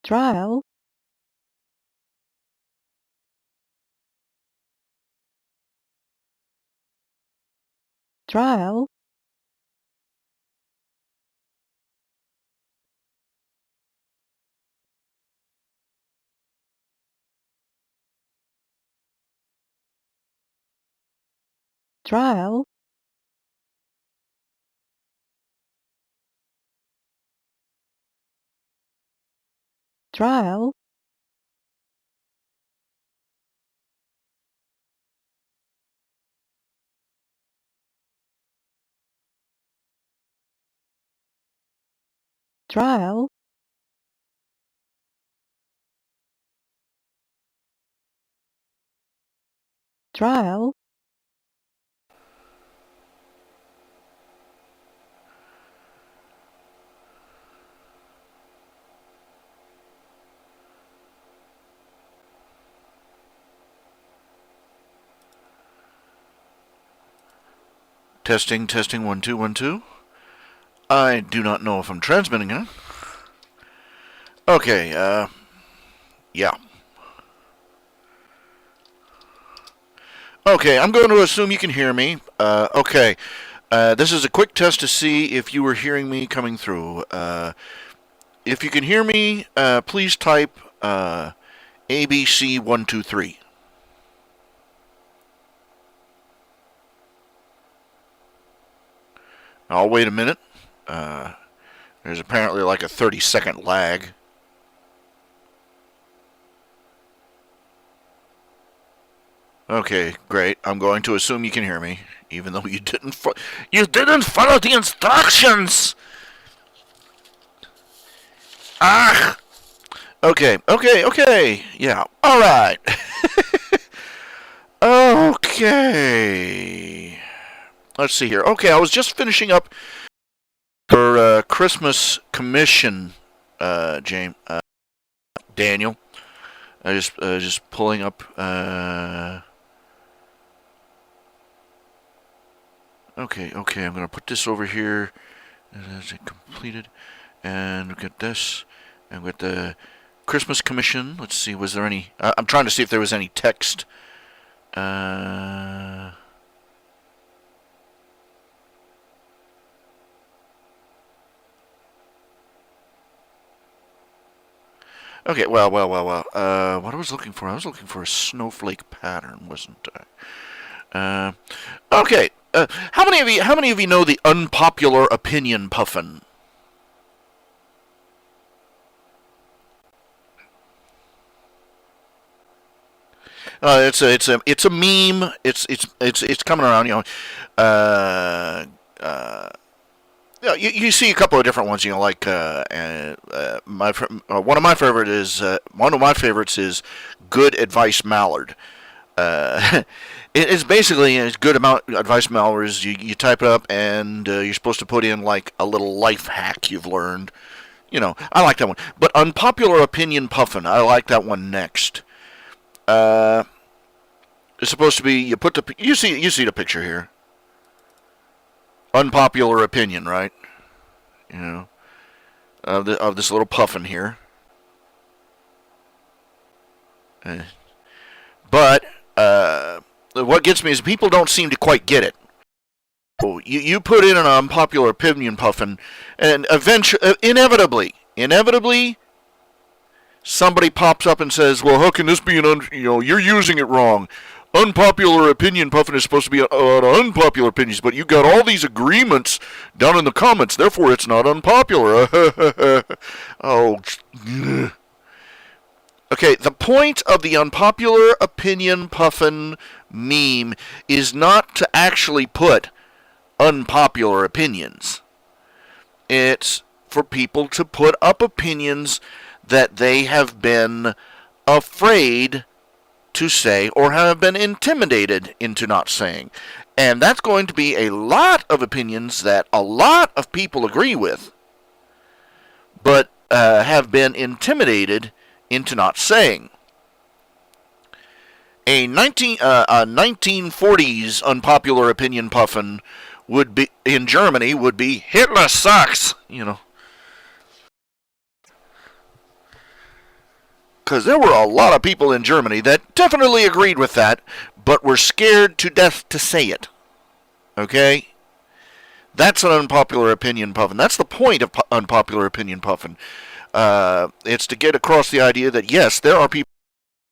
trial, trial, trial, trial, trial, trial, Testing, testing, 1 2 1 2. I do not know if I'm transmitting it. Okay, yeah. Okay, I'm going to assume you can hear me. Okay. This is a quick test to see if you were hearing me coming through. If you can hear me, please type ABC123. I'll wait a minute. There's apparently like a 30-second lag. Okay, great. I'm going to assume you can hear me, even though you didn't follow the instructions. Ah. Okay. Yeah. All right. Okay. Let's see here. Okay, I was just finishing up for Christmas commission, Daniel. I just pulling up. Okay. I'm gonna put this over here. Is it completed? And look at this. And with the Christmas commission. Let's see. Was there any? I'm trying to see if there was any text. Okay, well. What I was looking for a snowflake pattern, wasn't I? Okay. How many of you know the unpopular opinion puffin? It's a meme. It's coming around. You see a couple of different ones. Like one of my favorites is Good Advice Mallard. It's basically as good amount advice Mallard is. You type it up and you're supposed to put in like a little life hack you've learned. I like that one. But unpopular opinion puffin, I like that one next. It's supposed to be you see the picture here. Unpopular opinion, right? Of this little puffin here. But what gets me is people don't seem to quite get it. You put in an unpopular opinion puffin, and eventually, inevitably, somebody pops up and says, "Well, how can this be you're using it wrong. Unpopular opinion puffin is supposed to be on unpopular opinions, but you got all these agreements down in the comments, therefore it's not unpopular." Oh. Okay, the point of the unpopular opinion puffin meme is not to actually put unpopular opinions. It's for people to put up opinions that they have been afraid to say or have been intimidated into not saying. And that's going to be a lot of opinions that a lot of people agree with, but have been intimidated into not saying. A 1940s unpopular opinion puffin would be in Germany would be Hitler sucks. because there were a lot of people in Germany that definitely agreed with that, but were scared to death to say it. Okay? That's an unpopular opinion puffin. That's the point of unpopular opinion puffin. It's to get across the idea that, yes, there are people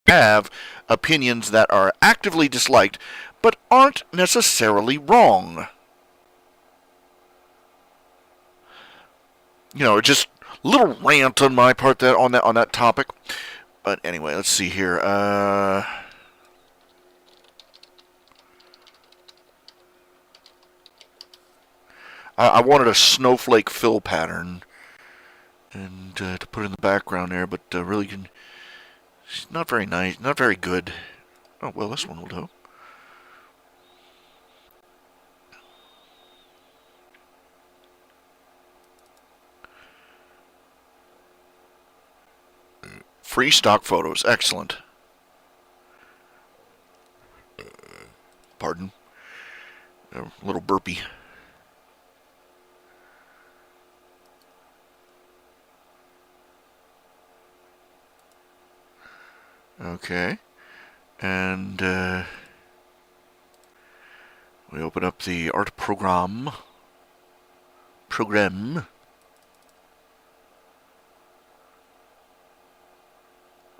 who have opinions that are actively disliked, but aren't necessarily wrong. Just a little rant on my part on that topic. But anyway, let's see here. I wanted a snowflake fill pattern and to put in the background there, but really, it's not very nice, not very good. Oh well, this one will do. Free stock photos, excellent. Pardon, a little burpee. Okay, and we open up the art program.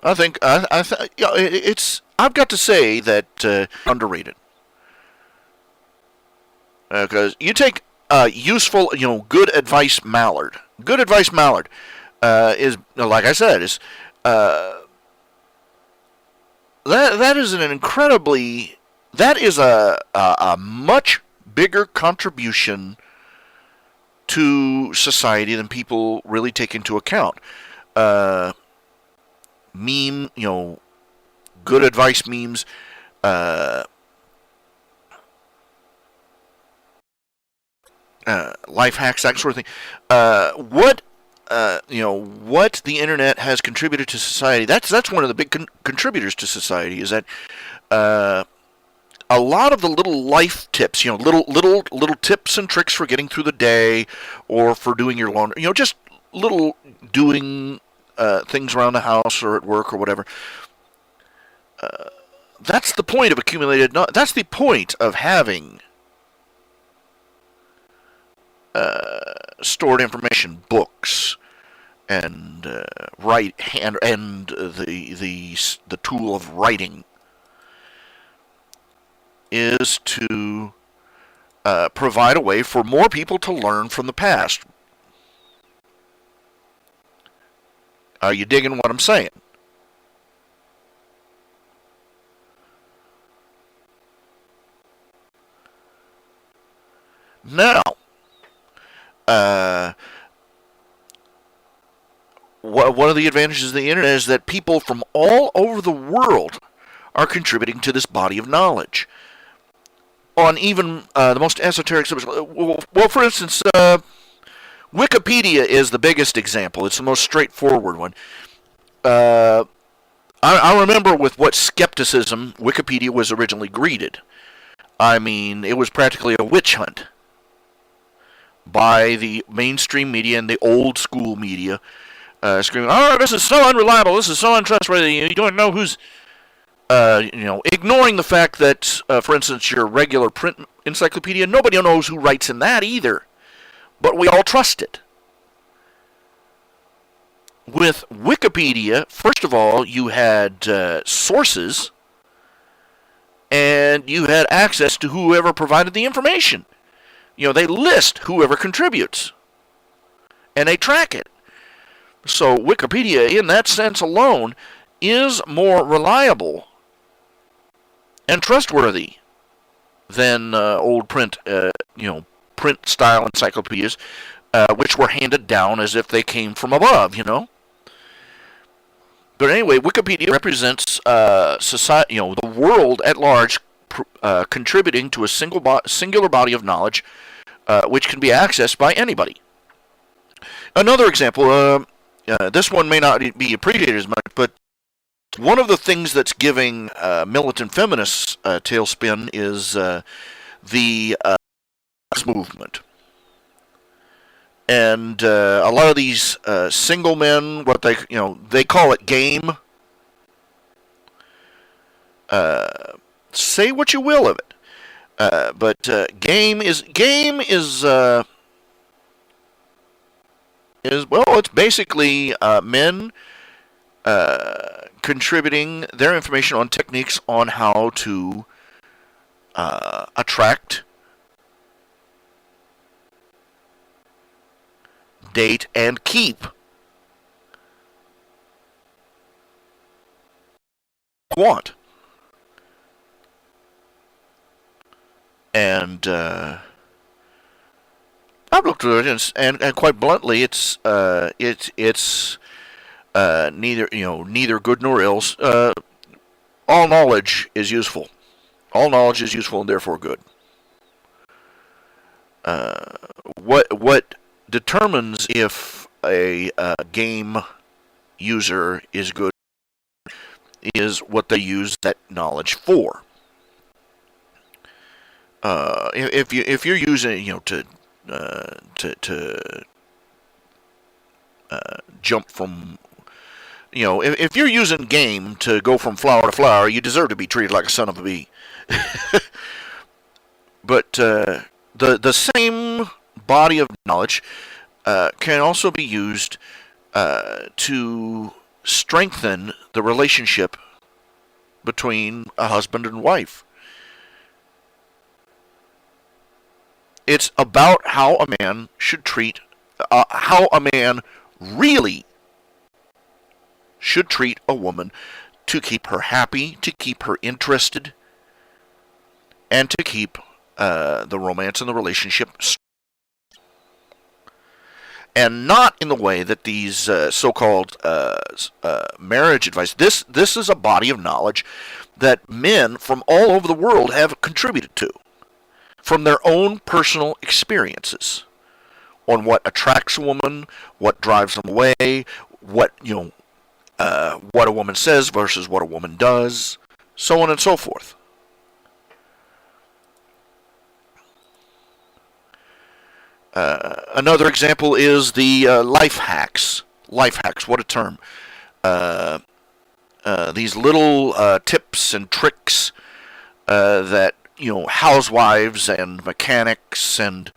I think it's. I've got to say that underrated, because you take useful, good advice mallard. Good advice mallard is, like I said, is that is an incredibly, that is a much bigger contribution to society than people really take into account. Meme, good advice memes, life hacks, that sort of thing. What the internet has contributed to society. That's one of the big contributors to society. Is that a lot of the little life tips, little tips and tricks for getting through the day, or for doing your laundry. Just little doing things around the house or at work or whatever. That's the point of accumulated. That's the point of having stored information, books, and and the tool of writing is to provide a way for more people to learn from the past. Are you digging what I'm saying? Now, one of the advantages of the internet is that people from all over the world are contributing to this body of knowledge on even the most esoteric subjects. Well, for instance, Wikipedia is the biggest example. It's the most straightforward one. I remember with what skepticism Wikipedia was originally greeted. I mean, it was practically a witch hunt by the mainstream media and the old school media, screaming, "Oh, this is so unreliable. This is so untrustworthy. You don't know who's," ignoring the fact that, for instance, your regular print encyclopedia, nobody knows who writes in that either, but we all trust it. With Wikipedia, first of all, you had sources, and you had access to whoever provided the information. They list whoever contributes, and they track it. So Wikipedia, in that sense alone, is more reliable and trustworthy than old print style encyclopedias, which were handed down as if they came from above. But anyway, Wikipedia represents society, the world at large, contributing to a singular body of knowledge, which can be accessed by anybody. Another example, this one may not be appreciated as much, but one of the things that's giving militant feminists tailspin is the movement. And a lot of these single men, what they call it game, Say what you will of it, but game is well, it's basically men contributing their information on techniques on how to attract, date, and keep want. And I've looked at it, and quite bluntly, it's neither good nor ill. All knowledge is useful. All knowledge is useful and therefore good. What determines if a game user is good is what they use that knowledge for. If you're using to jump from if you're using game to go from flower to flower, you deserve to be treated like a son of a bee. But the same body of knowledge can also be used to strengthen the relationship between a husband and wife. It's about how a man should treat, how a man really should treat a woman to keep her happy, to keep her interested, and to keep the romance and the relationship, and not in the way that these so-called marriage advice. This is a body of knowledge that men from all over the world have contributed to, from their own personal experiences on what attracts a woman, what drives them away, what a woman says versus what a woman does, so on and so forth. Another example is the life hacks. Life hacks, what a term. These little tips and tricks that housewives and mechanics and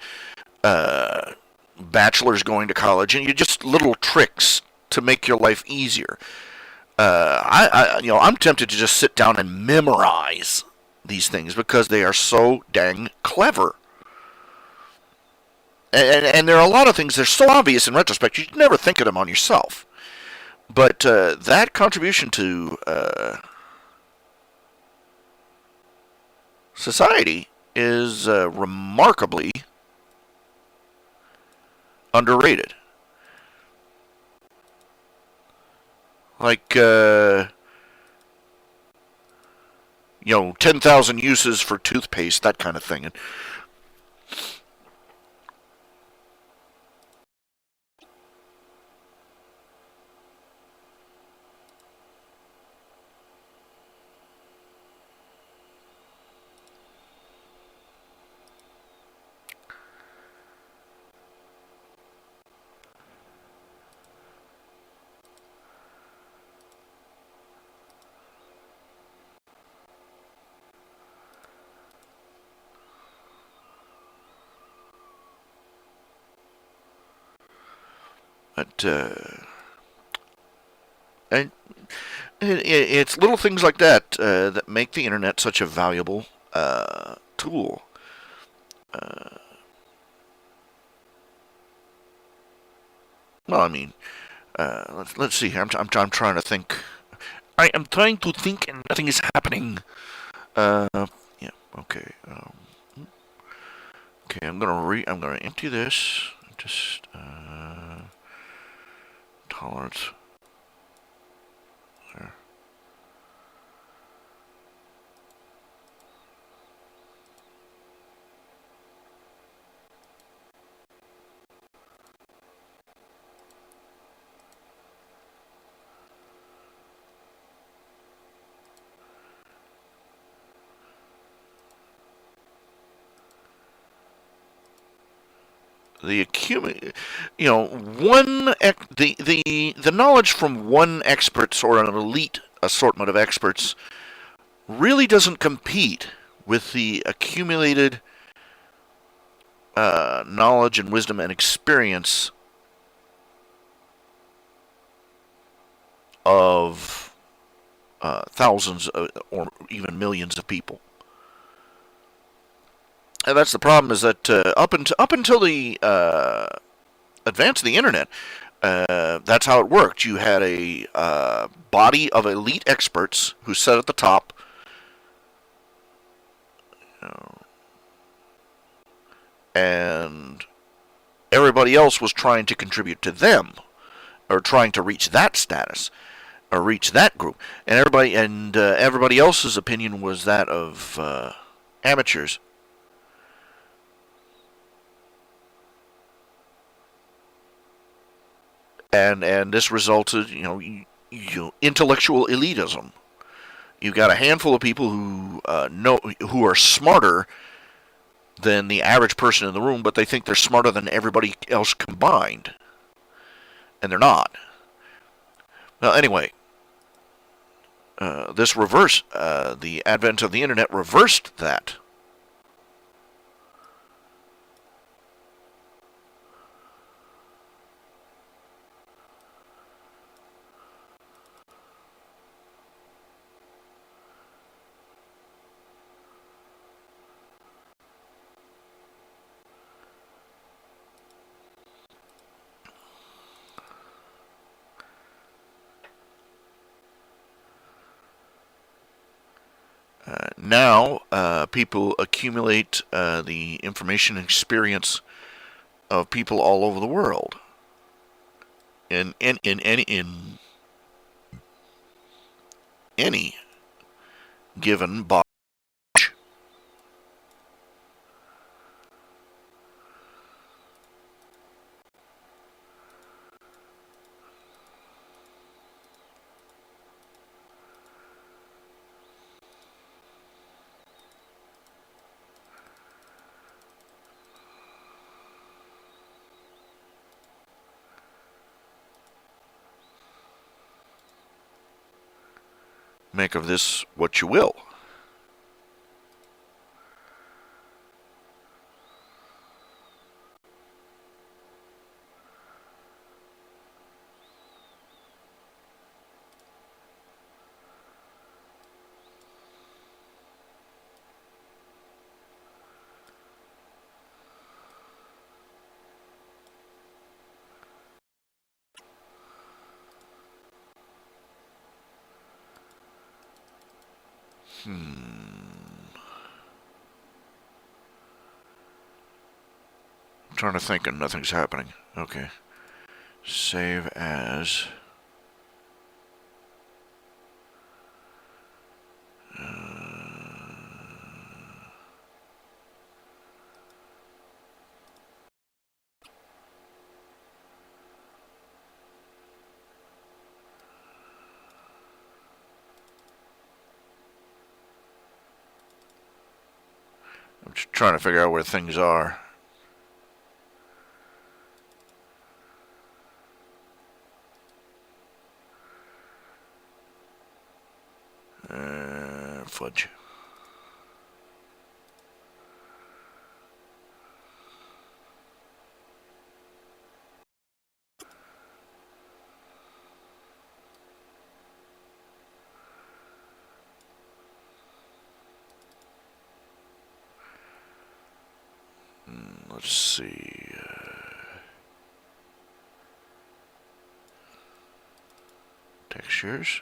bachelors going to college, and just little tricks to make your life easier. I'm tempted to just sit down and memorize these things because they are so dang clever. And there are a lot of things that are so obvious in retrospect, you'd never think of them on yourself. But that contribution to society is remarkably underrated. Like, 10,000 uses for toothpaste, that kind of thing. And But and it's little things like that that make the internet such a valuable tool. Well, I mean, let's see here. I'm trying to think. I am trying to think, and nothing is happening. Yeah. Okay. Okay. I'm gonna empty this. Just tolerance. There. The knowledge from one experts or an elite assortment of experts really doesn't compete with the accumulated knowledge and wisdom and experience of thousands or even millions of people. And that's the problem, is that up until the advance of the internet, that's how it worked. You had a body of elite experts who sat at the top, you know, and everybody else was trying to contribute to them, or trying to reach that status, or reach that group. And everybody else's opinion was that of amateurs. And this resulted, intellectual elitism. You've got a handful of people who are smarter than the average person in the room, but they think they're smarter than everybody else combined, and they're not. Well, anyway, the advent of the internet reversed that. Now, people accumulate the information and experience of people all over the world. In any given body. Make of this what you will. I'm trying to think and nothing's happening. Okay. Save as. I'm just trying to figure out where things are. Fudge. Let's see. Textures.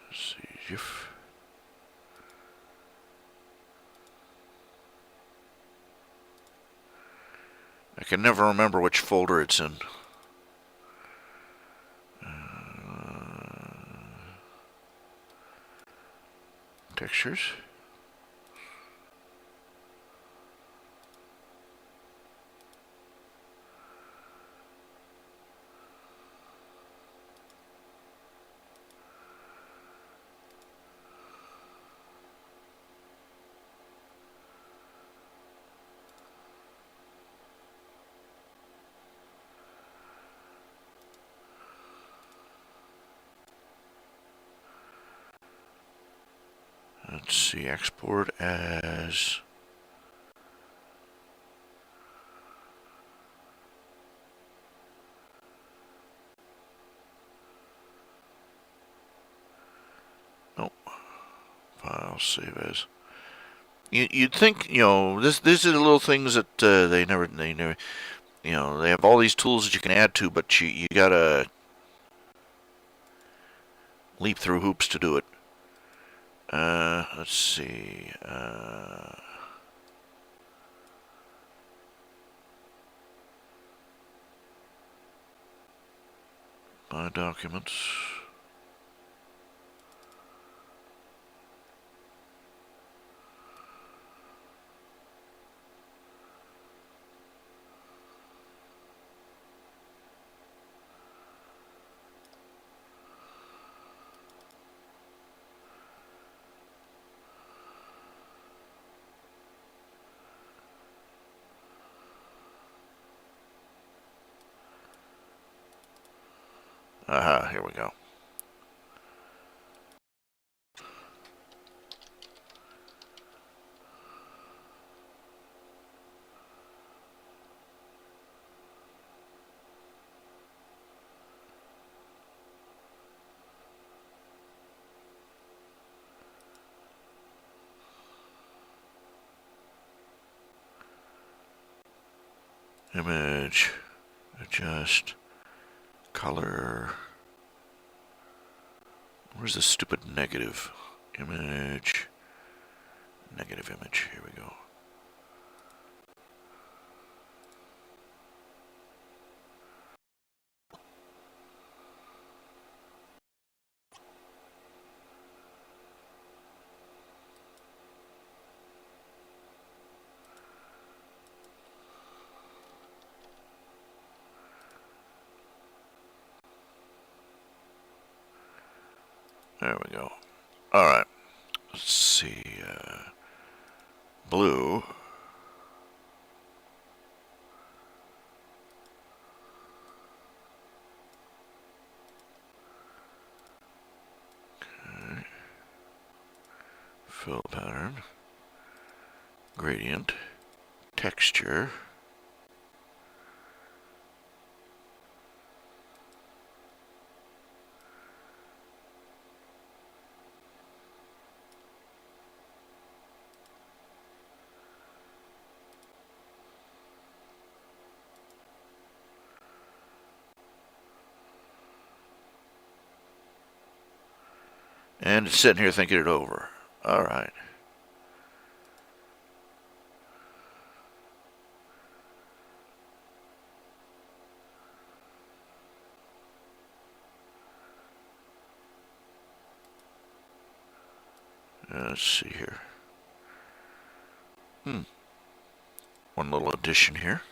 Let's see. GIF. I can never remember which folder it's in. Textures. let's see, export as... Nope. File, save as. You'd think, these are the little things that they never, they have all these tools that you can add to, but you gotta leap through hoops to do it. Let's see. My documents. Aha, here we go. Image, adjust, color. Where's the stupid negative? Image, negative image. Here we go. There we go. Alright. Let's see. Blue. Okay. Fill pattern. Gradient. Texture. And it's sitting here thinking it over. Alright. Let's see here. One little addition here.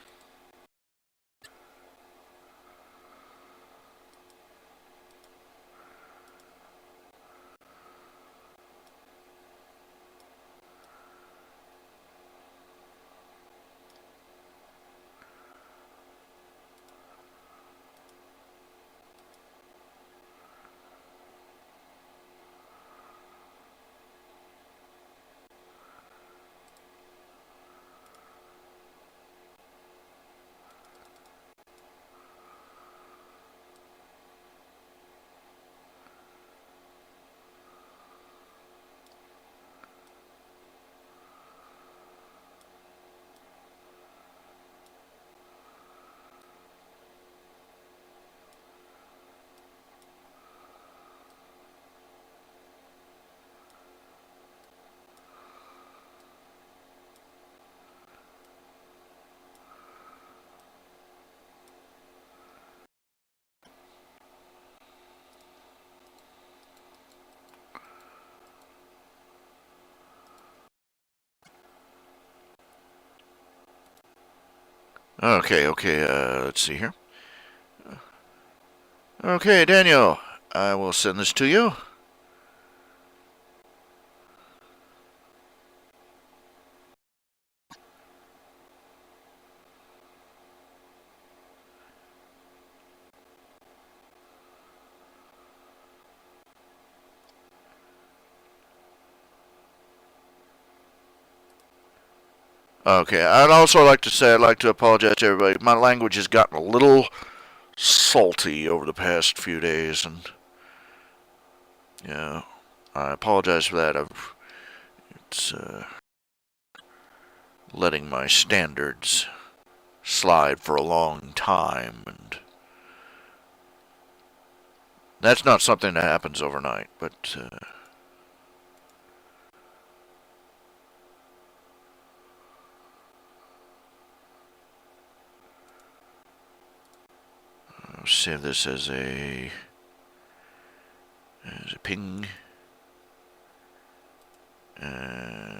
Okay, let's see here. Okay, Daniel, I will send this to you. Okay, I'd also like to say I'd like to apologize to everybody. My language has gotten a little salty over the past few days, and yeah, I apologize for that. It's letting my standards slide for a long time, and that's not something that happens overnight, but I'll save this as a ping, and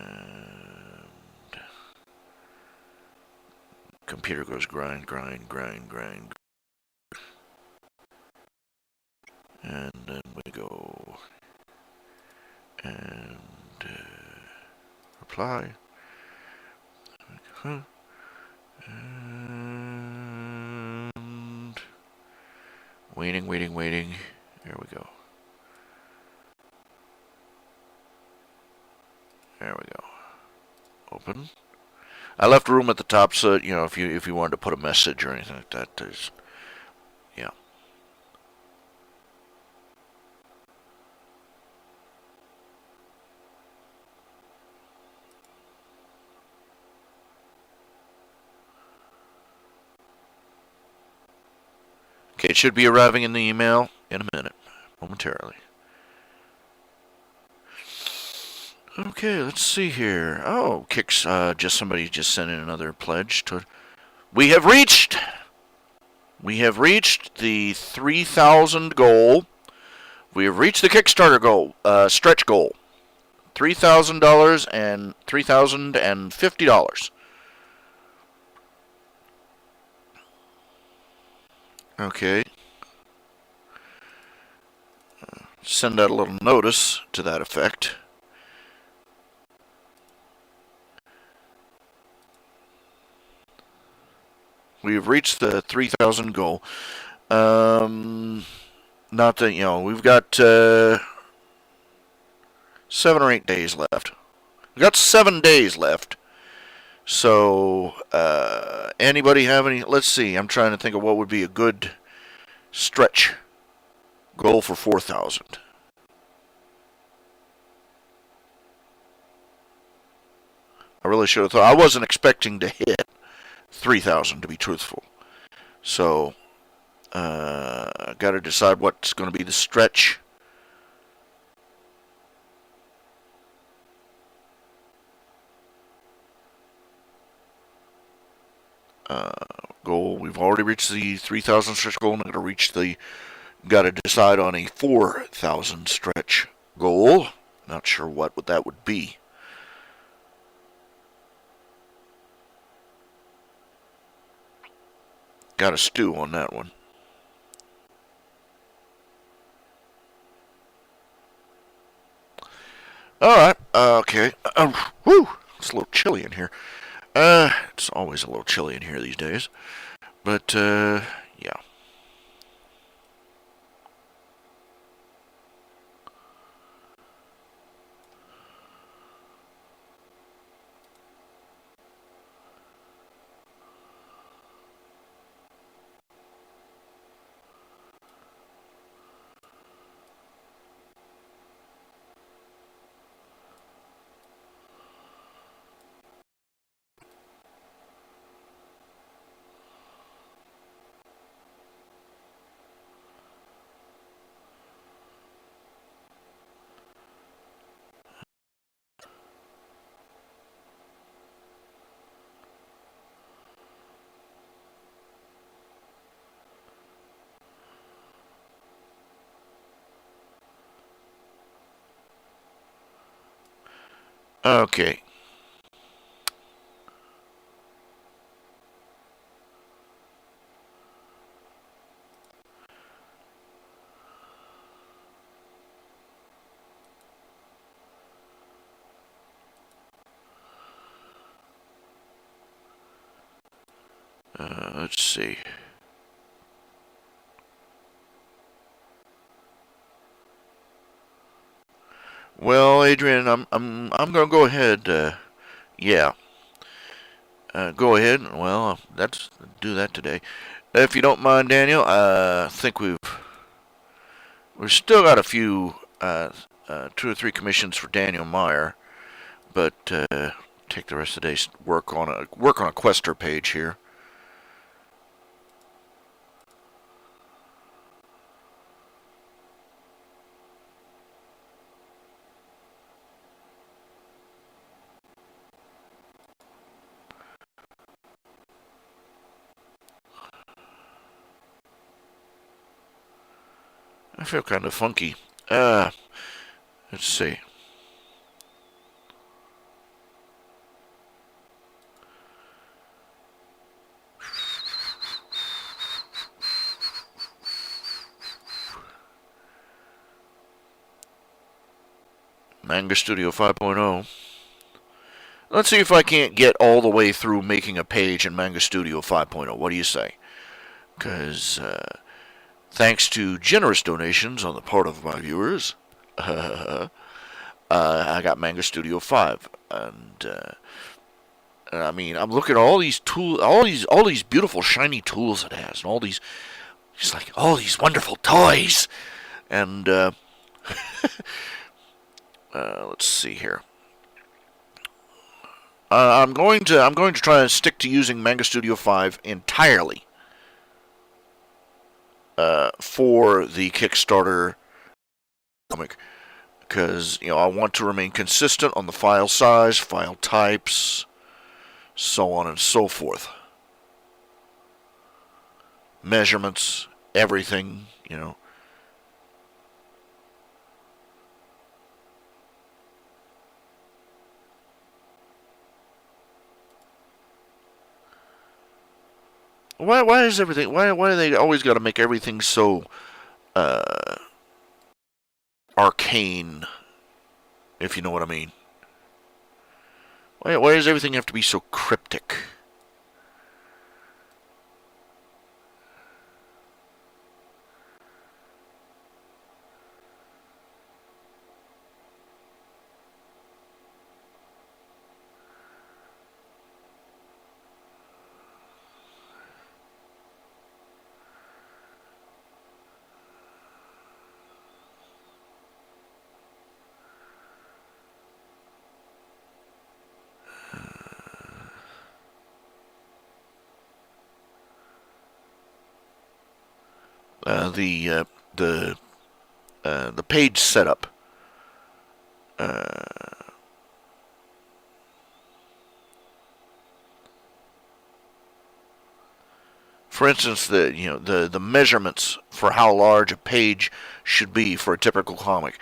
computer goes grind, grind, grind, grind, and then we go and reply. Huh. And waiting, waiting, waiting. There we go. There we go. Open. I left room at the top so that, if you wanted to put a message or anything like that, there's yeah. Okay, it should be arriving in the email in a minute, momentarily. Okay, let's see here. Oh, Kicks, somebody just sent in another pledge to. We have reached the 3,000 goal. We have reached the Kickstarter goal, stretch goal. $3,000 and $3,050. Okay. Send out a little notice to that effect. We've reached the 3,000 goal. Not that, we've got 7 or 8 days left. We've got 7 days left. So, anybody have any? Let's see. I'm trying to think of what would be a good stretch goal for 4,000. I really should have thought. I wasn't expecting to hit 3,000, to be truthful. So, got to decide what's going to be the stretch. Goal. We've already reached the 3,000 stretch goal. I'm going to got to decide on a 4,000 stretch goal. Not sure what that would be. Got to stew on that one. All right. Okay. Whew. It's a little chilly in here. It's always a little chilly in here these days. But, yeah. Okay. Let's see. Well, Adrian, I'm going to go ahead. Yeah. Go ahead. Well, let's do that today. If you don't mind, Daniel, I think we've still got a few, 2 or 3 commissions for Daniel Meyer, but take the rest of the day to work on a Quester page here. I feel kind of funky. Let's see. Manga Studio 5.0. Let's see if I can't get all the way through making a page in Manga Studio 5.0. What do you say? Because thanks to generous donations on the part of my viewers, I got Manga Studio 5, and I mean, I'm looking at all these tools, all these beautiful shiny tools it has, and all these, just like all these wonderful toys, and let's see here. I'm going to try and stick to using Manga Studio 5 entirely for the Kickstarter comic, because I want to remain consistent on the file size, file types, so on and so forth. Measurements, everything. Why is everything? Why do they always got to make everything so arcane? If you know what I mean. Why does everything have to be so cryptic? The page setup. For instance, the measurements for how large a page should be for a typical comic.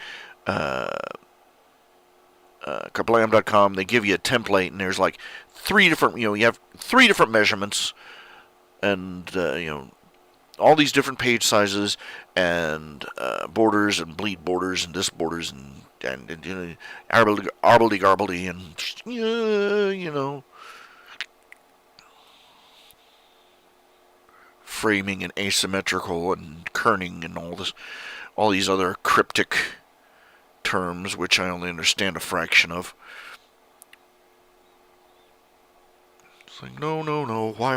Kablam.com, they give you a template, and there's like 3 different. You have 3 different measurements, and all these different page sizes, and borders, and bleed borders, and this borders, and arbledy garbledy, and framing and asymmetrical and kerning and all these other cryptic terms, which I only understand a fraction of. It's like, no, why?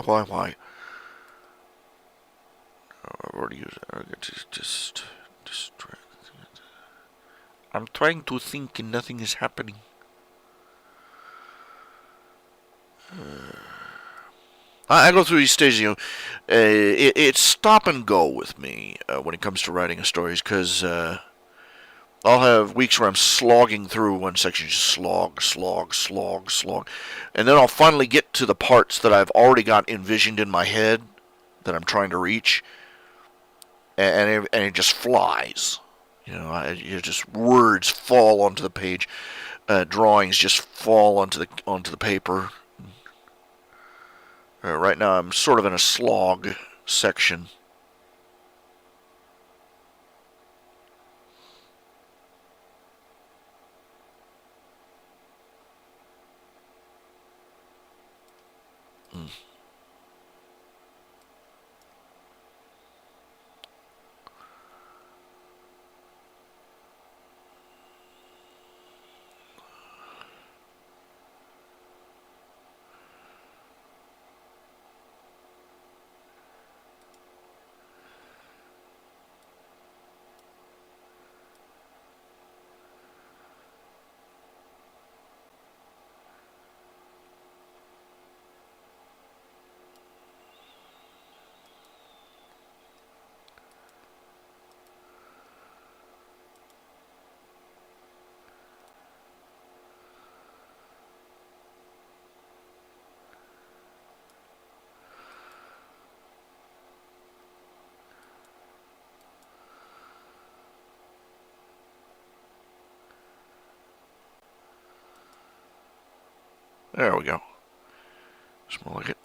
I've already used it. Just. I'm trying to think and nothing is happening. I go through these stages, it's stop and go with me when it comes to writing stories, because I'll have weeks where I'm slogging through one section, just slog, and then I'll finally get to the parts that I've already got envisioned in my head that I'm trying to reach, and it just flies. Just words fall onto the page, drawings just fall onto the paper. Right now, I'm sort of in a slog section. There we go. Smell like it.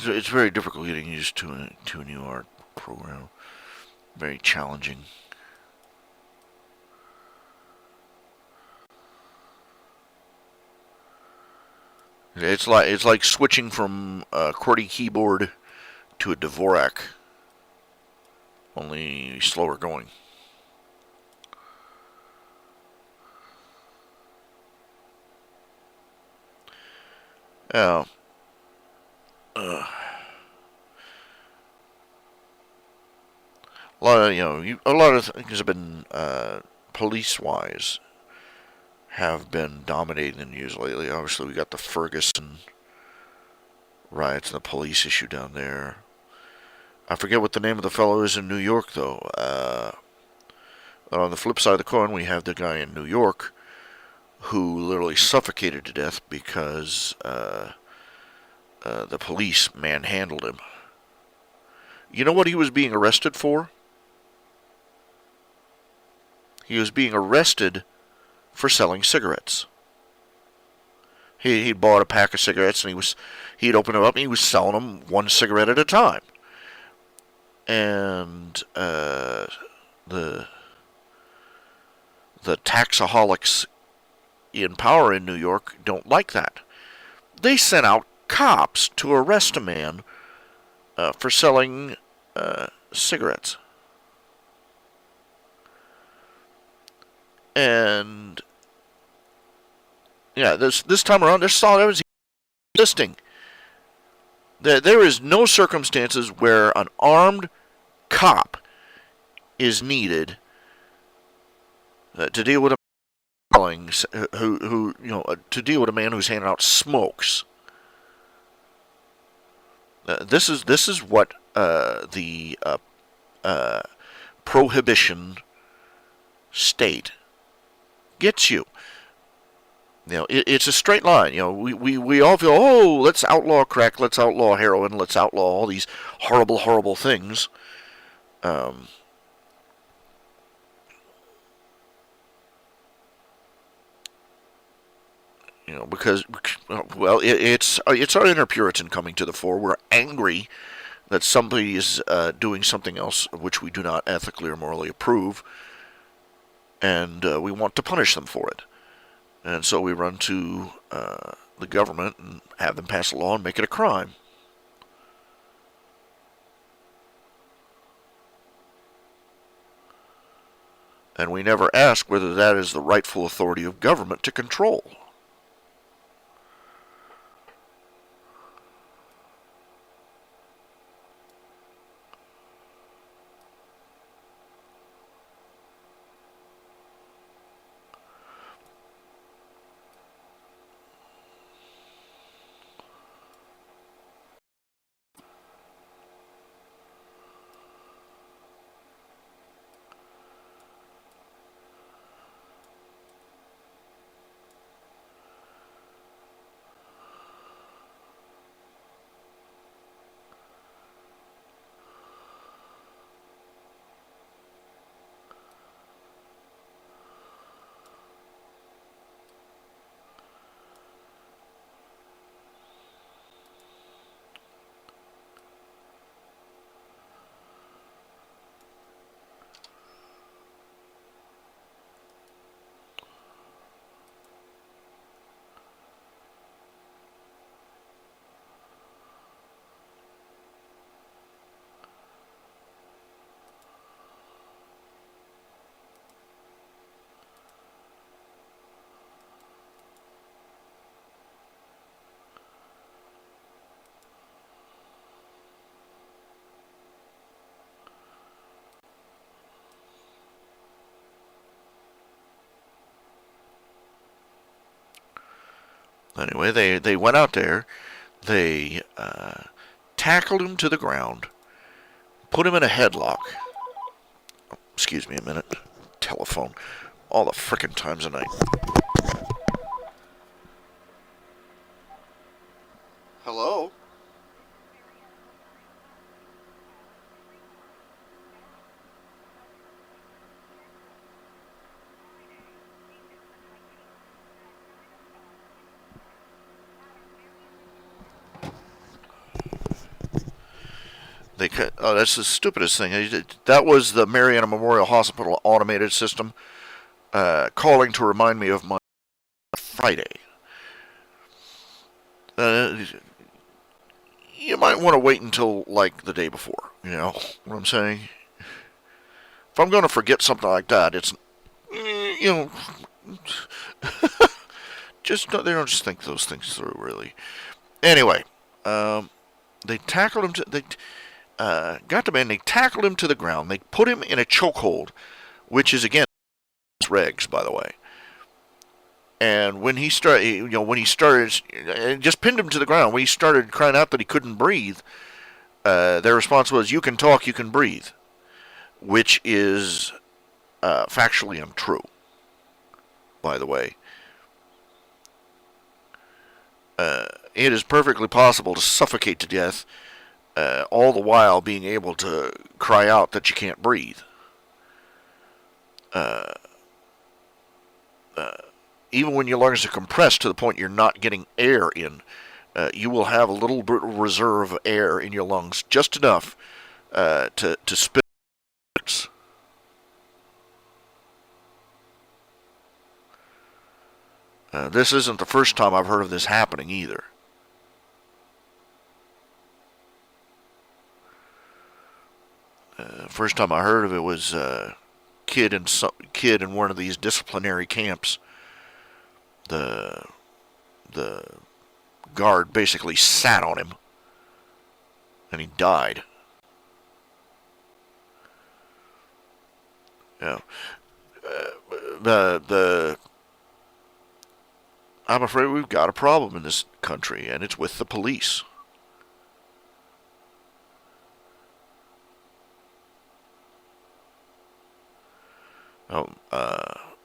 It's very difficult getting used to a new art program. Very challenging. It's like switching from a QWERTY keyboard to a Dvorak, only slower going. Yeah. Uh, a lot of things have been police-wise have been dominating the news lately. Obviously, we got the Ferguson riots and the police issue down there. I forget what the name of the fellow is in New York, though. On the flip side of the coin, we have the guy in New York who literally suffocated to death because the police manhandled him. You know what he was being arrested for? He was being arrested for selling cigarettes. He bought a pack of cigarettes and he'd opened them up and he was selling them one cigarette at a time. And the taxaholics in power in New York don't like that. They sent out cops to arrest a man for selling cigarettes. And yeah, this time around, there's solid evidence existing. There is no circumstances where an armed cop is needed to deal with a to deal with a man who's handing out smokes. This is what the prohibition state gets you. It's a straight line. We all feel, oh, let's outlaw crack, let's outlaw heroin, let's outlaw all these horrible, horrible things. Because, well, it's our inner Puritan coming to the fore. We're angry that somebody is doing something else which we do not ethically or morally approve, and we want to punish them for it. And so we run to the government and have them pass a law and make it a crime. And we never ask whether that is the rightful authority of government to control. Anyway, they went out there, they tackled him to the ground, put him in a headlock. Excuse me a minute. Telephone. All the frickin' times of night. Hello? Oh, that's the stupidest thing. That was the Mariana Memorial Hospital automated system calling to remind me of my Friday. You might want to wait until, like, the day before. You know what I'm saying? If I'm going to forget something like that, it's, they don't just think those things through, really. Anyway, they tackled him they got the man, they tackled him to the ground, they put him in a chokehold, which is, again, regs, by the way. And when he started, just pinned him to the ground. When he started crying out that he couldn't breathe, their response was, "You can talk, you can breathe," which is factually untrue, by the way. It is perfectly possible to suffocate to death, all the while being able to cry out that you can't breathe. Even when your lungs are compressed to the point you're not getting air in, you will have a little reserve of air in your lungs, just enough to spit. This isn't the first time I've heard of this happening either. First time I heard of it was kid in one of these disciplinary camps. The guard basically sat on him, and he died. Yeah. I'm afraid we've got a problem in this country, and it's with the police.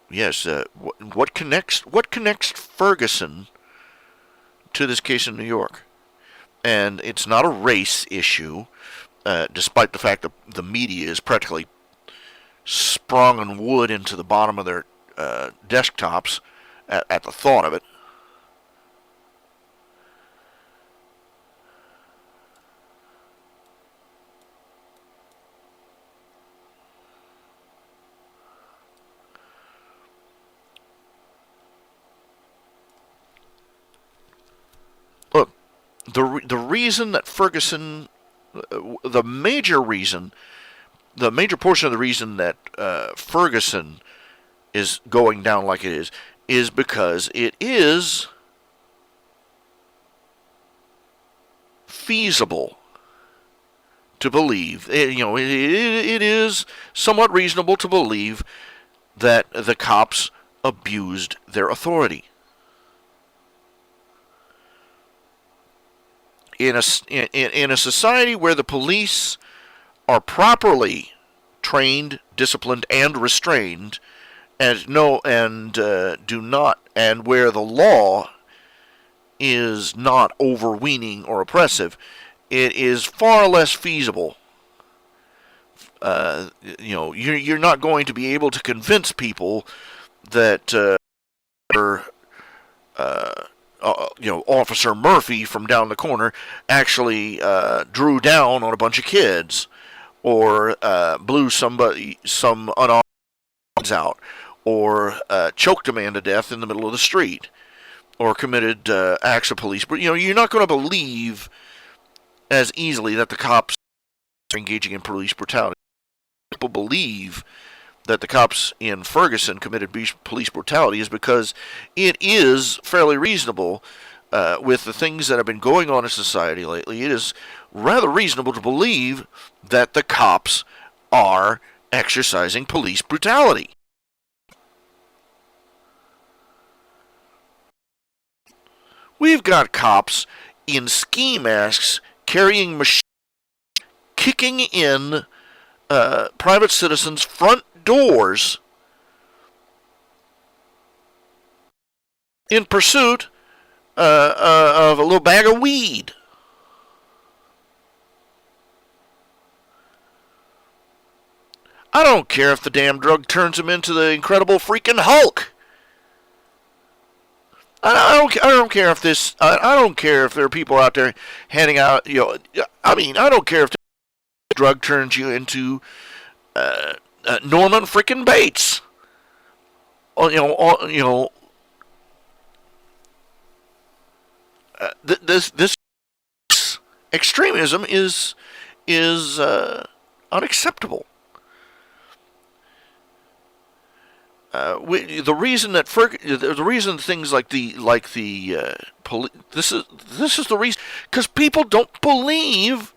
Yes. What connects Ferguson to this case in New York? And it's not a race issue, despite the fact that the media is practically sprung wood into the bottom of their desktops at the thought of it. Look, the reason that Ferguson, the major reason the major portion of the reason that Ferguson is going down like it is because it is feasible to believe. It is somewhat reasonable to believe that the cops abused their authority. In a society where the police are properly trained, disciplined, and restrained, and do not, and where the law is not overweening or oppressive, it is far less feasible. You're not going to be able to convince people that Officer Murphy from down the corner actually drew down on a bunch of kids, or blew some unarmed out, or choked a man to death in the middle of the street, or committed acts of police. But you're not going to believe as easily that the cops are engaging in police brutality. People believe that the cops in Ferguson committed police brutality is because it is fairly reasonable, with the things that have been going on in society lately. It is rather reasonable to believe that the cops are exercising police brutality. We've got cops in ski masks carrying machines, kicking in private citizens' front doors in pursuit of a little bag of weed. I don't care if the damn drug turns him into the Incredible freaking Hulk. I don't care if this. I don't care if there are people out there handing out. I don't care if the drug turns you into Norman freaking Bates. This extremism is unacceptable. The reason things like the this is the reason, because people don't believe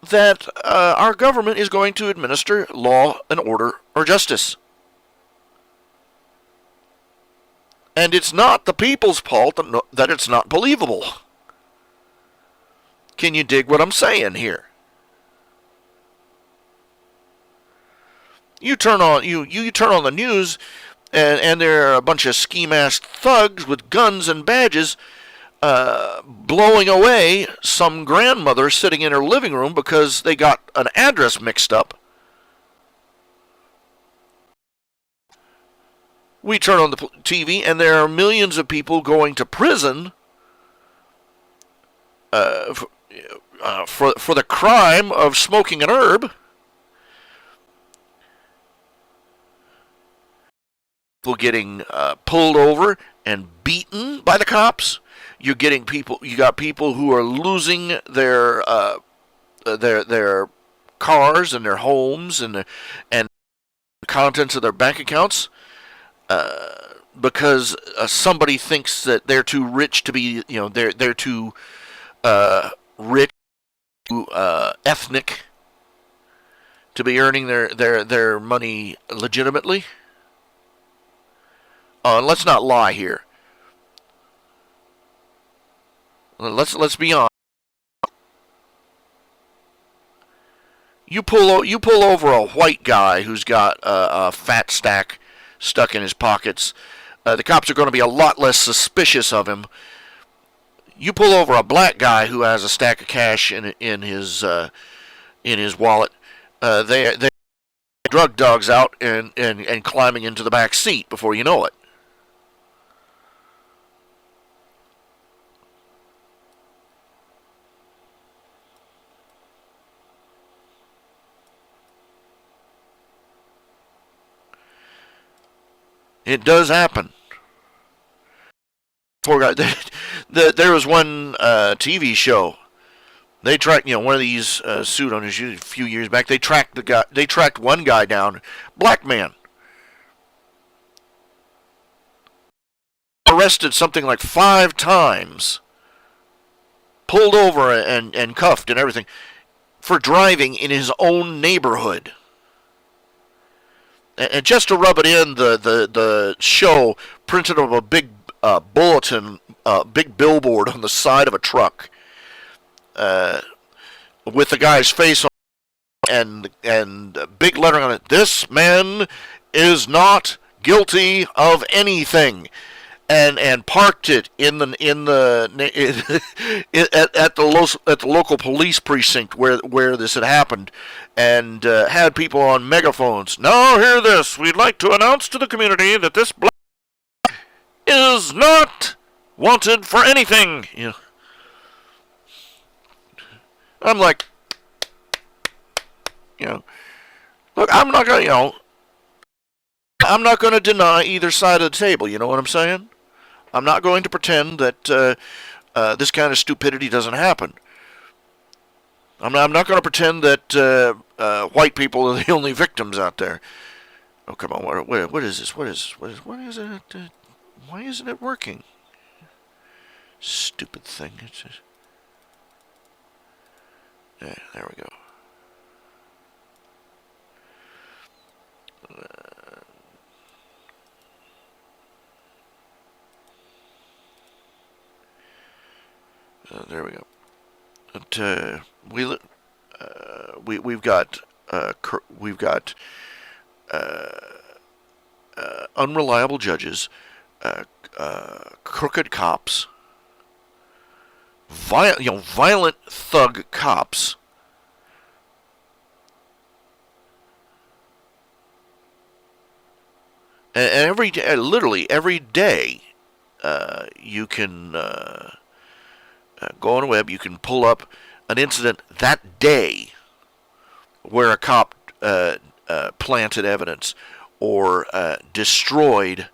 that our government is going to administer law and order or justice. And it's not the people's fault that it's not believable. Can you dig what I'm saying here? You turn on the news, and there are a bunch of ski-masked thugs with guns and badges blowing away some grandmother sitting in her living room because they got an address mixed up. We turn on the TV, and there are millions of people going to prison for the crime of smoking an herb. People getting pulled over and beaten by the cops. You got people who are losing their cars and their homes and contents of their bank accounts because somebody thinks that they're too rich to be, they're too rich, ethnic to be earning their money legitimately. Let's not lie here. Let's be honest. You pull over a white guy who's got a fat stack stuck in his pockets. The cops are going to be a lot less suspicious of him. You pull over a black guy who has a stack of cash in his wallet. They drug dogs out and climbing into the back seat before you know it. It does happen. Poor guy. There was one TV show They tracked, one of these pseudonym a few years back. They tracked the guy. They tracked one guy down, black man, arrested something like 5 times, pulled over and cuffed and everything for driving in his own neighborhood. And just to rub it in, the show printed up a big bulletin, big billboard on the side of a truck with the guy's face on and big lettering on it. This man is not guilty of anything. And parked it at the local police precinct where this had happened, and had people on megaphones. Now hear this: we'd like to announce to the community that this black is not wanted for anything. I'm like, look, I'm not gonna deny either side of the table. You know what I'm saying? I'm not going to pretend that this kind of stupidity doesn't happen. I'm not going to pretend that white people are the only victims out there. Oh, come on. What is this? What is it? Why isn't it working? Stupid thing. Yeah, there we go. There we go. But, we've got unreliable judges, crooked cops, violent thug cops, and literally every day, you can. Go on the web, you can pull up an incident that day where a cop planted evidence or destroyed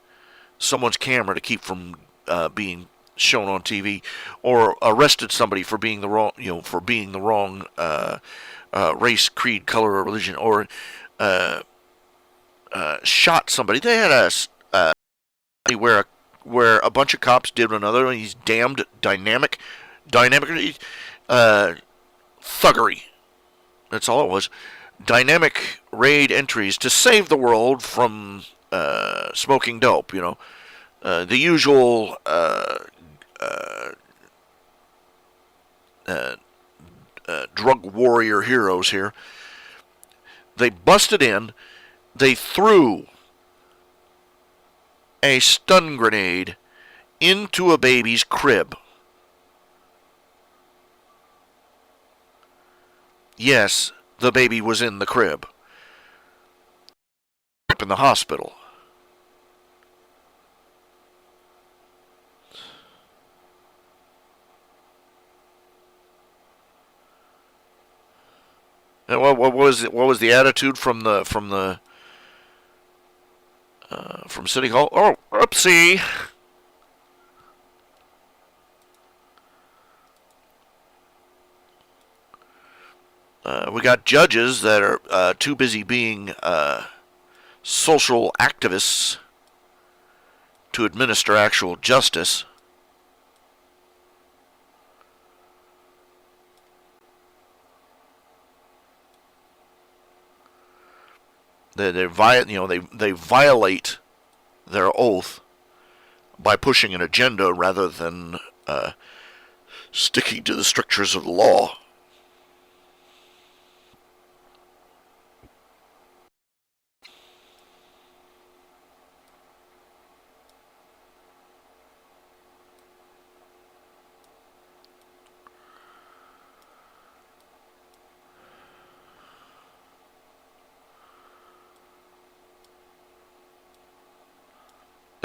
someone's camera to keep from being shown on TV, or arrested somebody for being the wrong race, creed, color, or religion, or shot somebody. They had where a bunch of cops did another one of these damned dynamic thuggery. That's all it was. Dynamic raid entries to save the world from smoking dope. The usual drug warrior heroes here. They busted in. They threw a stun grenade into a baby's crib. Yes, the baby was in the crib. Up in the hospital. And what was the attitude from City Hall? Oh, oopsie. We got judges that are too busy being social activists to administer actual justice. They violate their oath by pushing an agenda rather than sticking to the strictures of the law.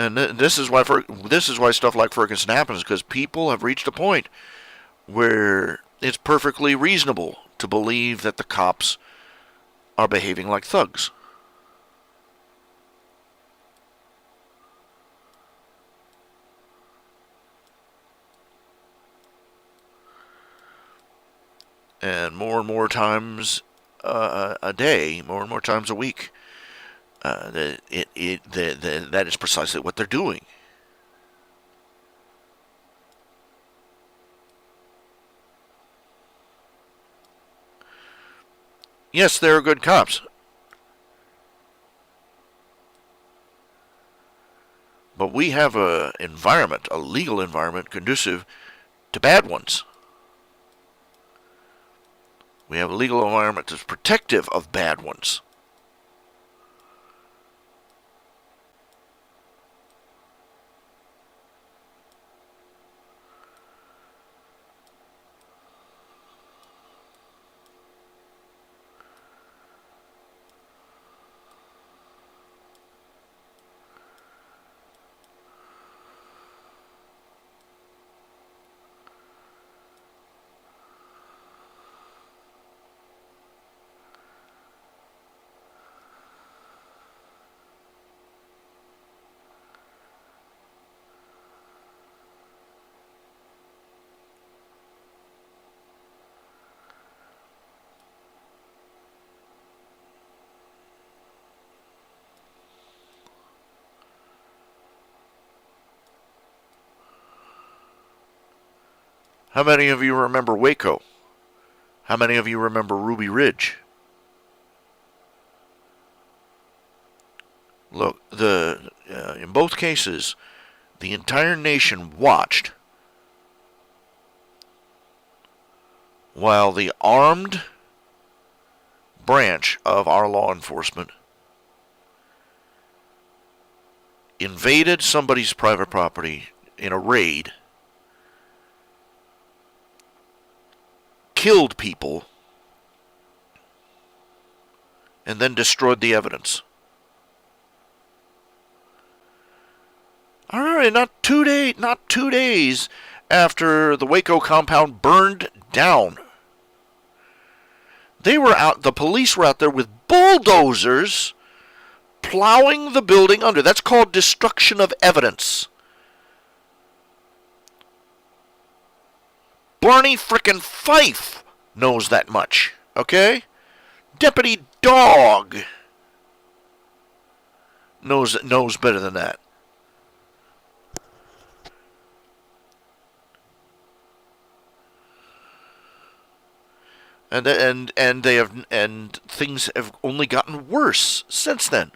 And this is why stuff like Ferguson happens, because people have reached a point where it's perfectly reasonable to believe that the cops are behaving like thugs. and more times a day, more and more times a week. That is precisely what they're doing. Yes, they're good cops, but we have a environment, a legal environment, conducive to bad ones. We have a legal environment that's protective of bad ones. How many of you remember Waco? How many of you remember Ruby Ridge? Look, in both cases, the entire nation watched while the armed branch of our law enforcement invaded somebody's private property in a raid, killed people, and then destroyed the evidence. All right, not 2 days after the Waco compound burned down. The police were out there with bulldozers plowing the building under. That's called destruction of evidence. Barney frickin' Fife knows that much, okay? Deputy Dog knows better than that. And things have only gotten worse since then.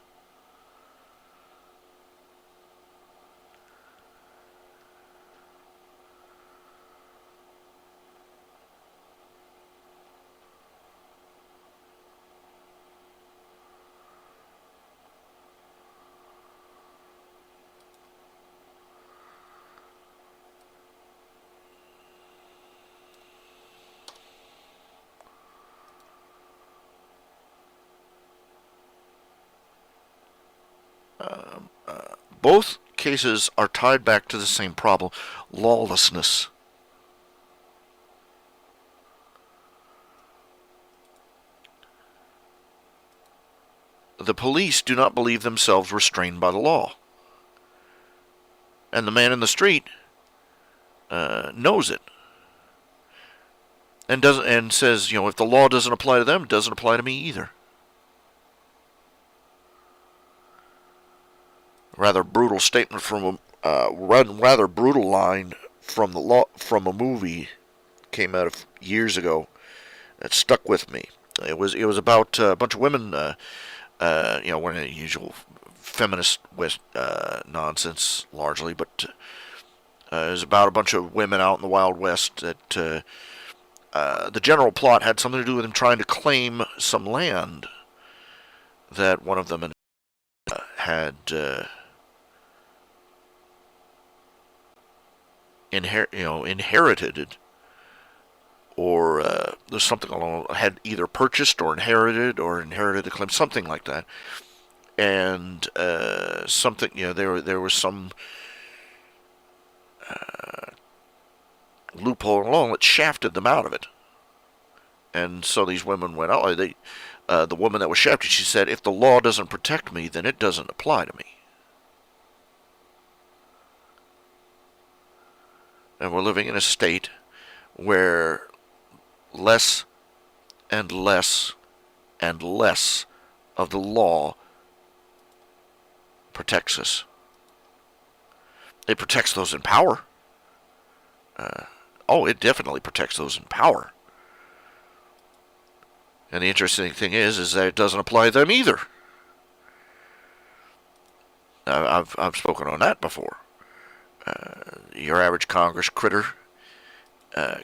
Both cases are tied back to the same problem: lawlessness. The police do not believe themselves restrained by the law. And the man in the street knows it. And says, if the law doesn't apply to them, it doesn't apply to me either. Rather brutal statement from rather brutal line from a movie came out years ago that stuck with me. It was about a bunch of women, one of the usual feminist nonsense largely, but it was about a bunch of women out in the Wild West that the general plot had something to do with them trying to claim some land that one of them had inherited, or there's something along, had either purchased or inherited the claim, something like that. And something, there was some loophole along that shafted them out of it. And so these women went out. The woman that was shafted, she said, if the law doesn't protect me, then it doesn't apply to me. And we're living in a state where less and less of the law protects us. It protects those in power. It definitely protects those in power. And the interesting thing is that it doesn't apply to them either. I've spoken on that before. Your average Congress critter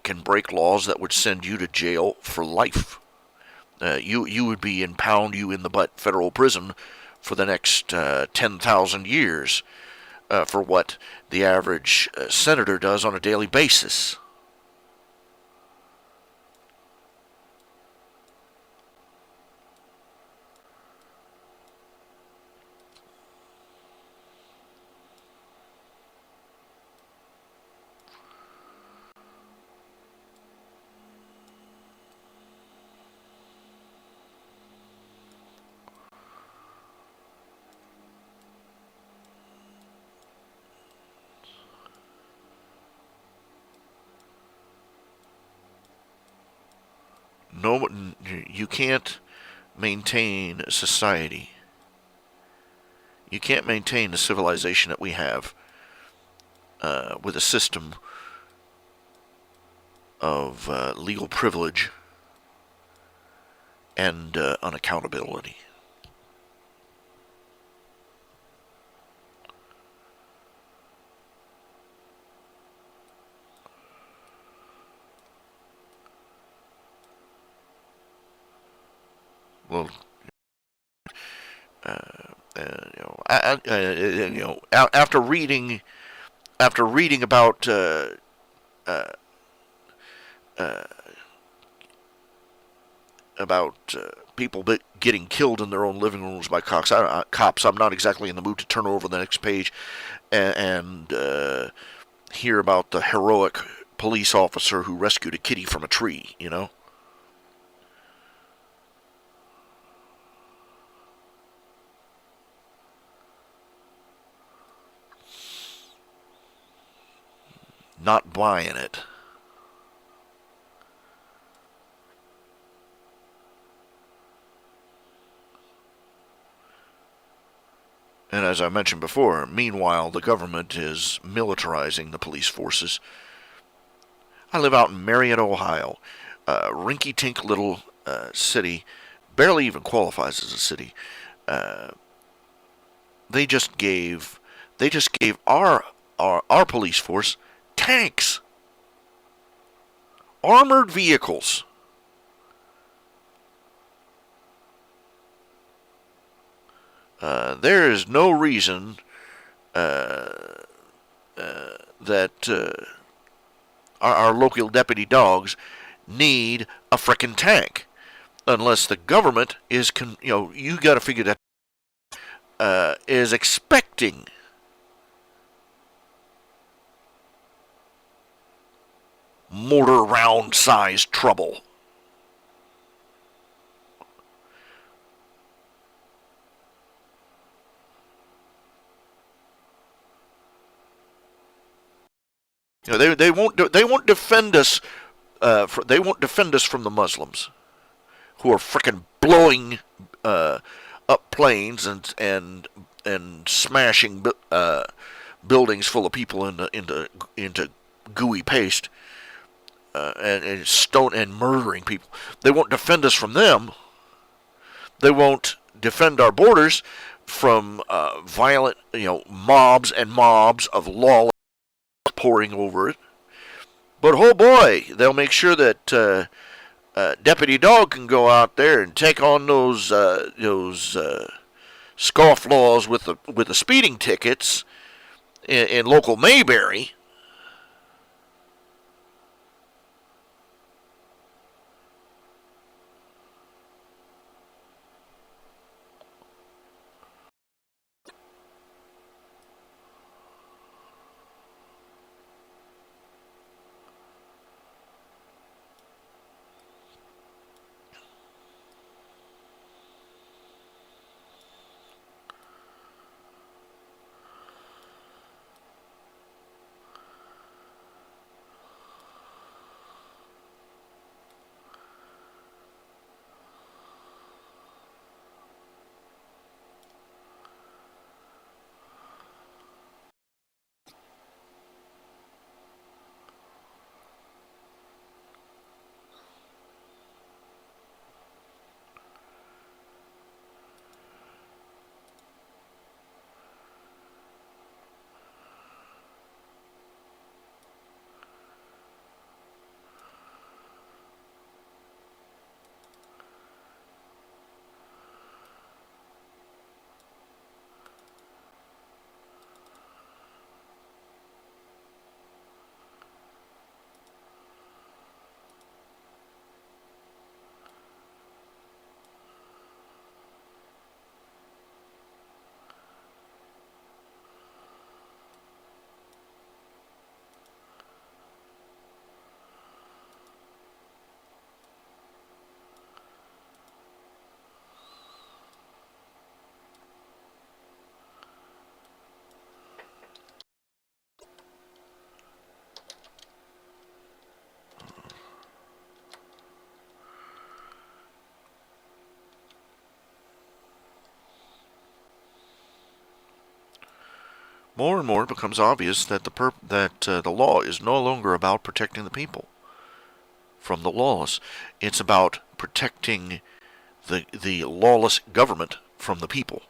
can break laws that would send you to jail for life. You would be in pound you in the butt federal prison for the next 10,000 years for what the average senator does on a daily basis. No, you can't maintain society. You can't maintain the civilization that we have with a system of legal privilege and unaccountability. Well, after reading about people getting killed in their own living rooms by cops, I'm not exactly in the mood to turn over the next page and hear about the heroic police officer who rescued a kitty from a tree. Not buying it. And as I mentioned before, meanwhile, the government is militarizing the police forces. I live out in Marietta, Ohio, a rinky-tink little city, barely even qualifies as a city. Uh, they just gave our police force tanks, armored vehicles. There is no reason that our local deputy dogs need a frickin' tank, unless the government is, you got to figure that is expecting mortar round sized trouble. They won't defend us. They won't defend us from the Muslims, who are frickin' blowing up planes and smashing buildings full of people into gooey paste and stone and murdering people. They won't defend us from them. They won't defend our borders from violent, mobs and mobs of lawless pouring over it. But oh boy, they'll make sure that Deputy Dog can go out there and take on those scofflaws with the speeding tickets in local Mayberry. more and more it becomes obvious that the law is no longer about protecting the people from the laws. It's about protecting the lawless government from the people.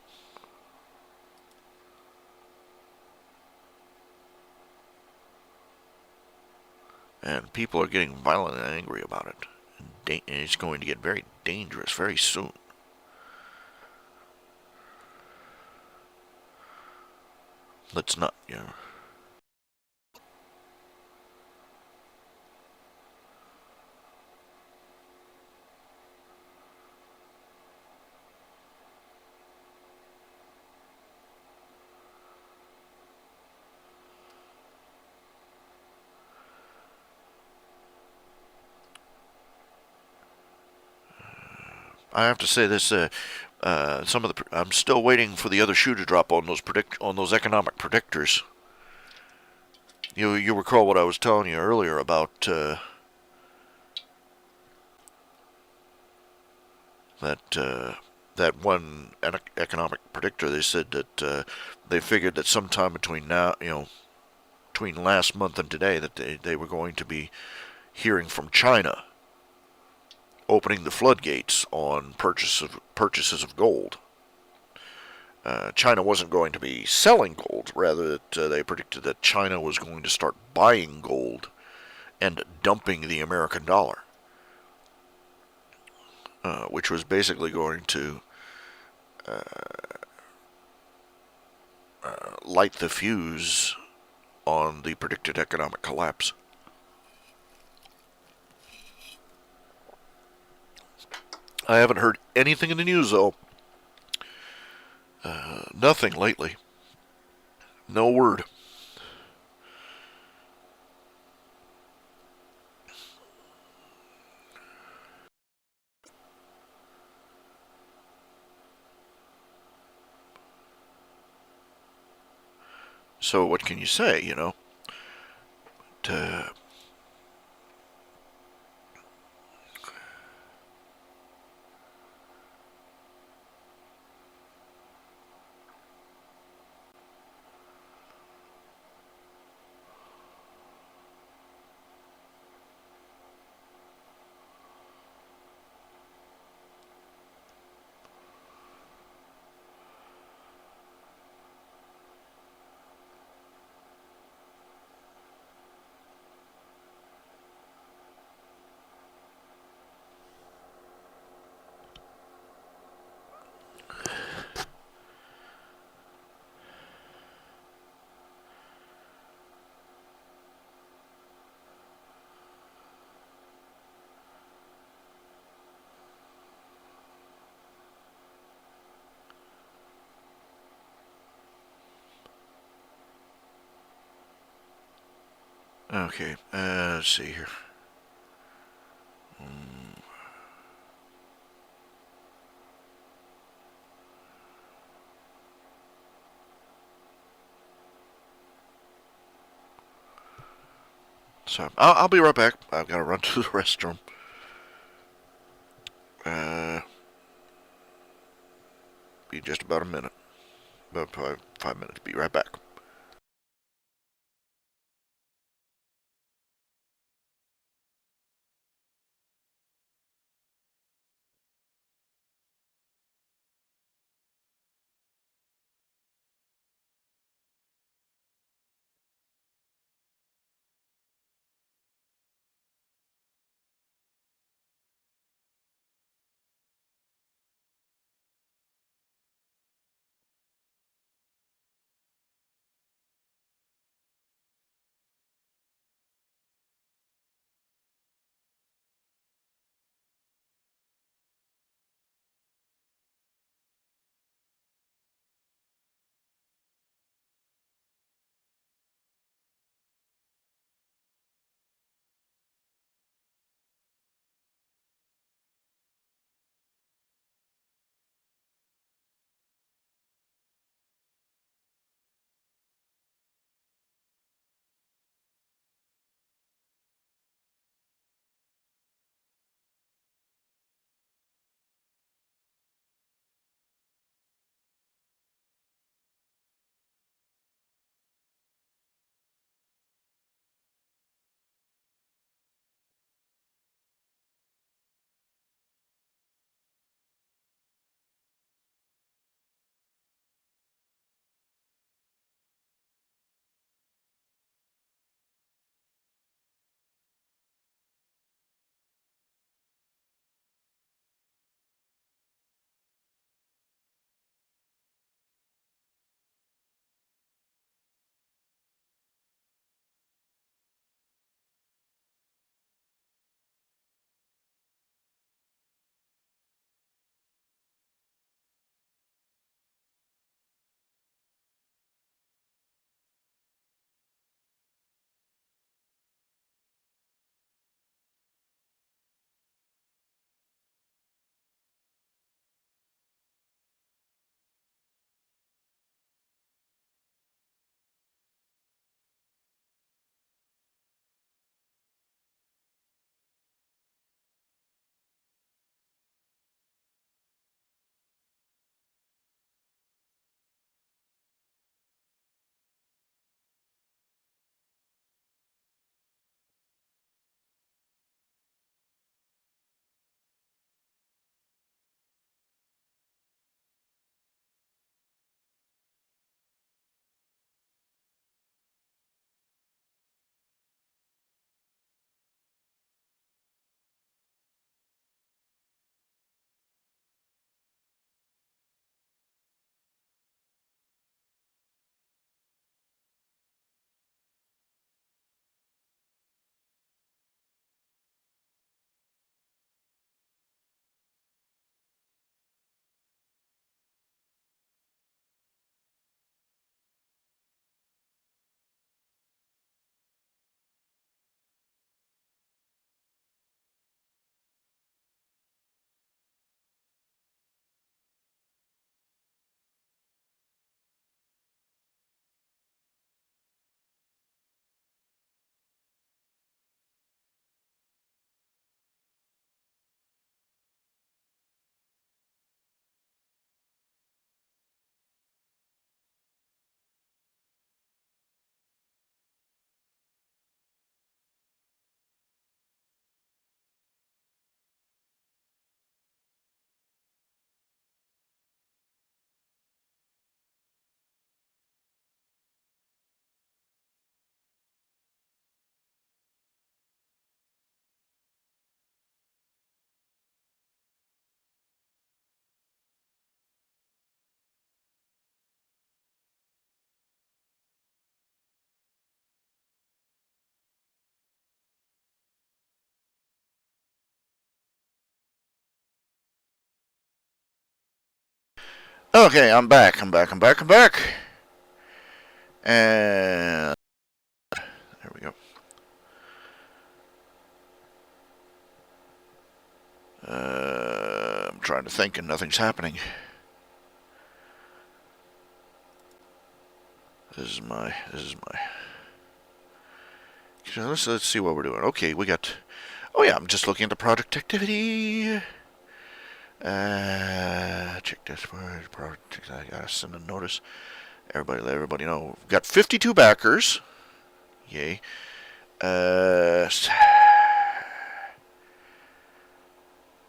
And people are getting violent and angry about it. And it's going to get very dangerous very soon. Let's not, you know. I have to say this. I'm still waiting for the other shoe to drop on those economic predictors. You recall what I was telling you earlier about that that one economic predictor. They said that they figured that sometime between now, between last month and today, that they were going to be hearing from China opening the floodgates on purchases of gold. China wasn't going to be selling gold. Rather, that they predicted that China was going to start buying gold and dumping the American dollar, which was basically going to light the fuse on the predicted economic collapse. I haven't heard anything in the news, though. Nothing lately. No word. So what can you say, To, okay, let's see here. So I'll be right back. I've got to run to the restroom. Uh, be just about a minute. About 5 minutes. Be right back. Okay, I'm back. I'm back. And there we go. I'm trying to think and nothing's happening. This is my. Let's see what we're doing. Okay, we got. Oh yeah, I'm just looking at the project activity. Check this project. I gotta send a notice. Everybody, let everybody know. We've got 52 backers. Yay.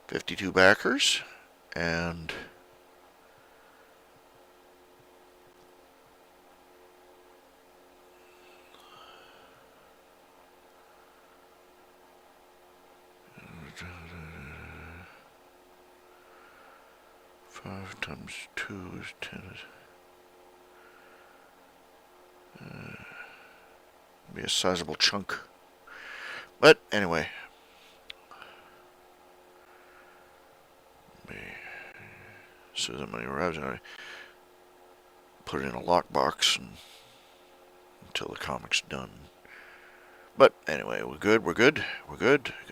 52 backers, and five times 2 is 10. Be a sizable chunk. But anyway, as soon as the money arrives, I put it in a lockbox until the comic's done. But anyway, we're good. We got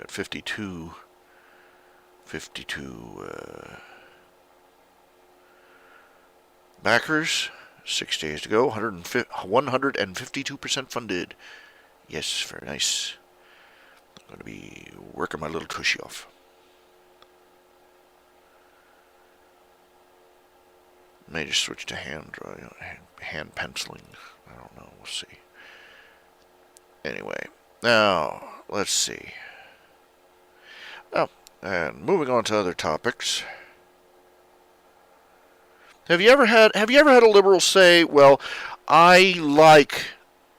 52 backers. 6 days to go. 152% funded. Yes, very nice. I'm going to be working my little tushy off. May just switch to hand drawing, hand penciling. I don't know. We'll see. Anyway, now let's see. Oh, and moving on to other topics. Have you ever had a liberal say, "Well, I like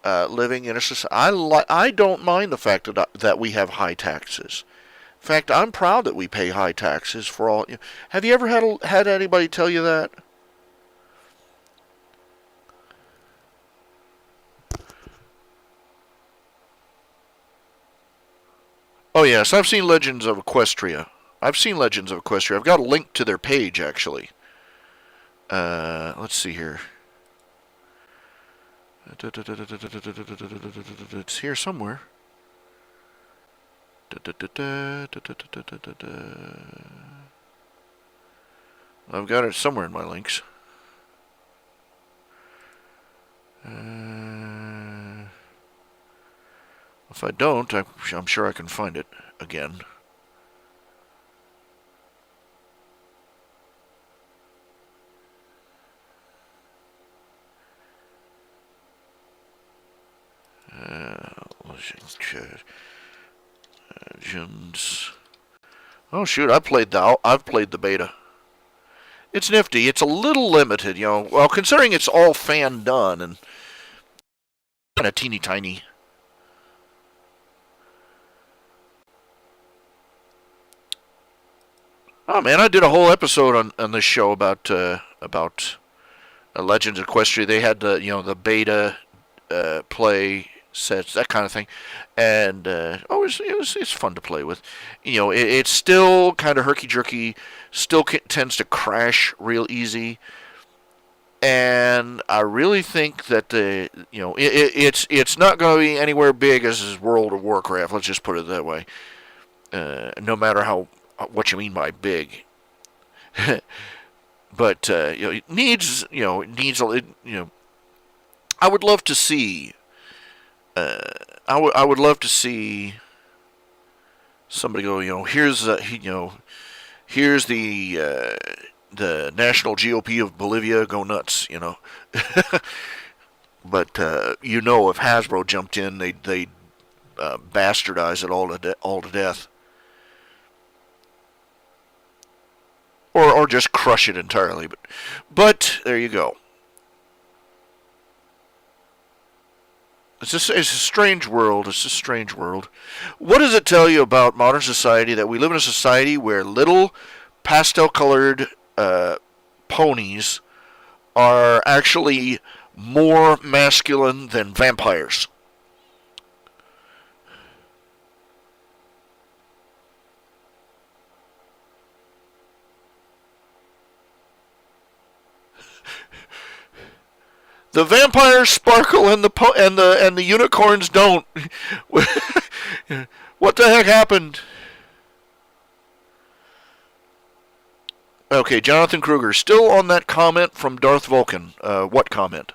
living in a society. I don't mind the fact that we have high taxes. In fact, I'm proud that we pay high taxes for all." Have you ever had anybody tell you that? Oh yes, I've seen Legends of Equestria. I've got a link to their page actually. Let's see here. It's here somewhere. I've got it somewhere in my links. If I don't, I'm sure I can find it again. Legends. Oh shoot! I've played the beta. It's nifty. It's a little limited, Well, considering it's all fan done and kind of teeny tiny. Oh man, I did a whole episode on this show about Legends of Equestria. They had the beta play sets, that kind of thing, and it's fun to play with. It's still kind of herky jerky, still tends to crash real easy, and I really think that it's not going to be anywhere big as World of Warcraft. Let's just put it that way. No matter what you mean by big. But it needs I would love to see. I would love to see somebody go. Here's the National GOP of Bolivia go nuts. But if Hasbro jumped in, they bastardize it all to death, or just crush it entirely. But there you go. It's a strange world. It's a strange world. What does it tell you about modern society that we live in a society where little pastel-colored ponies are actually more masculine than vampires? The vampires sparkle and the unicorns don't. What the heck happened? Okay, Jonathan Kruger, still on that comment from Darth Vulcan. What comment?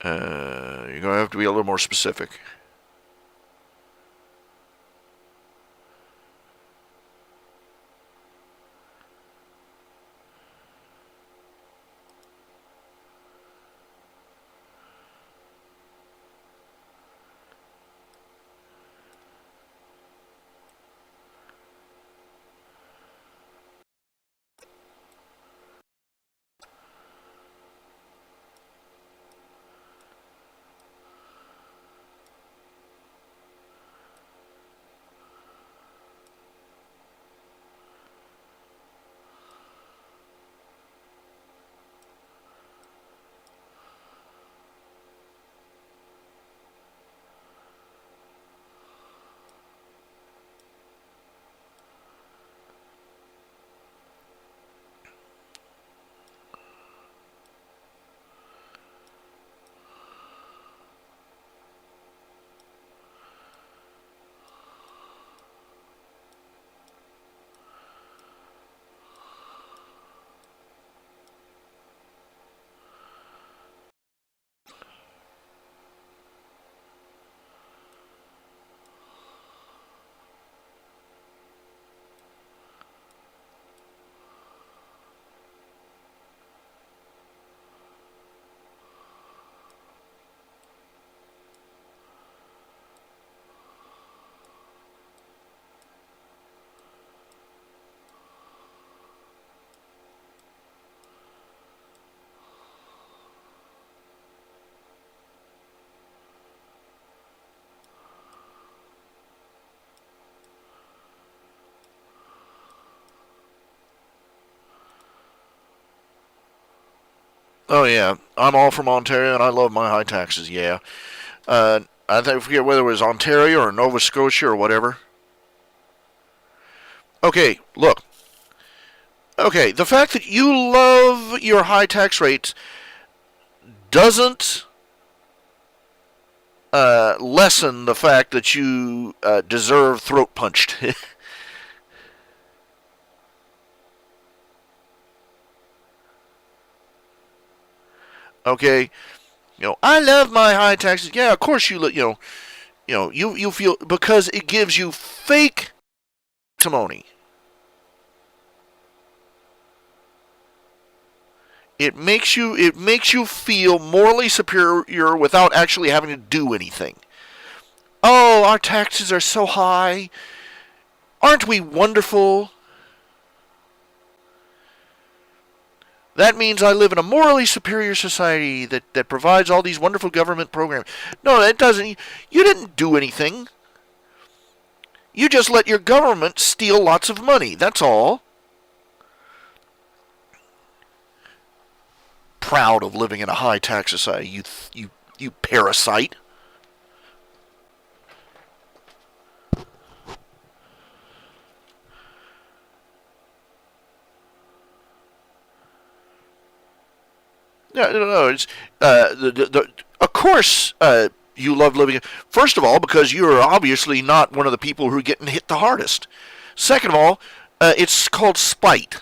You're going to have to be a little more specific. Oh yeah, I'm all from Ontario, and I love my high taxes. Yeah, I forget whether it was Ontario or Nova Scotia or whatever. Okay, look. Okay, the fact that you love your high tax rates doesn't lessen the fact that you deserve throat punched. Okay, I love my high taxes. Yeah, of course you feel because it gives you fake testimony. It makes you feel morally superior without actually having to do anything. Oh, our taxes are so high. Aren't we wonderful? That means I live in a morally superior society that provides all these wonderful government programs. No, it doesn't. You didn't do anything. You just let your government steal lots of money. That's all. Proud of living in a high tax society, you parasite. No. It's of course you love living. First of all, because you are obviously not one of the people who are getting hit the hardest. Second of all, it's called spite.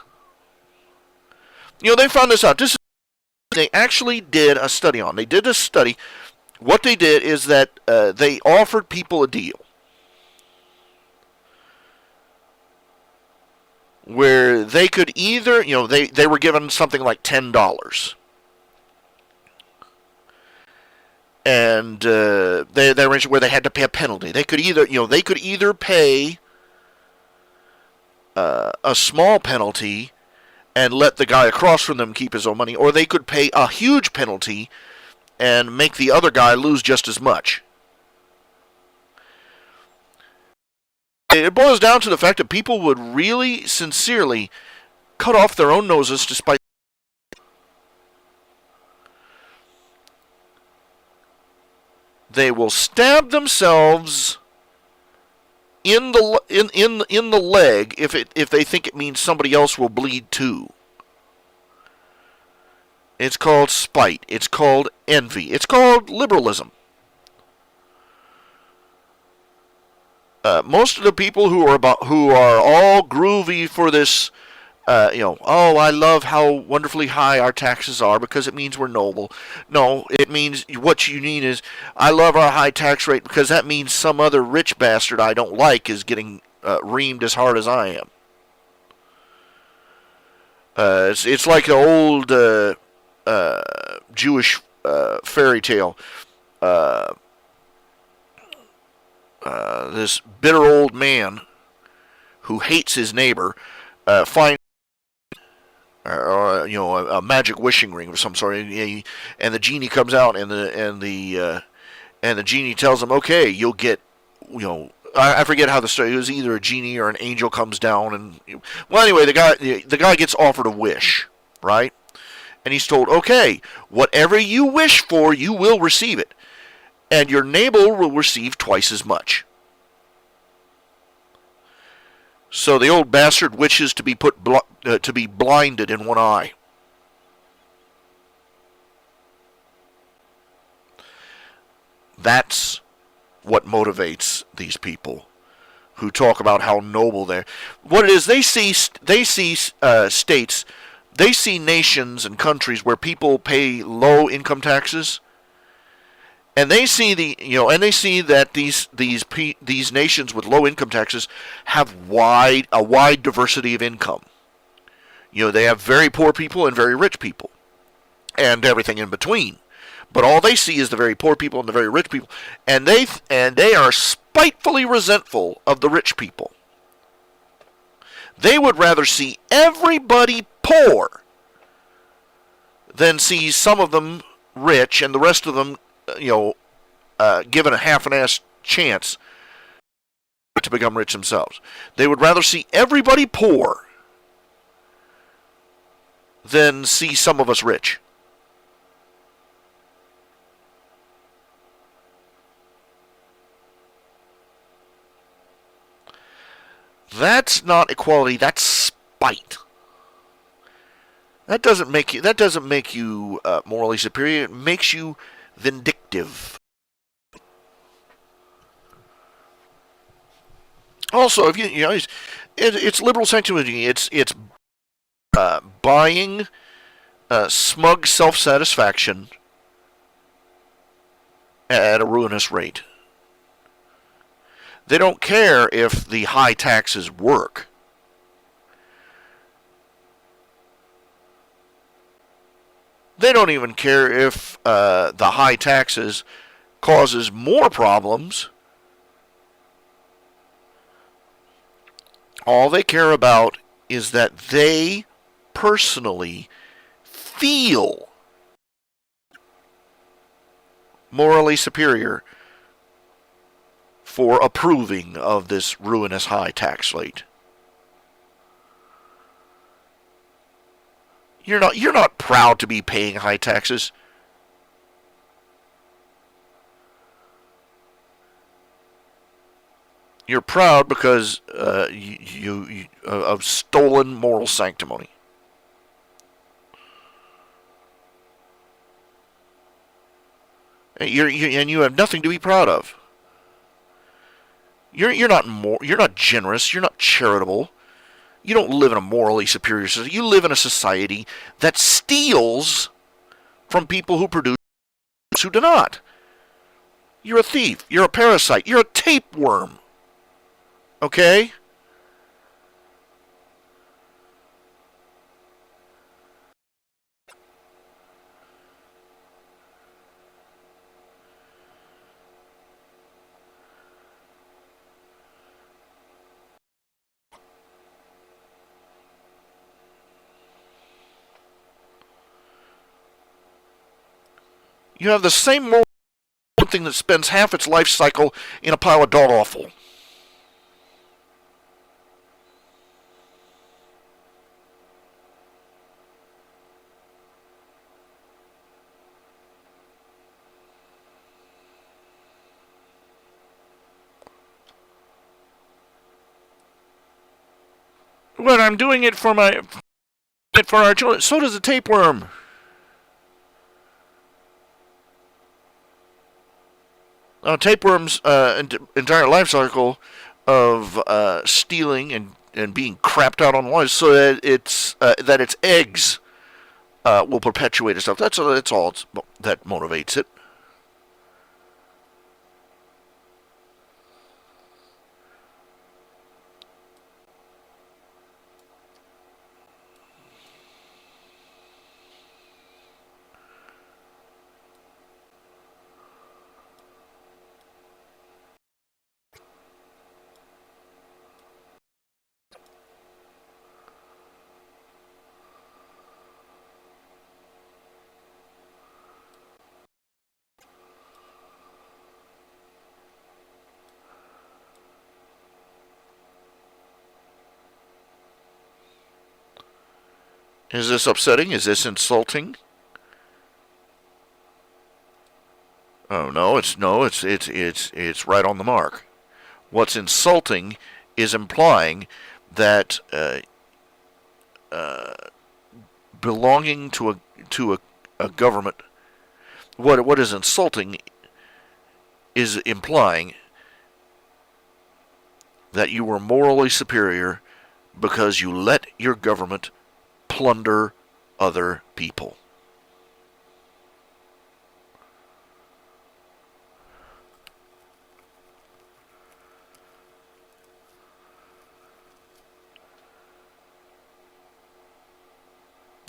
They found this out. They actually did a study on. They did a study. What they did is that they offered people a deal where they could either, they were given something like $10. And they arranged it where they had to pay a penalty. They could either pay a small penalty and let the guy across from them keep his own money, or they could pay a huge penalty and make the other guy lose just as much. It boils down to the fact that people would really sincerely cut off their own noses to spite. they will stab themselves in the leg if they think it means somebody else will bleed too. It's called spite. It's called envy. It's called liberalism. Most of the people who are all groovy for this, oh, I love how wonderfully high our taxes are because it means we're noble. No, it means what you mean is I love our high tax rate because that means some other rich bastard I don't like is getting reamed as hard as I am. It's like the old Jewish fairy tale. This bitter old man who hates his neighbor finds a magic wishing ring of some sort, and the genie comes out, and the genie tells him, okay, you'll get, I forget how the story. It was either a genie or an angel comes down, and well, anyway, the guy gets offered a wish, right? And he's told, okay, whatever you wish for, you will receive it, and your neighbor will receive twice as much. So the old bastard wishes to be to be blinded in one eye. That's what motivates these people who talk about how noble they're. What it is, they see states, they see nations and countries where people pay low income taxes, and they see that these nations with low income taxes have a wide diversity of income. They have very poor people and very rich people, and everything in between. But all they see is the very poor people and the very rich people, and they are spitefully resentful of the rich people. They would rather see everybody poor than see some of them rich and the rest of them, given a half-an-ass chance to become rich themselves. They would rather see everybody poor than see some of us rich. That's not equality. That's spite. That doesn't make you morally superior. It makes you vindictive. Also, if it's liberal sanctimony. It's buying smug self-satisfaction at a ruinous rate. They don't care if the high taxes work. They don't even care if the high taxes causes more problems. All they care about is that they personally feel morally superior for approving of this ruinous high tax rate. You're not proud to be paying high taxes. You're proud because you of stolen moral sanctimony. And you have nothing to be proud of. You're not generous. You're not charitable. You don't live in a morally superior society. You live in a society that steals from people who produce who do not. You're a thief. You're a parasite. You're a tapeworm. Okay? You have the same moral something that spends half its life cycle in a pile of dog offal. But I'm doing it for our children. So does a tapeworm. Tapeworms' entire life cycle of stealing and being crapped out on lives, so that its eggs will perpetuate itself. That's all that motivates it. Is this upsetting? Is this insulting? Oh no, it's right on the mark. What's insulting is implying that belonging to a government. What is insulting is implying that you were morally superior because you let your government plunder other people.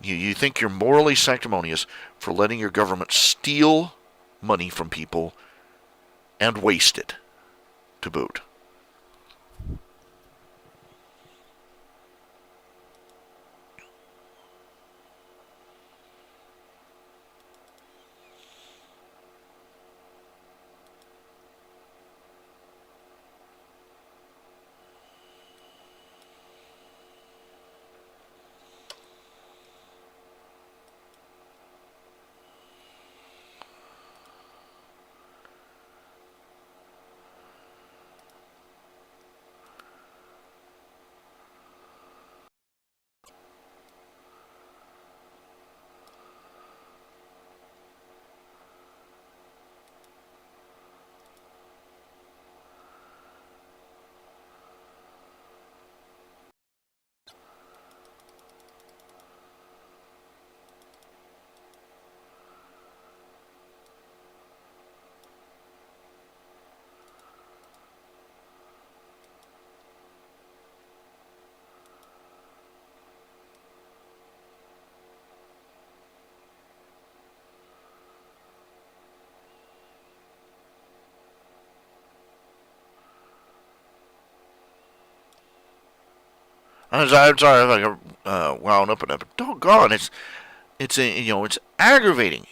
You think you're morally sanctimonious for letting your government steal money from people and waste it to boot. I'm sorry if I got wound up in that, but doggone, it's aggravating.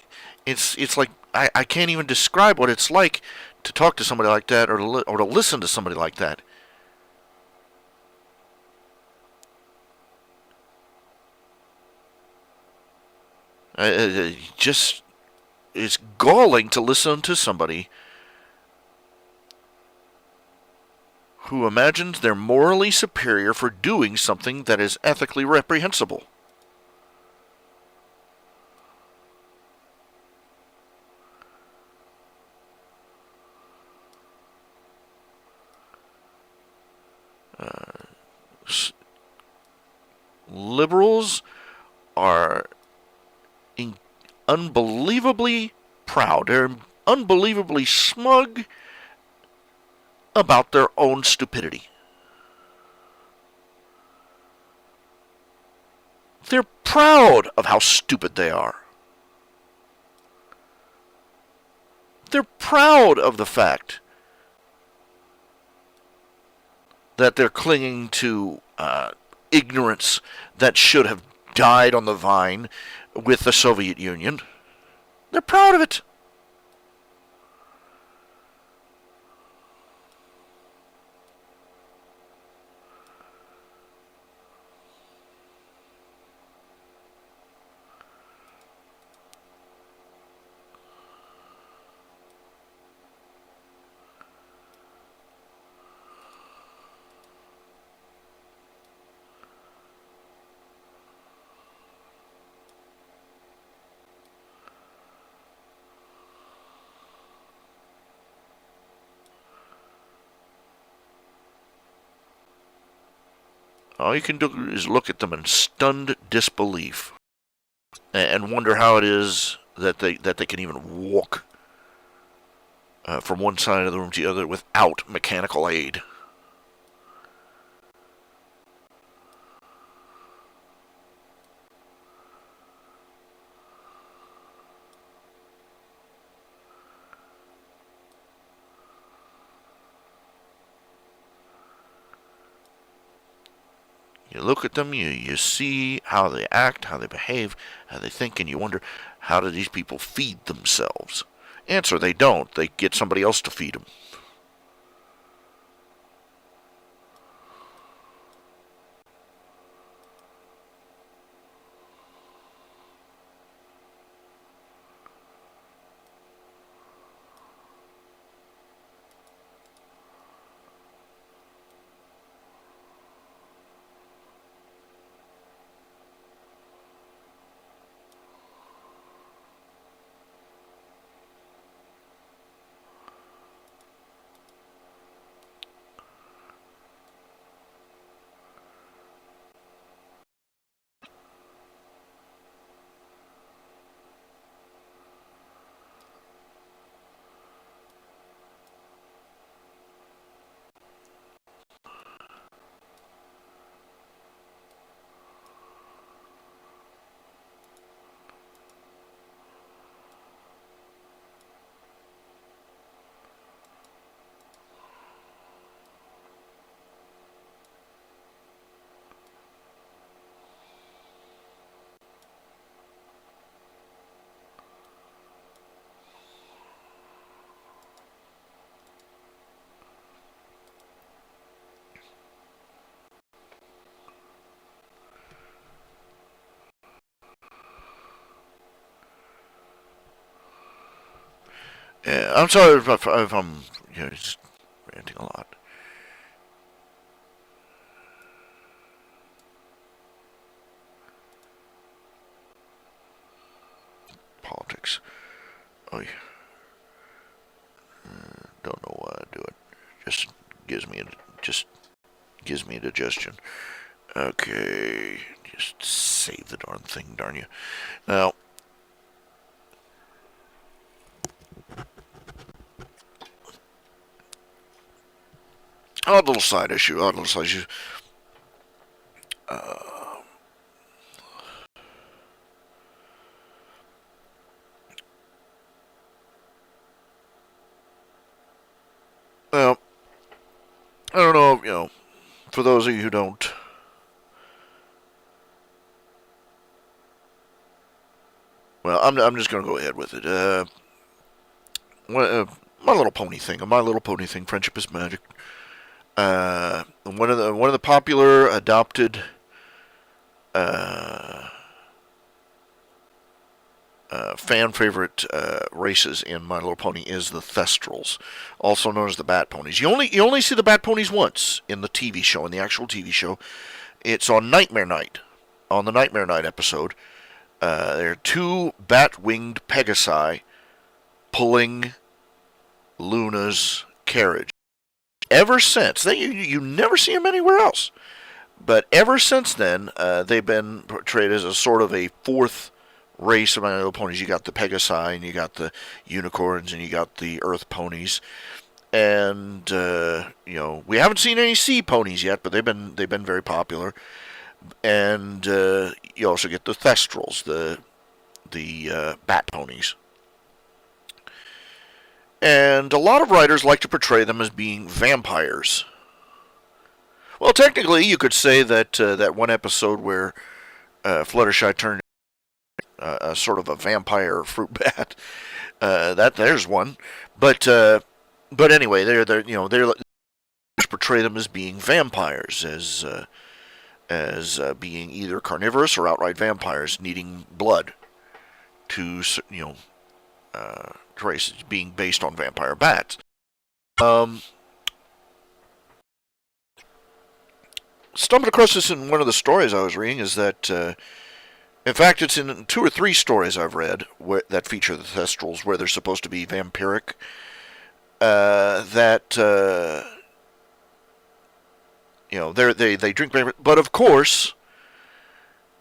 It's like I can't even describe what it's like to talk to somebody like that, or to listen to somebody like that. Just it's galling to listen to somebody who imagines they're morally superior for doing something that is ethically reprehensible. Liberals are unbelievably proud. They're unbelievably smug about their own stupidity. They're proud of how stupid they are. They're proud of the fact that they're clinging to ignorance that should have died on the vine with the Soviet Union. They're proud of it. All you can do is look at them in stunned disbelief and wonder how it is that they can even walk from one side of the room to the other without mechanical aid. You look at them, you see how they act, how they behave, how they think, and you wonder, how do these people feed themselves? Answer, they don't. They get somebody else to feed them. Yeah, I'm sorry if I'm just ranting a lot. Politics. Oh, yeah. Don't know why I do it. Just gives me a digestion. Okay, just save the darn thing, darn you. Now, odd little side issue. Well, I don't know, for those of you who don't, well, I'm just going to go ahead with it. My Little Pony thing, Friendship is Magic. One of the popular adopted fan favorite races in My Little Pony is the Thestrals, also known as the Bat Ponies. You only see the Bat Ponies once in the TV show, in the actual TV show. It's on Nightmare Night, on the Nightmare Night episode. There are two bat-winged Pegasi pulling Luna's carriage. Ever since, you never see them anywhere else. But ever since then, they've been portrayed as a sort of a fourth race of My Little Ponies. You got the Pegasi, and you got the unicorns, and you got the Earth Ponies. And we haven't seen any Sea Ponies yet, but they've been very popular. And you also get the Thestrals, the Bat Ponies. And a lot of writers like to portray them as being vampires. Well, technically, you could say that that one episode where Fluttershy turned a sort of a vampire fruit bat. There's one, but anyway, they're portray them as being vampires, as being either carnivorous or outright vampires, needing blood to trace being based on vampire bats. Stumbled across this in one of the stories I was reading. Is that in fact, it's in 2 or 3 stories I've read that feature the Thestrals, where they're supposed to be vampiric. That they drink, but of course,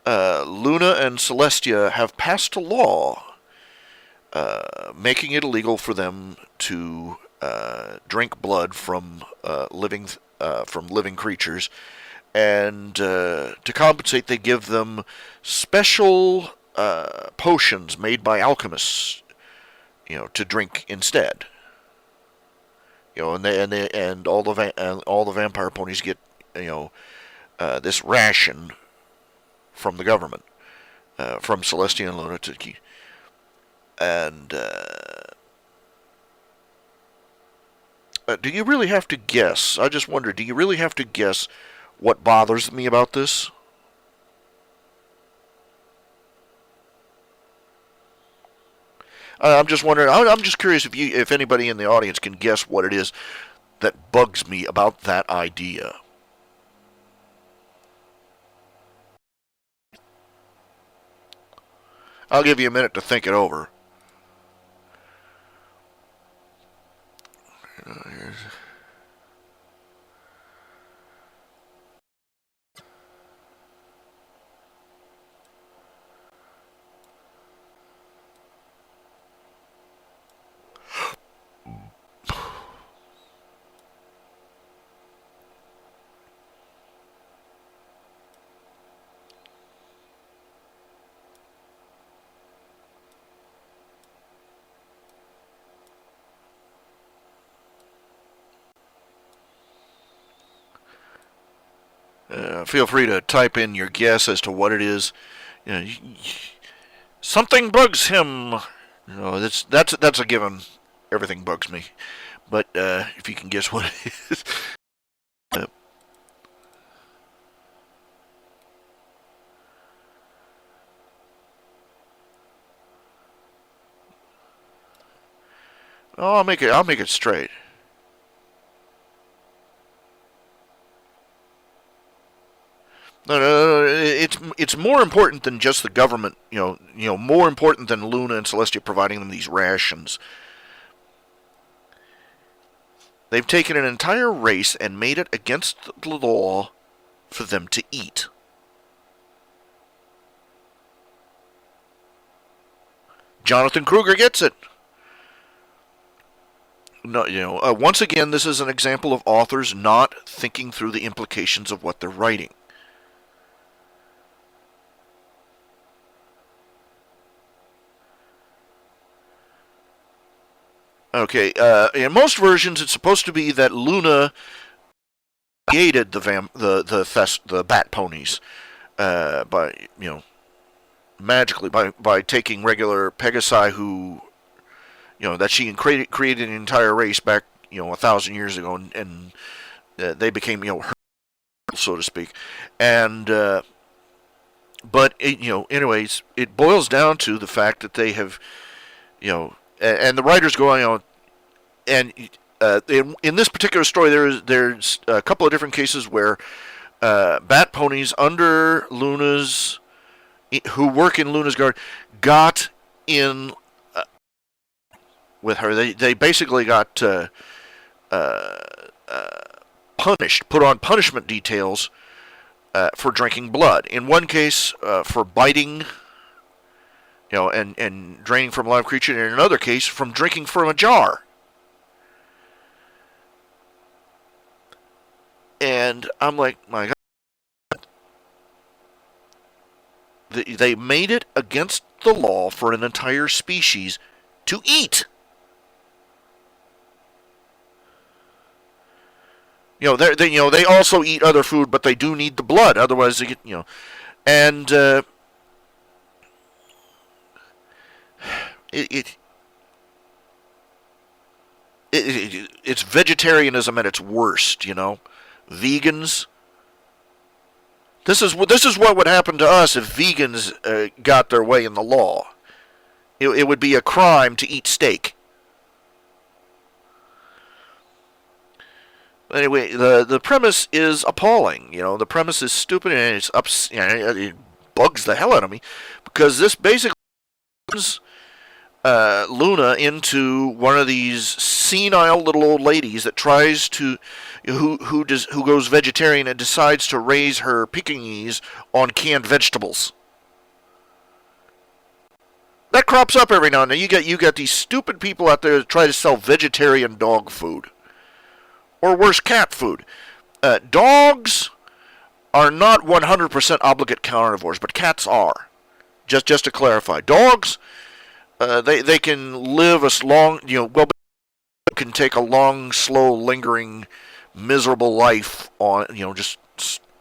Luna and Celestia have passed a law making it illegal for them to drink blood from living creatures, and to compensate, they give them special potions made by alchemists, to drink instead. And all the vampire ponies get this ration from the government, from Celestia and Luna to keep. And do you really have to guess? I just wonder, do you really have to guess what bothers me about this? I'm just wondering. I'm just curious if anybody in the audience can guess what it is that bugs me about that idea. I'll give you a minute to think it over. Feel free to type in your guess as to what it is. Something bugs him. That's a given. Everything bugs me. But if you can guess what it is. I'll make it straight. No, it's more important than just the government. More important than Luna and Celestia providing them these rations. They've taken an entire race and made it against the law for them to eat. Jonathan Kruger gets it. No, once again, this is an example of authors not thinking through the implications of what they're writing. Okay, in most versions, it's supposed to be that Luna created the bat ponies by magically by taking regular Pegasi who that she created an entire race back 1,000 years ago, and they became her, so to speak, and but anyways, it boils down to the fact that they have and the writers go and in this particular story there's a couple of different cases where bat ponies under Luna's who work in Luna's guard got in with her. They basically got punished, put on punishment details for drinking blood. In one case, for biting, and draining from a live creature. And in another case, from drinking from a jar. And I'm like, my God. They made it against the law for an entire species to eat. They also eat other food, but they do need the blood. Otherwise, they get, and it's vegetarianism at its worst. Vegans. This is what would happen to us if vegans got their way in the law. It would be a crime to eat steak. Anyway, the premise is appalling. The premise is stupid, and it bugs the hell out of me, because this basically Luna into one of these senile little old ladies that tries to who goes vegetarian and decides to raise her Pekingese on canned vegetables. That crops up every now and then. You got these stupid people out there that try to sell vegetarian dog food, or worse, cat food. Dogs are not 100% obligate carnivores, but cats are. Just to clarify, dogs they can live as long, can take a long, slow, lingering, miserable life on, just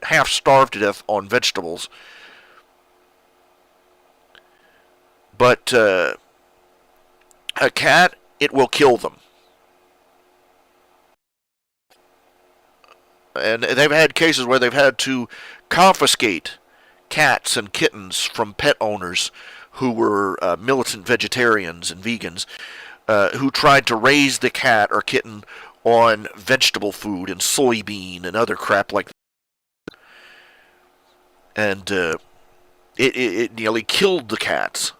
half starved to death on vegetables. But a cat, it will kill them. And they've had cases where they've had to confiscate cats and kittens from pet owners who were militant vegetarians and vegans who tried to raise the cat or kitten on vegetable food and soybean and other crap like that. And it nearly killed the cats.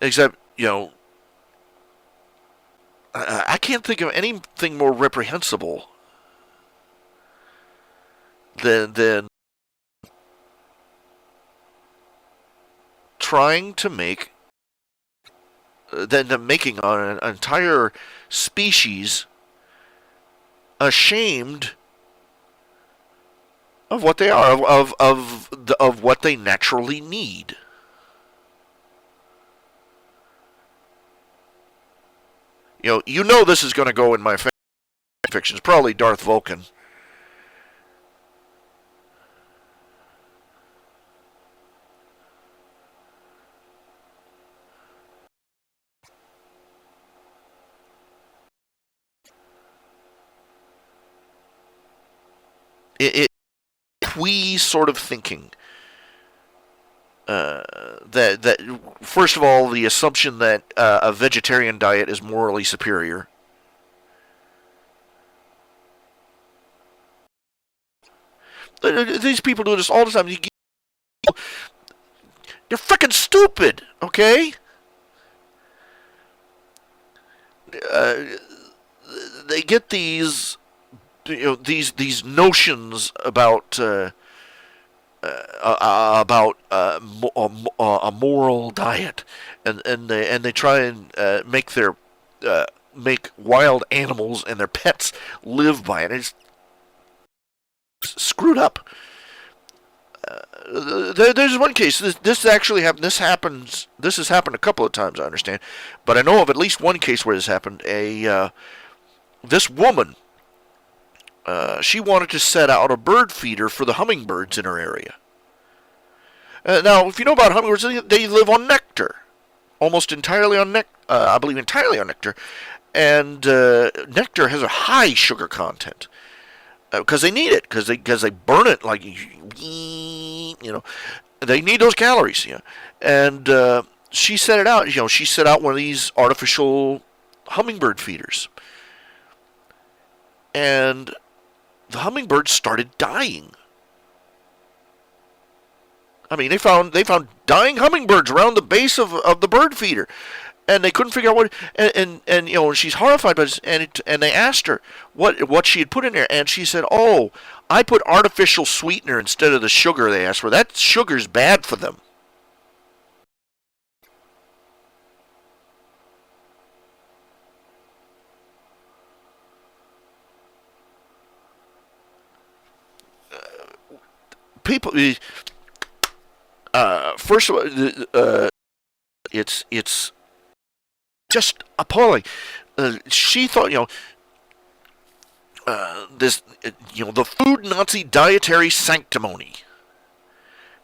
Except, I can't think of anything more reprehensible than trying to make than making an entire species ashamed of what they are, of what they naturally need. This is going to go in my fan fiction. It's probably Darth Vulcan. It we sort of thinking that first of all, the assumption that a vegetarian diet is morally superior. These people do this all the time. You're freaking stupid, okay? They get these notions about a moral diet, and they try and make wild animals and their pets live by it. It's screwed up. There's one case. This actually happened. This has happened a couple of times, I understand, but I know of at least one case where this happened. This woman, she wanted to set out a bird feeder for the hummingbirds in her area. Now, if you know about hummingbirds, they live on nectar, almost entirely on nectar. I believe entirely on nectar, and nectar has a high sugar content. Because they need it, because they burn it like, they need those calories, And she set it out, she set out one of these artificial hummingbird feeders, and the hummingbirds started dying. I mean, they found dying hummingbirds around the base of the bird feeder. And they couldn't figure out what, and she's horrified by this, and they asked her what she had put in there, and she said, "Oh, I put artificial sweetener instead of the sugar they asked for. That sugar's bad for them." People, first of all, it's just appalling. She thought, the food Nazi dietary sanctimony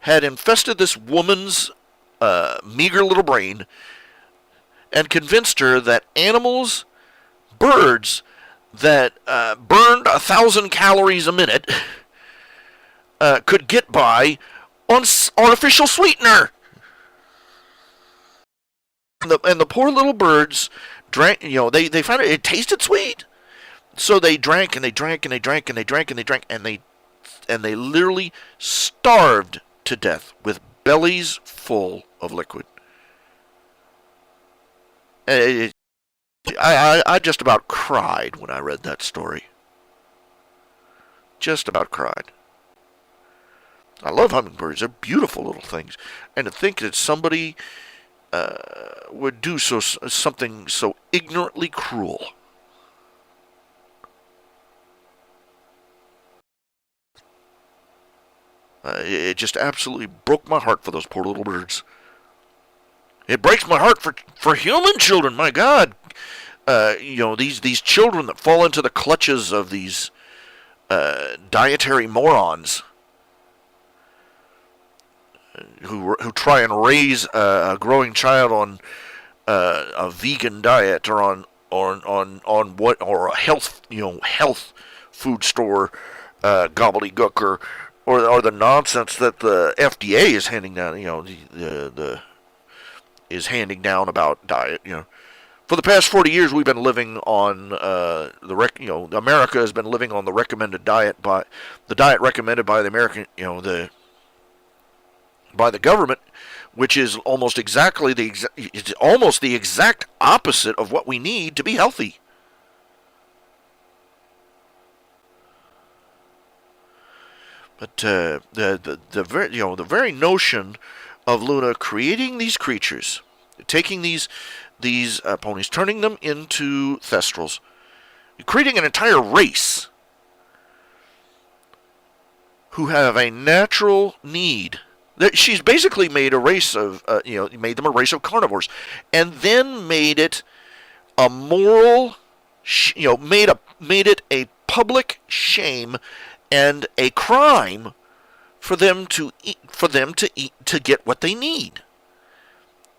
had infested this woman's meager little brain and convinced her that birds that burned 1,000 calories a minute could get by on artificial sweetener. And the poor little birds drank, they found it tasted sweet. So they drank and they drank and they drank and they drank and they drank and they literally starved to death with bellies full of liquid. I just about cried when I read that story. Just about cried. I love hummingbirds. They're beautiful little things. And to think that somebody would do something so ignorantly cruel. It just absolutely broke my heart for those poor little birds. It breaks my heart for human children. My God, these children that fall into the clutches of these dietary morons who try and raise a growing child on a vegan diet or on a health food store gobbledygook or the nonsense that the FDA is handing down. Is handing down about diet. For the past 40 years, we've been living on America has been living on the recommended diet by the diet recommended by the American, by the government, which is almost exactly it's almost the exact opposite of what we need to be healthy. But the very notion of Luna creating these creatures, taking these ponies, turning them into thestrals, creating an entire race who have a natural need. She's basically made a race of, made them a race of carnivores, and then made it a moral, made it a public shame and a crime for them to get what they need.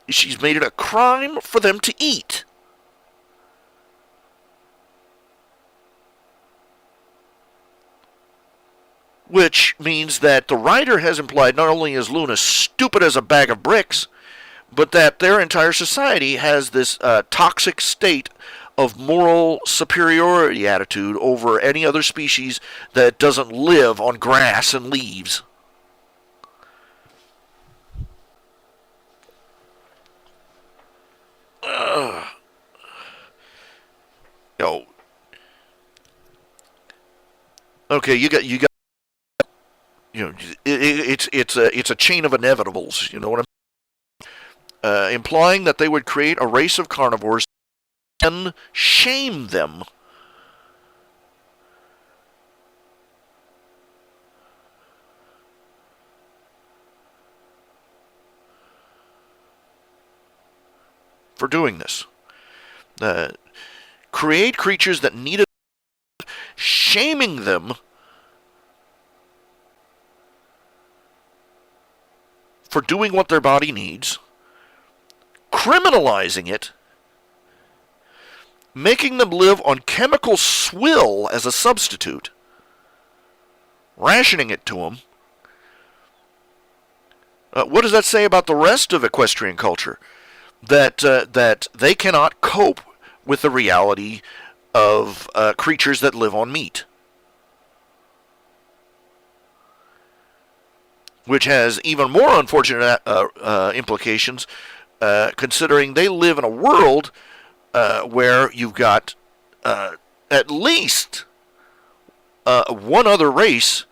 She's made it a crime for them to eat. Which means that the writer has implied not only is Luna stupid as a bag of bricks, but that their entire society has this toxic state of moral superiority attitude over any other species that doesn't live on grass and leaves. Okay, you got it's a chain of inevitables. You know what I'm implying that they would create a race of carnivores and shame them. For doing this. Create creatures that need it, shaming them for doing what their body needs, criminalizing it, making them live on chemical swill as a substitute, rationing it to them. What does that say about the rest of equestrian culture? That they cannot cope with the reality of creatures that live on meat, which has even more unfortunate implications, considering they live in a world where you've got at least one other race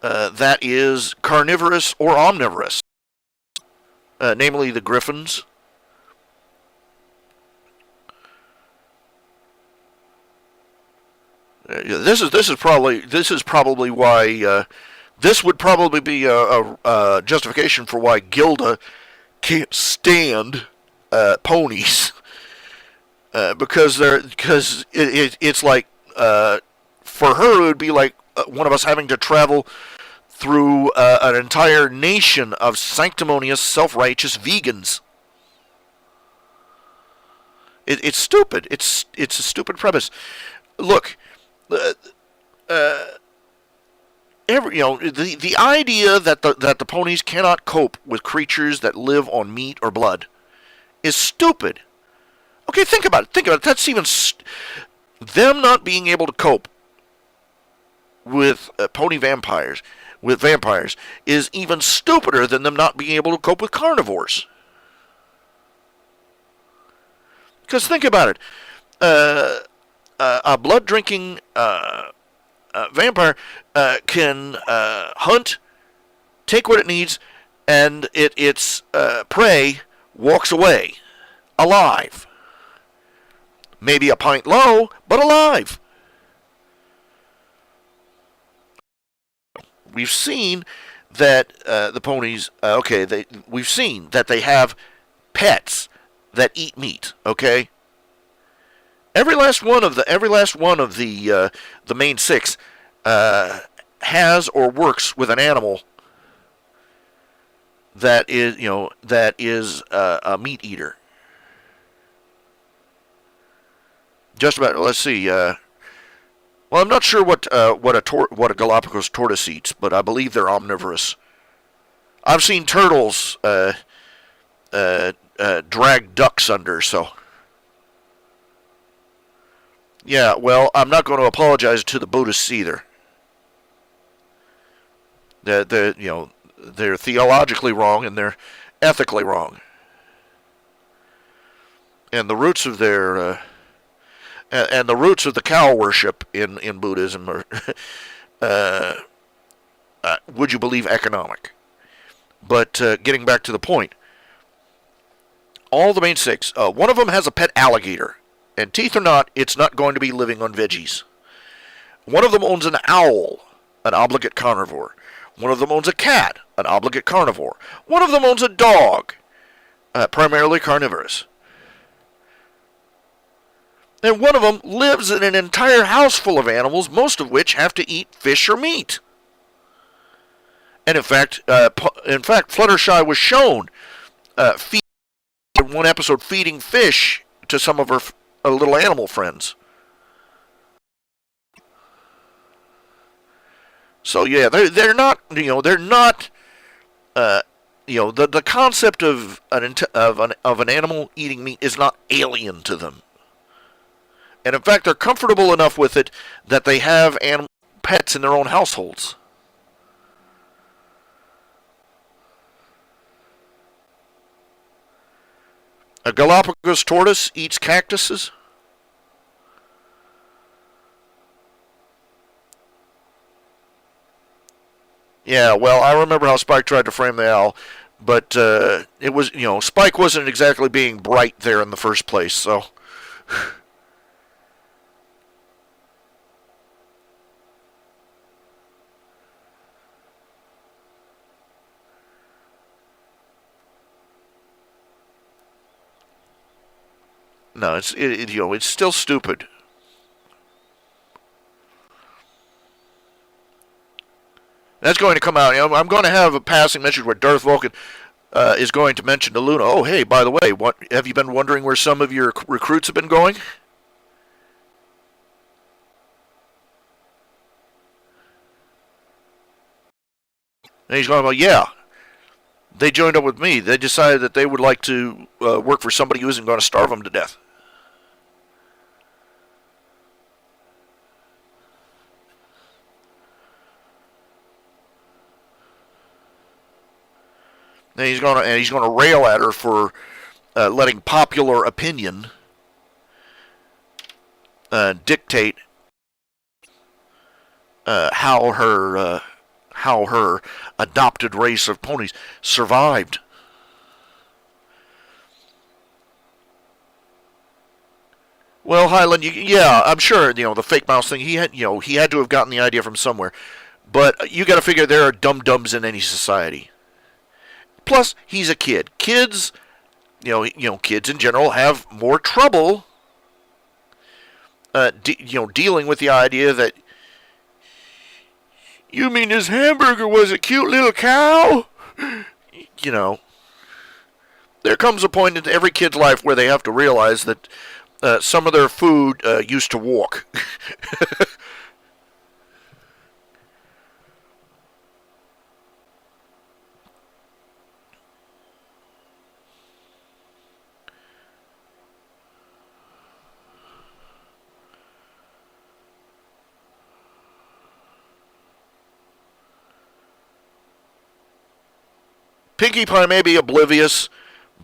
that is carnivorous or omnivorous, namely the griffins. This is probably why this would probably be a justification for why Gilda can't stand ponies, because it's like for her it would be like one of us having to travel through an entire nation of sanctimonious, self-righteous vegans. It's stupid. It's a stupid premise. Look. The idea that the ponies cannot cope with creatures that live on meat or blood is stupid. Okay, think about it. That's even them not being able to cope with pony vampires, is even stupider than them not being able to cope with carnivores. Because think about it. A blood-drinking vampire can hunt, take what it needs, and its prey walks away alive. Maybe a pint low, but alive. We've seen that the ponies, we've seen that they have pets that eat meat. Okay, every last one of the main six has or works with an animal that is a meat eater. Just about. Let's see. Well, I'm not sure what a Galapagos tortoise eats, but I believe they're omnivorous. I've seen turtles drag ducks under, so yeah. Well, I'm not going to apologize to the Buddhists either. They're theologically wrong and they're ethically wrong, and the roots of their and the roots of the cow worship in Buddhism are, would you believe, economic. But getting back to the point, all the main six, one of them has a pet alligator, and teeth or not, it's not going to be living on veggies. One of them owns an owl, an obligate carnivore. One of them owns a cat, an obligate carnivore. One of them owns a dog, primarily carnivorous. And one of them lives in an entire house full of animals, most of which have to eat fish or meat. And in fact, Fluttershy was shown in one episode feeding fish to some of her little animal friends. So yeah, they're not the concept of an animal eating meat is not alien to them. And in fact, they're comfortable enough with it that they have pets in their own households. A Galapagos tortoise eats cactuses. Yeah, well, I remember how Spike tried to frame the owl, but it was, Spike wasn't exactly being bright there in the first place, so. No, it's still stupid. That's going to come out. I'm going to have a passing message where Darth Vulcan is going to mention to Luna, oh, hey, by the way, what have you been wondering where some of your recruits have been going? And he's going, well, yeah. They joined up with me. They decided that they would like to work for somebody who isn't going to starve them to death. And he's going to rail at her for letting popular opinion dictate how her adopted race of ponies survived. Well, Highland, yeah, I'm sure the fake mouse thing. He had to have gotten the idea from somewhere, but you got to figure there are dum-dums in any society. Plus, he's a kid. Kids, kids in general have more trouble, dealing with the idea that, you mean this hamburger was a cute little cow? There comes a point in every kid's life where they have to realize that some of their food used to walk. Pinkie Pie may be oblivious,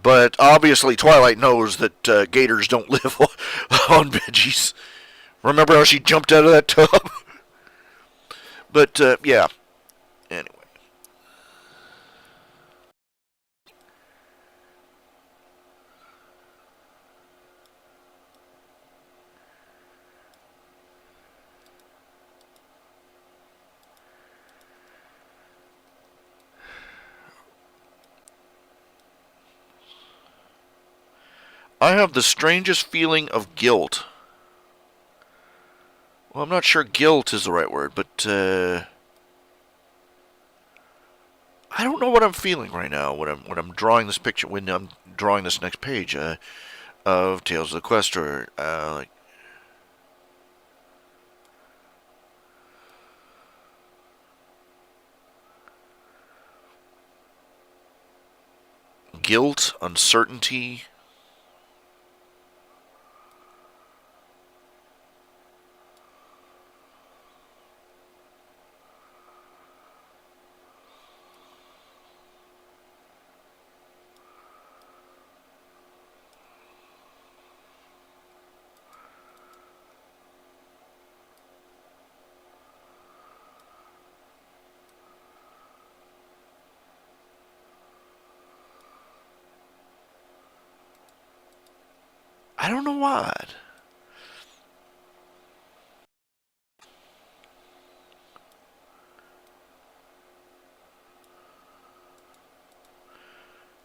But obviously, Twilight knows that gators don't live on veggies. Remember how she jumped out of that tub? But yeah. Anyway, I have the strangest feeling of guilt. Well, I'm not sure guilt is the right word, but I don't know what I'm feeling right now when I'm drawing this picture. When I'm drawing this next page of Tales of the Questor, like guilt, uncertainty. I don't know what.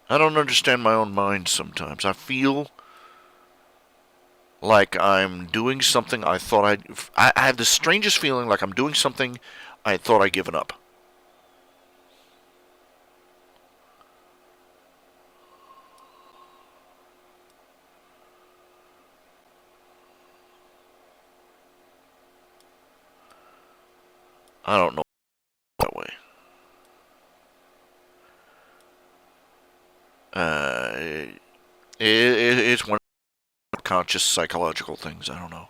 I don't understand my own mind sometimes. I feel like I'm doing something I thought I'd. I have the strangest feeling like I'm doing something I thought I'd given up. I don't know that way. It, it's one of conscious psychological things. I don't know.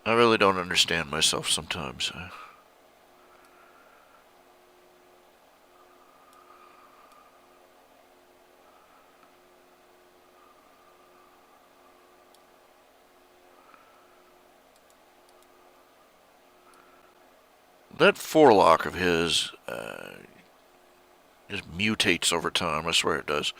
I really don't understand myself sometimes. That forelock of his just mutates over time. I swear it does.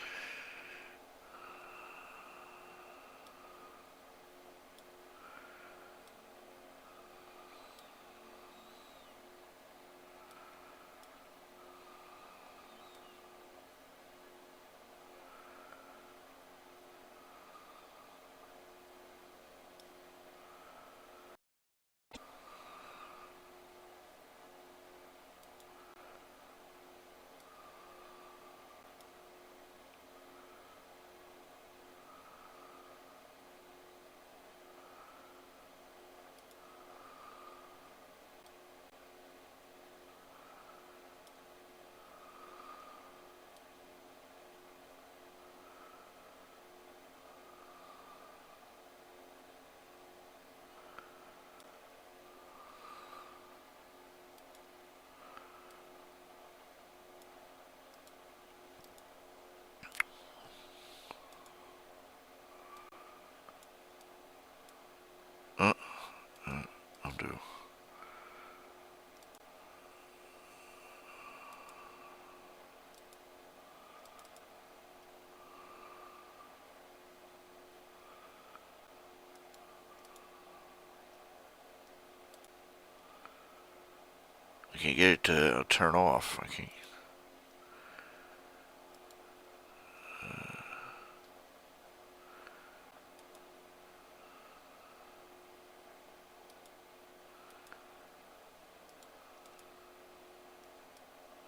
can't get it to turn off. I can't.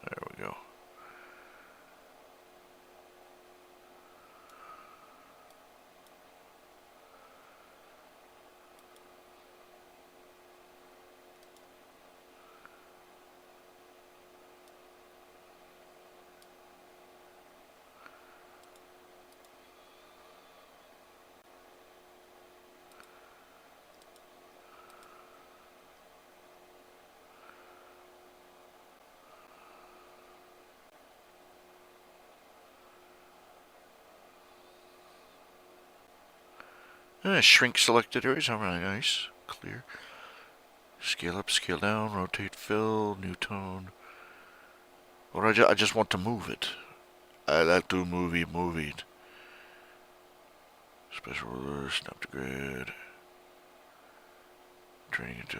There we go. Shrink selected areas. All right, nice. Clear. Scale up, scale down, rotate, fill, new tone. Or I just want to move it. I like to move it. Special ruler, snap to grid. Training to.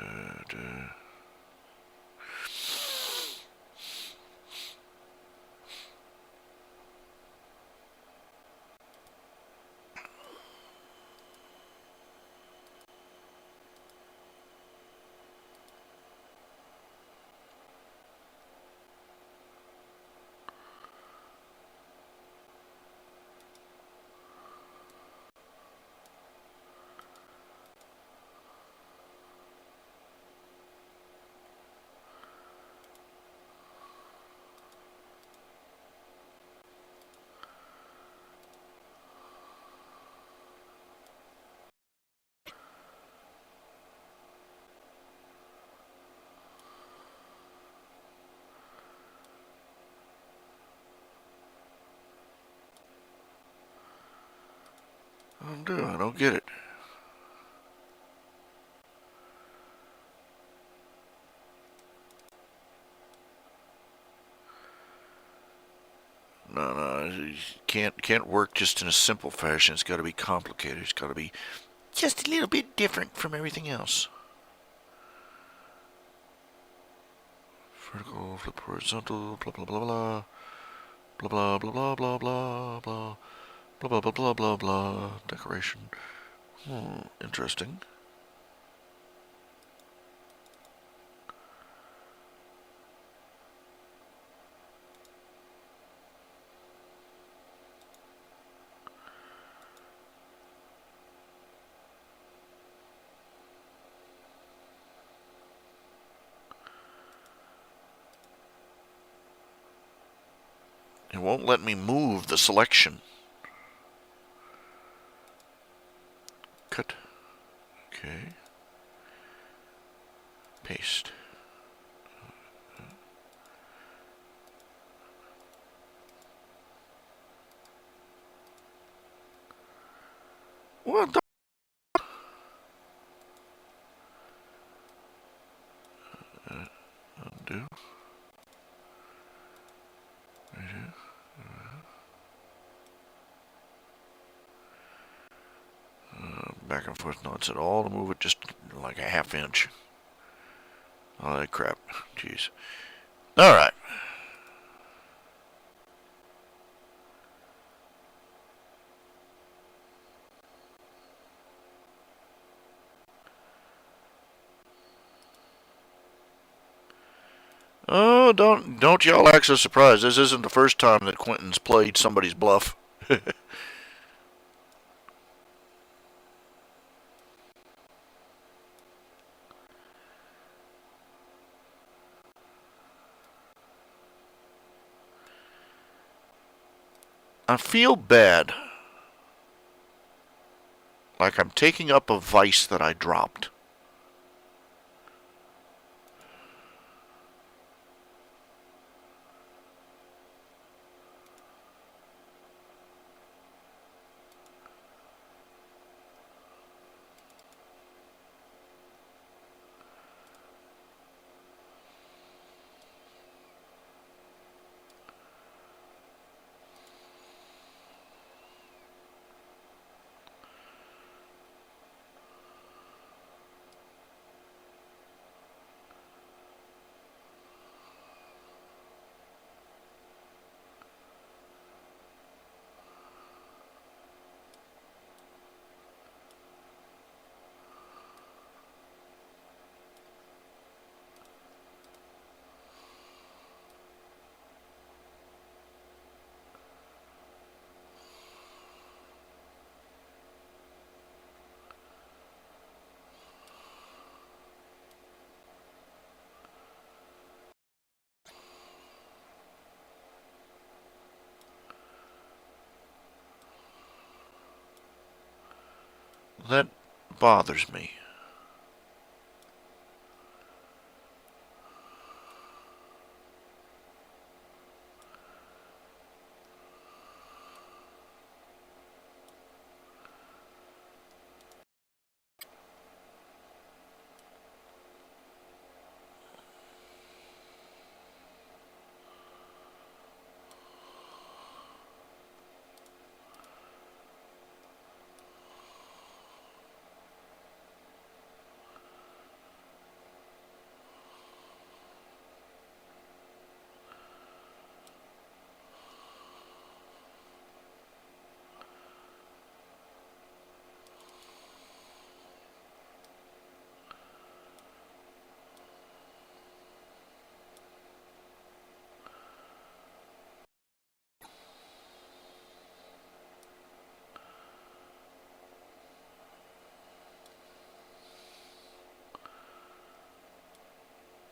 I don't get it. No, it can't work just in a simple fashion. It's got to be complicated. It's got to be just a little bit different from everything else. Vertical, flip horizontal, blah blah blah blah, blah blah blah blah blah blah blah, blah blah blah blah blah blah. Decoration. Interesting. It won't let me move the selection. Cut. Okay. Paste. What the? Undo. Right here. Back and forth. No, it's at all to move it just like a half inch. Oh, that crap. Jeez. All right. Oh, don't y'all act so surprised. This isn't the first time that Quentin's played somebody's bluff. I feel bad. Like I'm taking up a vice that I dropped. That bothers me.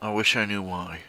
I wish I knew why.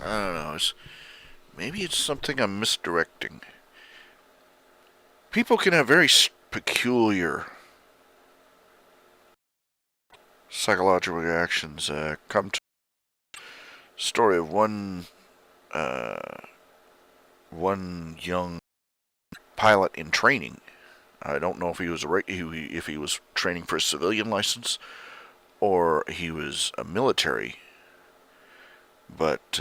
I don't know. Maybe it's something I'm misdirecting. People can have very peculiar psychological reactions. Come to the story of uh, one young pilot in training. I don't know if he was if he was training for a civilian license or he was a military, but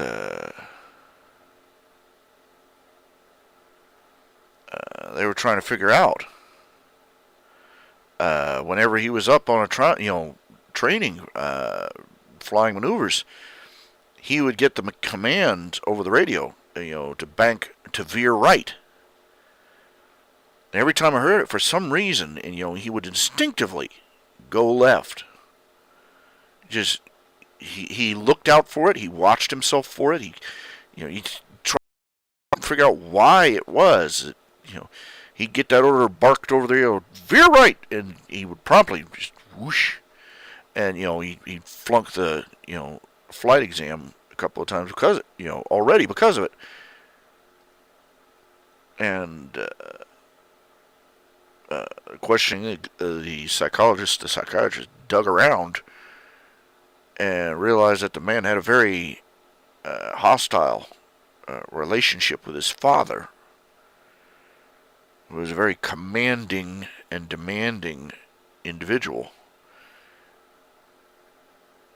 they were trying to figure out whenever he was up on a training flying maneuvers, he would get the command over the radio, to veer right. And every time I heard it, for some reason, and he would instinctively go left. Just he looked out for it. He watched himself for it. He tried to figure out why it was. He'd get that order barked over there, veer right, and he would promptly just whoosh, and he'd flunk the flight exam couple of times already because of it. And questioning the psychiatrist dug around and realized that the man had a very hostile relationship with his father, who was a very commanding and demanding individual.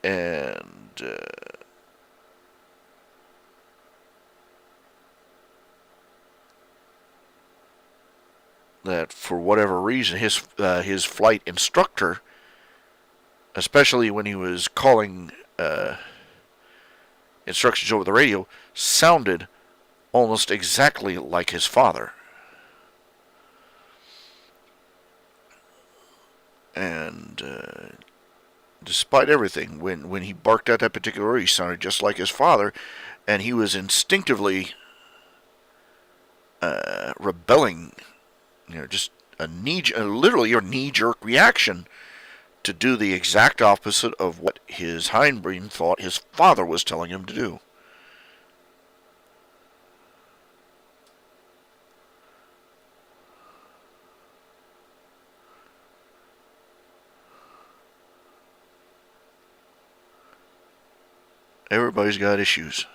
And that for whatever reason, his flight instructor, especially when he was calling instructions over the radio, sounded almost exactly like his father. And despite everything, when he barked out that particular word, he sounded just like his father, and he was instinctively rebelling. Just literally a knee-jerk reaction to do the exact opposite of what his hindbrain thought his father was telling him to do. Everybody's got issues.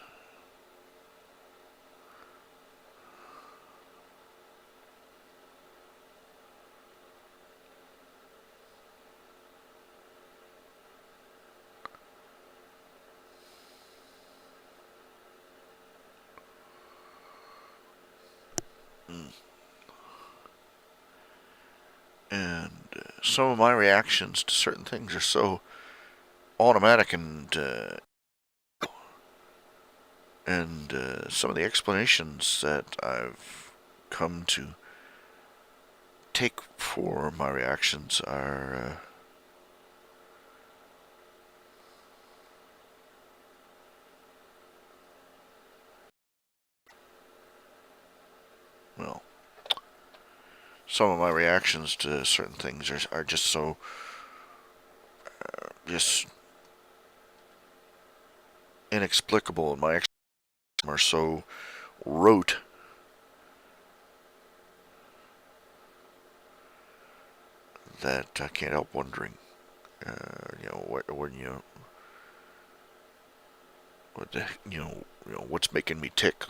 And some of my reactions to certain things are so automatic, and some of the explanations that I've come to take for my reactions are well, some of my reactions to certain things are just so just inexplicable, and my explanations are so rote that I can't help wondering, what the, what's making me tick.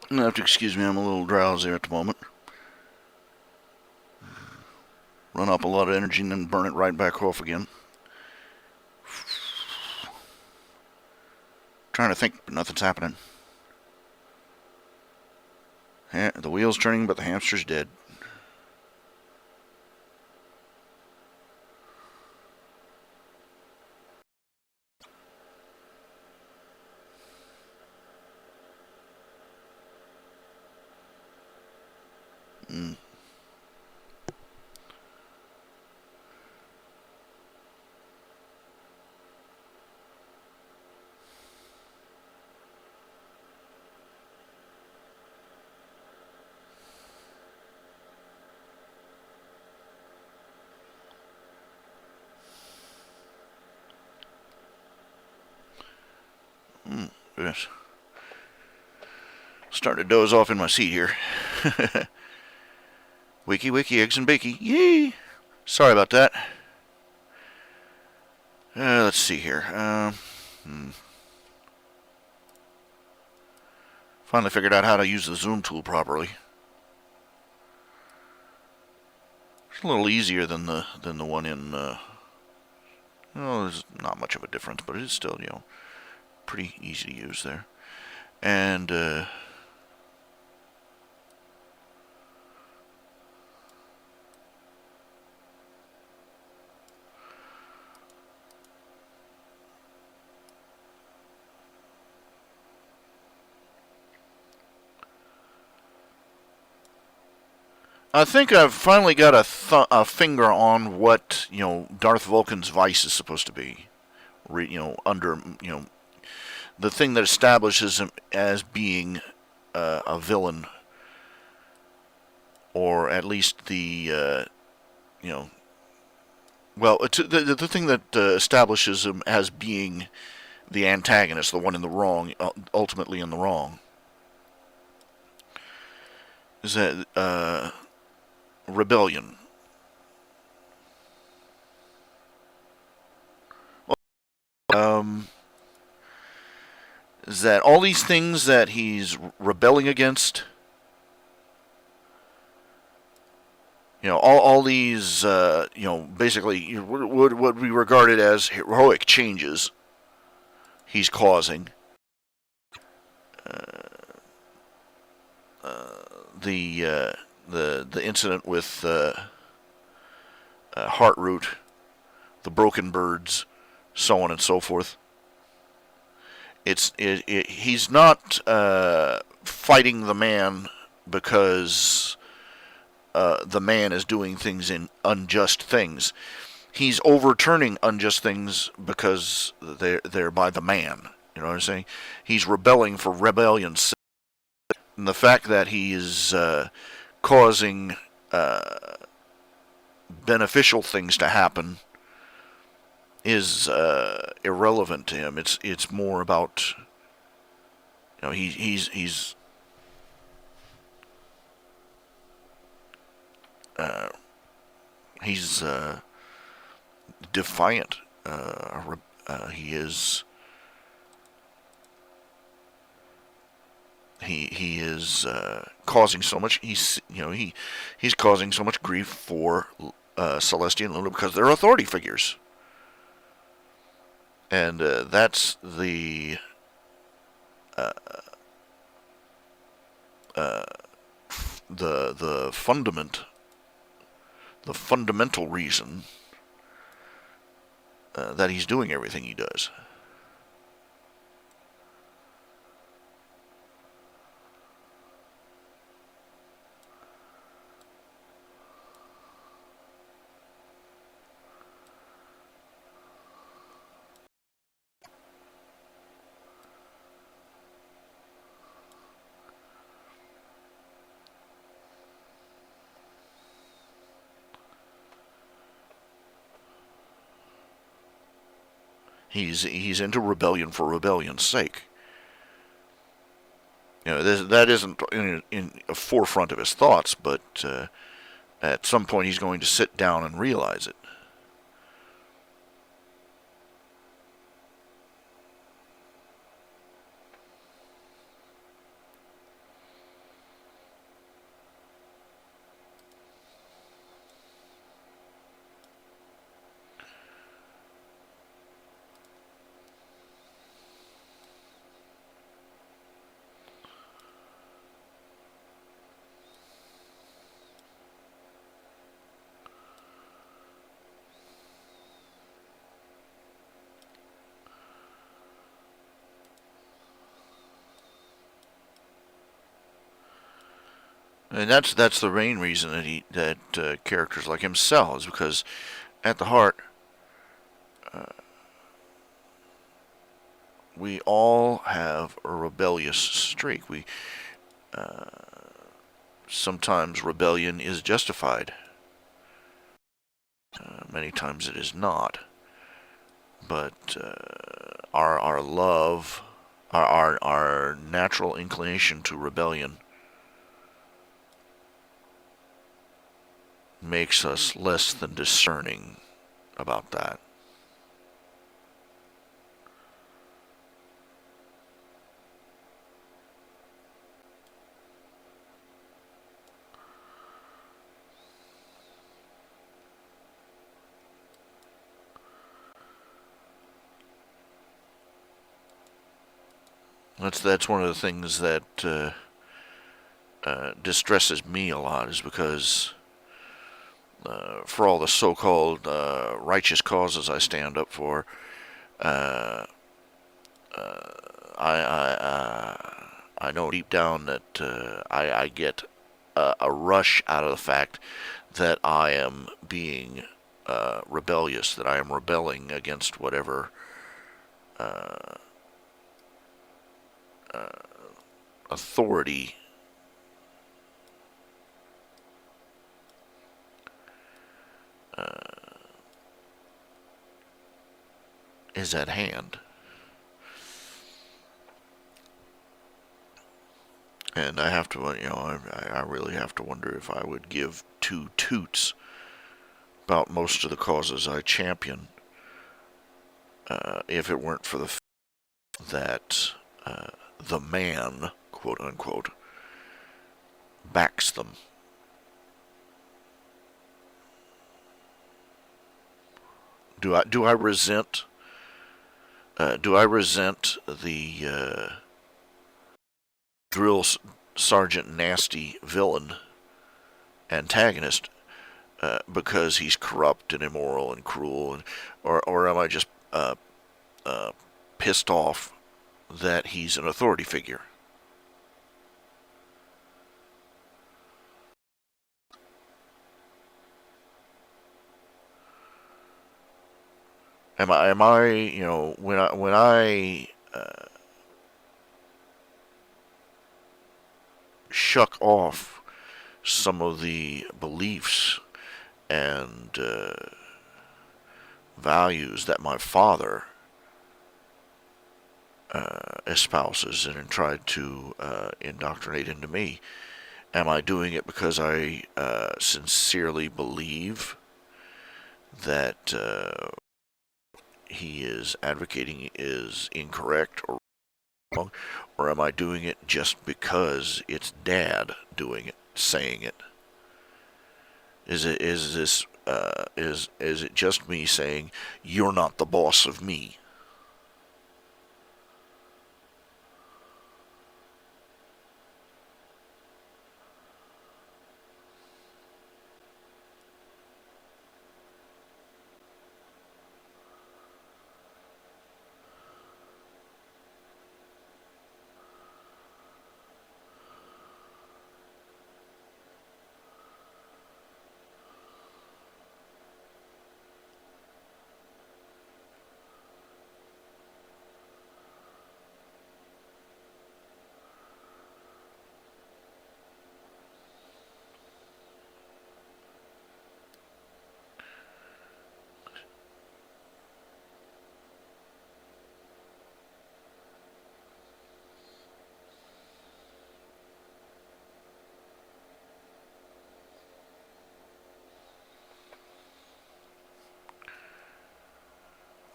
You'll have to excuse me, I'm a little drowsy at the moment. Run up a lot of energy and then burn it right back off again. Trying to think, but nothing's happening. The wheel's turning, but the hamster's dead. Goodness. Starting to doze off in my seat here. Wiki, eggs and bakey. Yay! Sorry about that. Let's see here. Finally figured out how to use the zoom tool properly. It's a little easier than the one in. There's not much of a difference, but it is still, pretty easy to use there. And I think I've finally got a finger on what Darth Vulcan's vice is supposed to be. Under the thing that establishes him as being a villain, or at least the the thing that establishes him as being the antagonist, the one in the wrong, ultimately in the wrong, is that rebellion. Is that all these things that he's rebelling against? All these, basically what we regarded as heroic changes he's causing. The incident with Heartroot, the broken birds, so on and so forth. He's not fighting the man because the man is doing things in unjust things. He's overturning unjust things because they're by the man. You know what I'm saying? He's rebelling for rebellion's sake. And the fact that he is causing beneficial things to happen is irrelevant to him. It's more about he's defiant. He is causing so much. He's causing so much grief for Celestia and Luna because they're authority figures, and that's the fundamental reason that he's doing everything he does. He's into rebellion for rebellion's sake. That isn't in a forefront of his thoughts, but at some point he's going to sit down and realize it. And that's the main reason that characters like him sell, is because at the heart, we all have a rebellious streak. We sometimes rebellion is justified. Many times it is not. But our love, our natural inclination to rebellion makes us less than discerning about that. That's one of the things that distresses me a lot, is because for all the so-called righteous causes I stand up for, uh, I know deep down that I get a rush out of the fact that I am being rebellious, that I am rebelling against whatever authority is at hand. And I have to, I really have to wonder if I would give two toots about most of the causes I champion if it weren't for the fact that the man, quote unquote, backs them. Do I resent the drill sergeant nasty villain antagonist because he's corrupt and immoral and cruel, or am I just pissed off that he's an authority figure? Am I when I shuck off some of the beliefs and values that my father espouses and tried to indoctrinate into me? Am I doing it because I sincerely believe that he is advocating is incorrect or wrong, or am I doing it just because it's Dad doing it, saying it? Is it just me saying you're not the boss of me?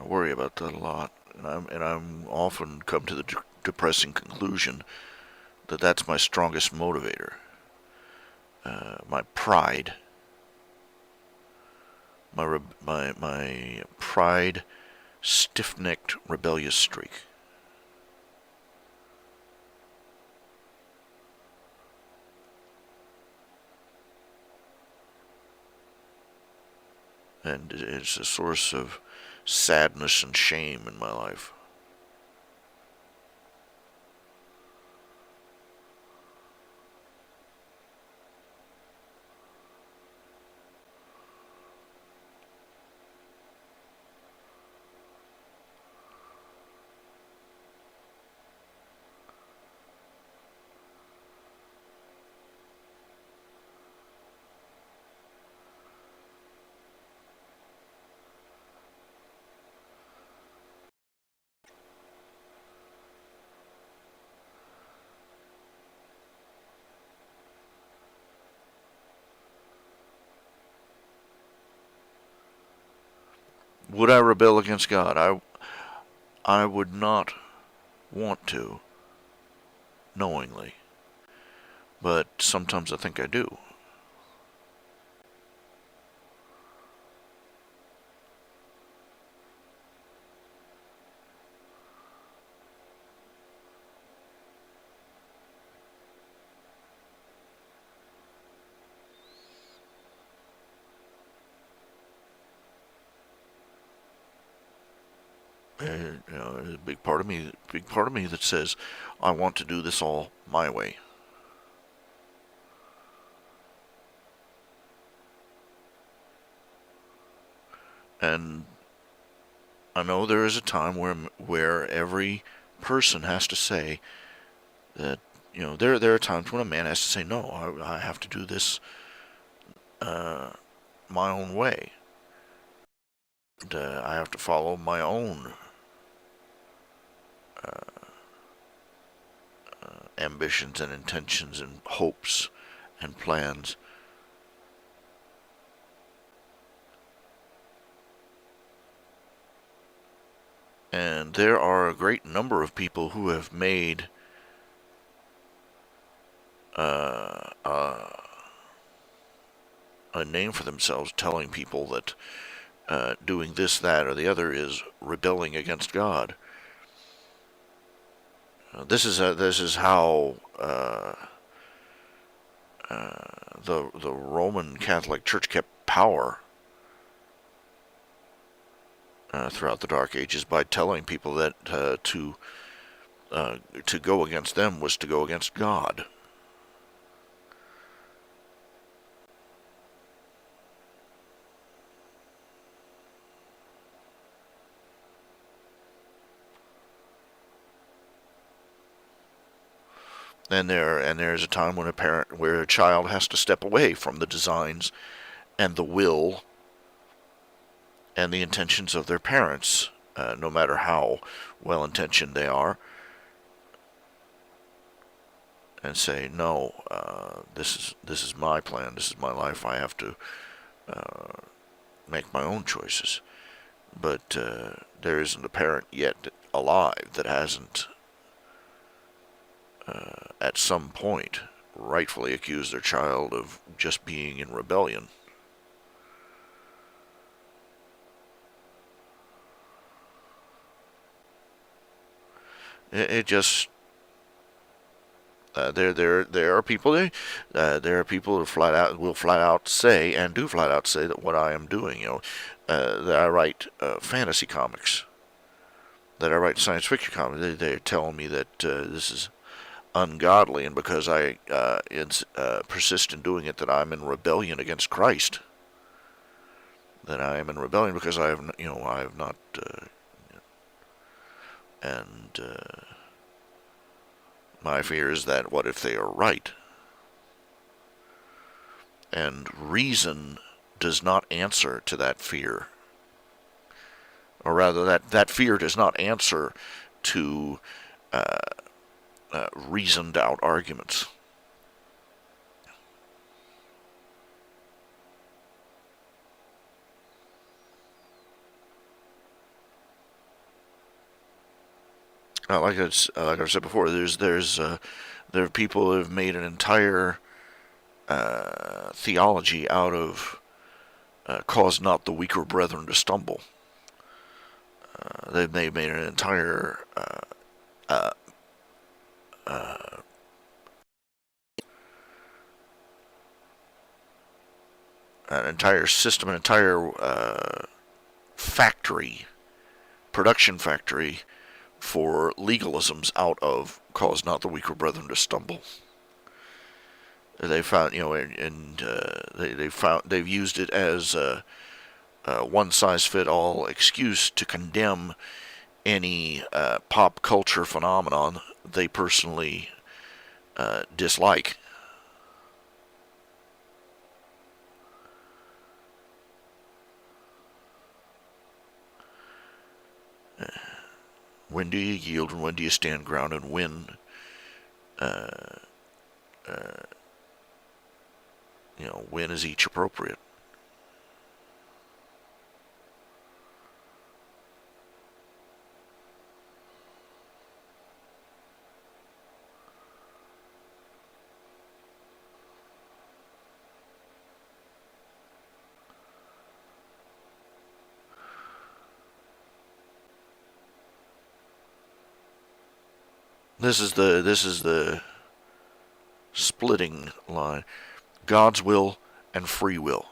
I worry about that a lot, and I'm often come to the depressing conclusion that that's my strongest motivator. My pride, my pride, stiff-necked, rebellious streak. And it's a source of sadness and shame in my life. Would I rebel against God? I would not want to, knowingly, but sometimes I think I do. There's a big part of me that says I want to do this all my way. And I know there is a time where every person has to say that, there are times when a man has to say no. I have to do this my own way. And, I have to follow my own ambitions and intentions and hopes and plans. And there are a great number of people who have made a name for themselves telling people that doing this, that, or the other is rebelling against God. This is how the Roman Catholic Church kept power throughout the Dark Ages, by telling people that to go against them was to go against God. And there's a time when where a child has to step away from the designs and the will and the intentions of their parents, no matter how well intentioned they are, and say, no, this is my plan, this is my life. I have to make my own choices. But there isn't a parent yet alive that hasn't, at some point, rightfully accused their child of just being in rebellion. It just there are people who flat out say, and do flat out say, that what I am doing, that I write fantasy comics, that I write science fiction comics. They're telling me that this is ungodly, and because I persist in doing it, that I'm in rebellion against Christ. That I am in rebellion because I have not, and my fear is that, what if they are right? And reason does not answer to that fear. Or rather, that fear does not answer to reasoned out arguments. like I said before, there are people who have made an entire theology out of cause not the weaker brethren to stumble. They've made uh, uh, an entire system, an entire factory, production factory for legalisms out of cause not the weaker brethren to stumble. They found, and they found they've used it as a one-size-fit-all excuse to condemn any pop culture phenomenon they personally dislike. When do you yield and when do you stand ground, and uh, uh, when is each appropriate? This is the splitting line: God's will and free will.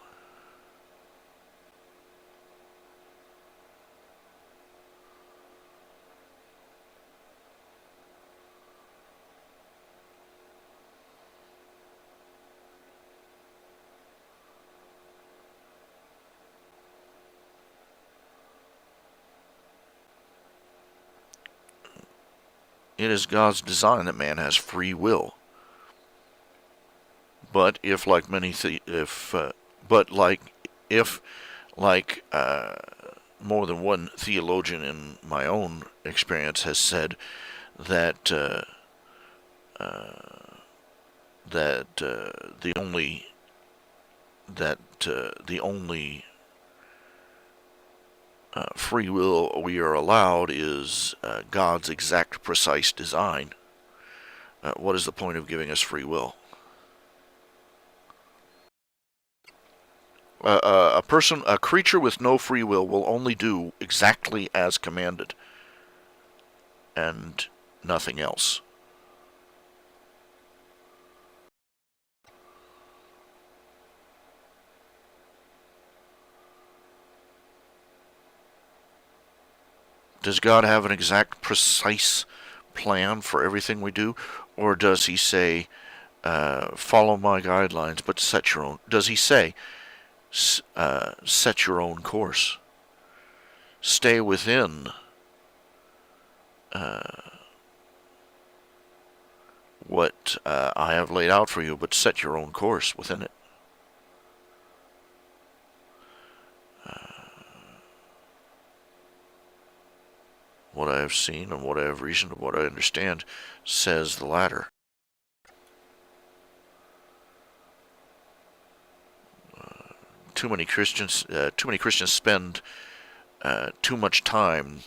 It is God's design that man has free will. But if, like many, but if, like more than one theologian in my own experience has said that the only free will we are allowed is God's exact, precise design. What is the point of giving us free will? A creature with no free will only do exactly as commanded, and nothing else. Does God have an exact, precise plan for everything we do, or does He say, "Follow my guidelines, but set your own"? Does He say, "Set your own course"? Stay within what I have laid out for you, but set your own course within it. What I have seen and what I have reasoned and what I understand says the latter. Too many Christians spend too much time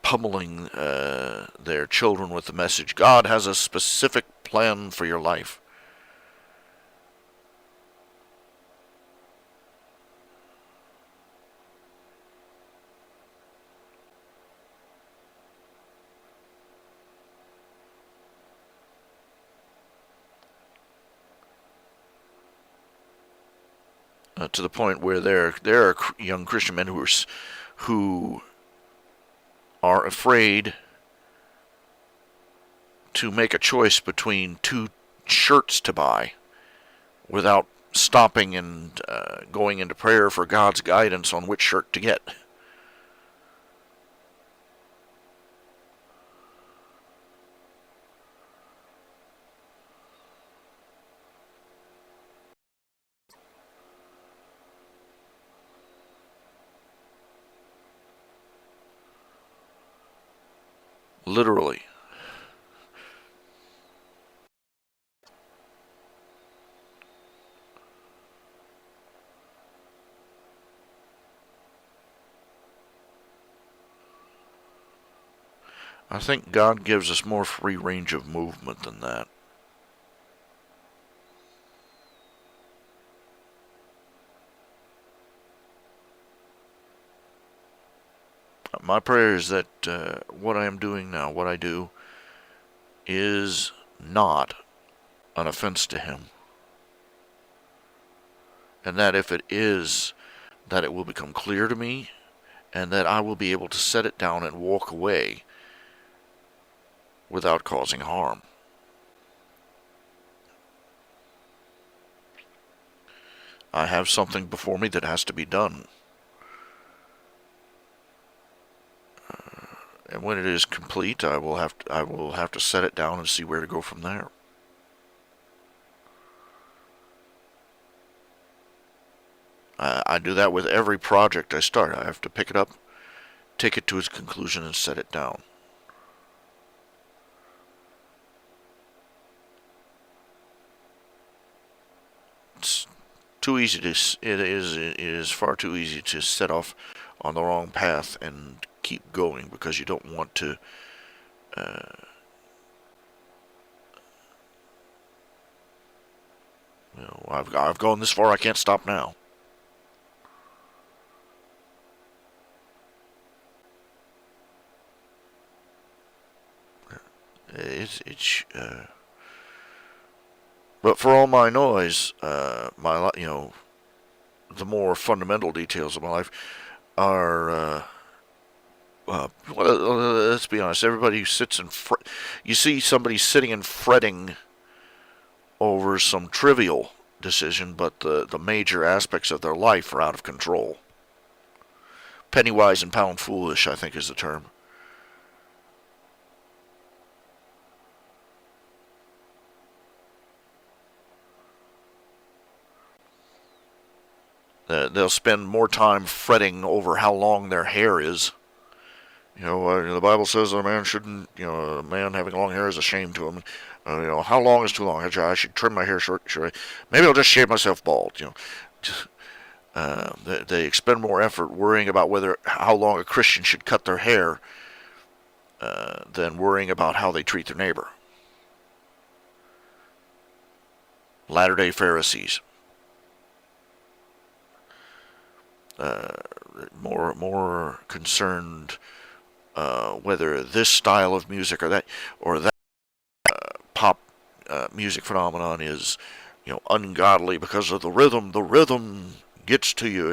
pummeling their children with the message, God has a specific plan for your life. To the point where there are young Christian men who are afraid to make a choice between two shirts to buy without stopping and going into prayer for God's guidance on which shirt to get. Literally. I think God gives us more free range of movement than that. My prayer is that what I am doing now, what I do, is not an offense to Him. And that if it is, that it will become clear to me, and that I will be able to set it down and walk away without causing harm. I have something before me that has to be done. And when it is complete, I will have to set it down and see where to go from there. I do that with every project I start. I have to pick it up, take it to its conclusion, and set it down. It's too easy to. It is far too easy to set off on the wrong path and keep going because you don't want to. I've gone this far. I can't stop now. But for all my noise, the more fundamental details of my life are. Well, let's be honest. Everybody who sits and you see somebody sitting and fretting over some trivial decision, but the major aspects of their life are out of control. Penny wise and pound foolish, I think, is the term. They'll spend more time fretting over how long their hair is. The Bible says that a man shouldn't, a man having long hair is a shame to him. How long is too long? I should trim my hair short. Maybe I'll just shave myself bald. They expend more effort worrying about how long a Christian should cut their hair than worrying about how they treat their neighbor. Latter-day Pharisees. More concerned whether this style of music or that pop music phenomenon is ungodly because of the rhythm. The rhythm gets to you,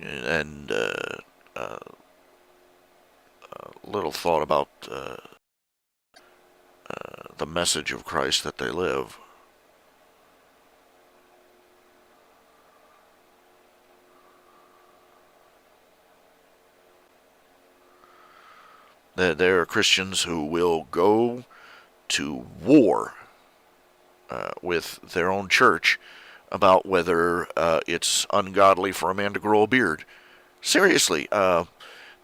and little thought about the message of Christ that they live. There are Christians who will go to war with their own church about whether it's ungodly for a man to grow a beard. Seriously, that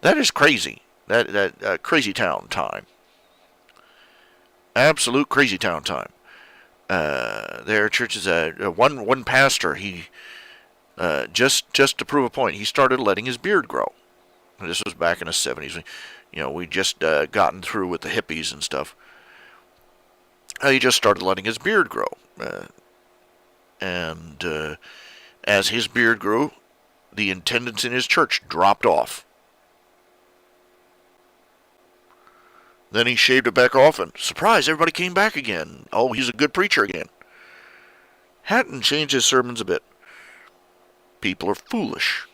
is crazy. That crazy town time. Absolute crazy town time. There are churches. One pastor, he just to prove a point, he started letting his beard grow. This was back in the 70s. We just gotten through with the hippies and stuff. He just started letting his beard grow. And as his beard grew, the attendance in his church dropped off. Then he shaved it back off, and surprise, everybody came back again. Oh, he's a good preacher again. Hadn't changed his sermons a bit. People are foolish.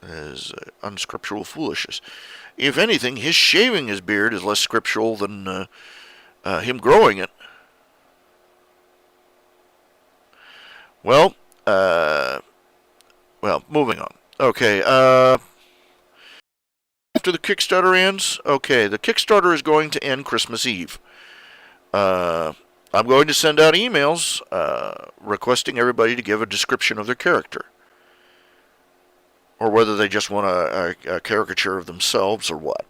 As unscriptural foolishness. If anything, his shaving his beard is less scriptural than him growing it. Well, moving on. Okay, after the Kickstarter ends, the Kickstarter is going to end Christmas Eve. I'm going to send out emails requesting everybody to give a description of their character. Or whether they just want a caricature of themselves or what.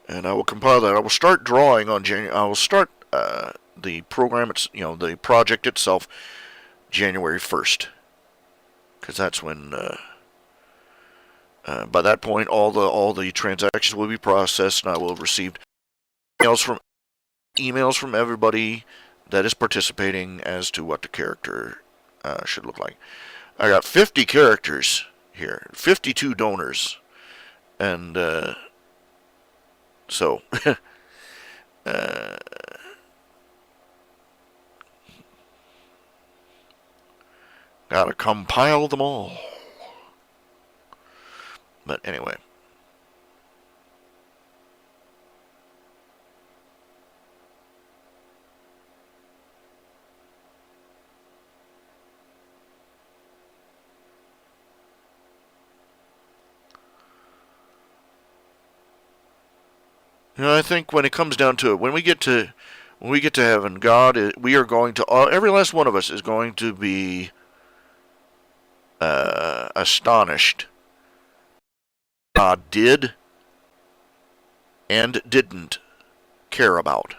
And I will compile that. I will start drawing on January. I will start the program, the project itself, January 1st. Because that's when By that point, all the transactions will be processed, and I will have received emails from everybody that is participating as to what the character should look like. I got 50 characters here, 52 donors, and so uh, gotta compile them all. But anyway. You know, I think when it comes down to it, when we get to heaven, we are going to every last one of us is going to be astonished. God did and didn't care about.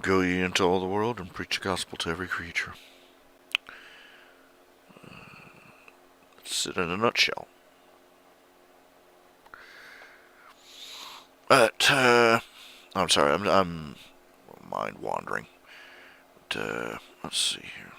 Go ye into all the world and preach the gospel to every creature. That's it in a nutshell. But I'm sorry, I'm mind wandering. But let's see here.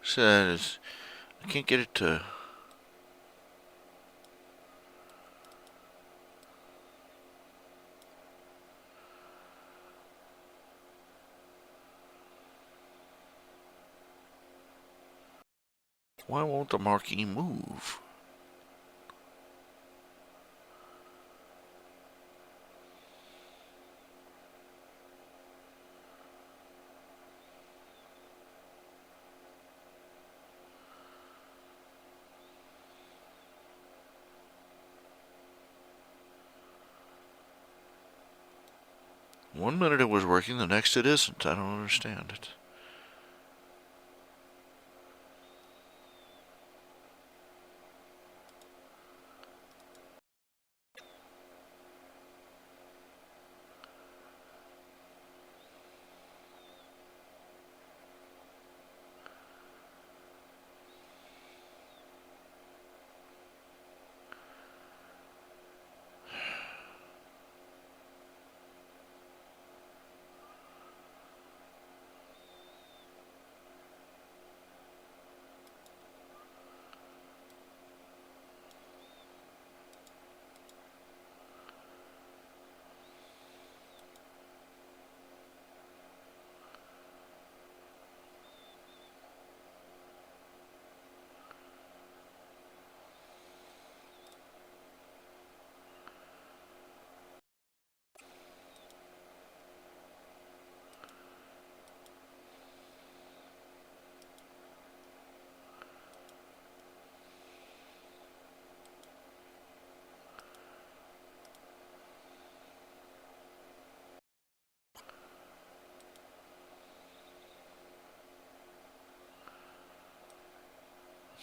Says I can't get it to. Why won't the marquee move? 1 minute it was working, the next it isn't. I don't understand it.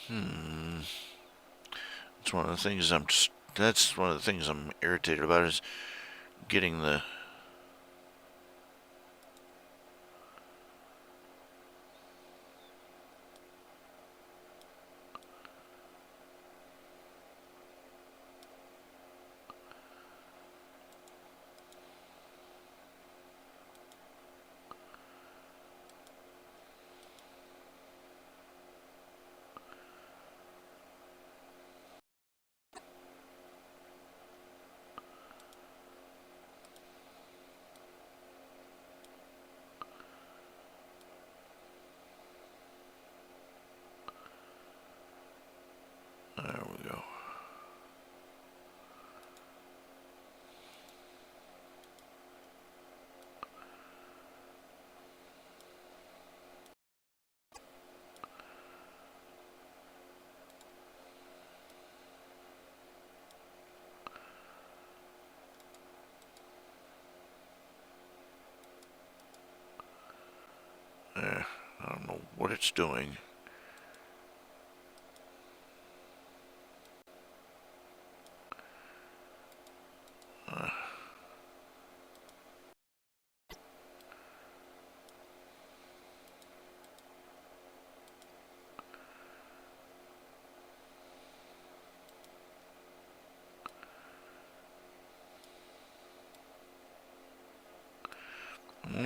Hmm. That's one of the things That's one of the things I'm irritated about is getting the. There we go. There. I don't know what it's doing.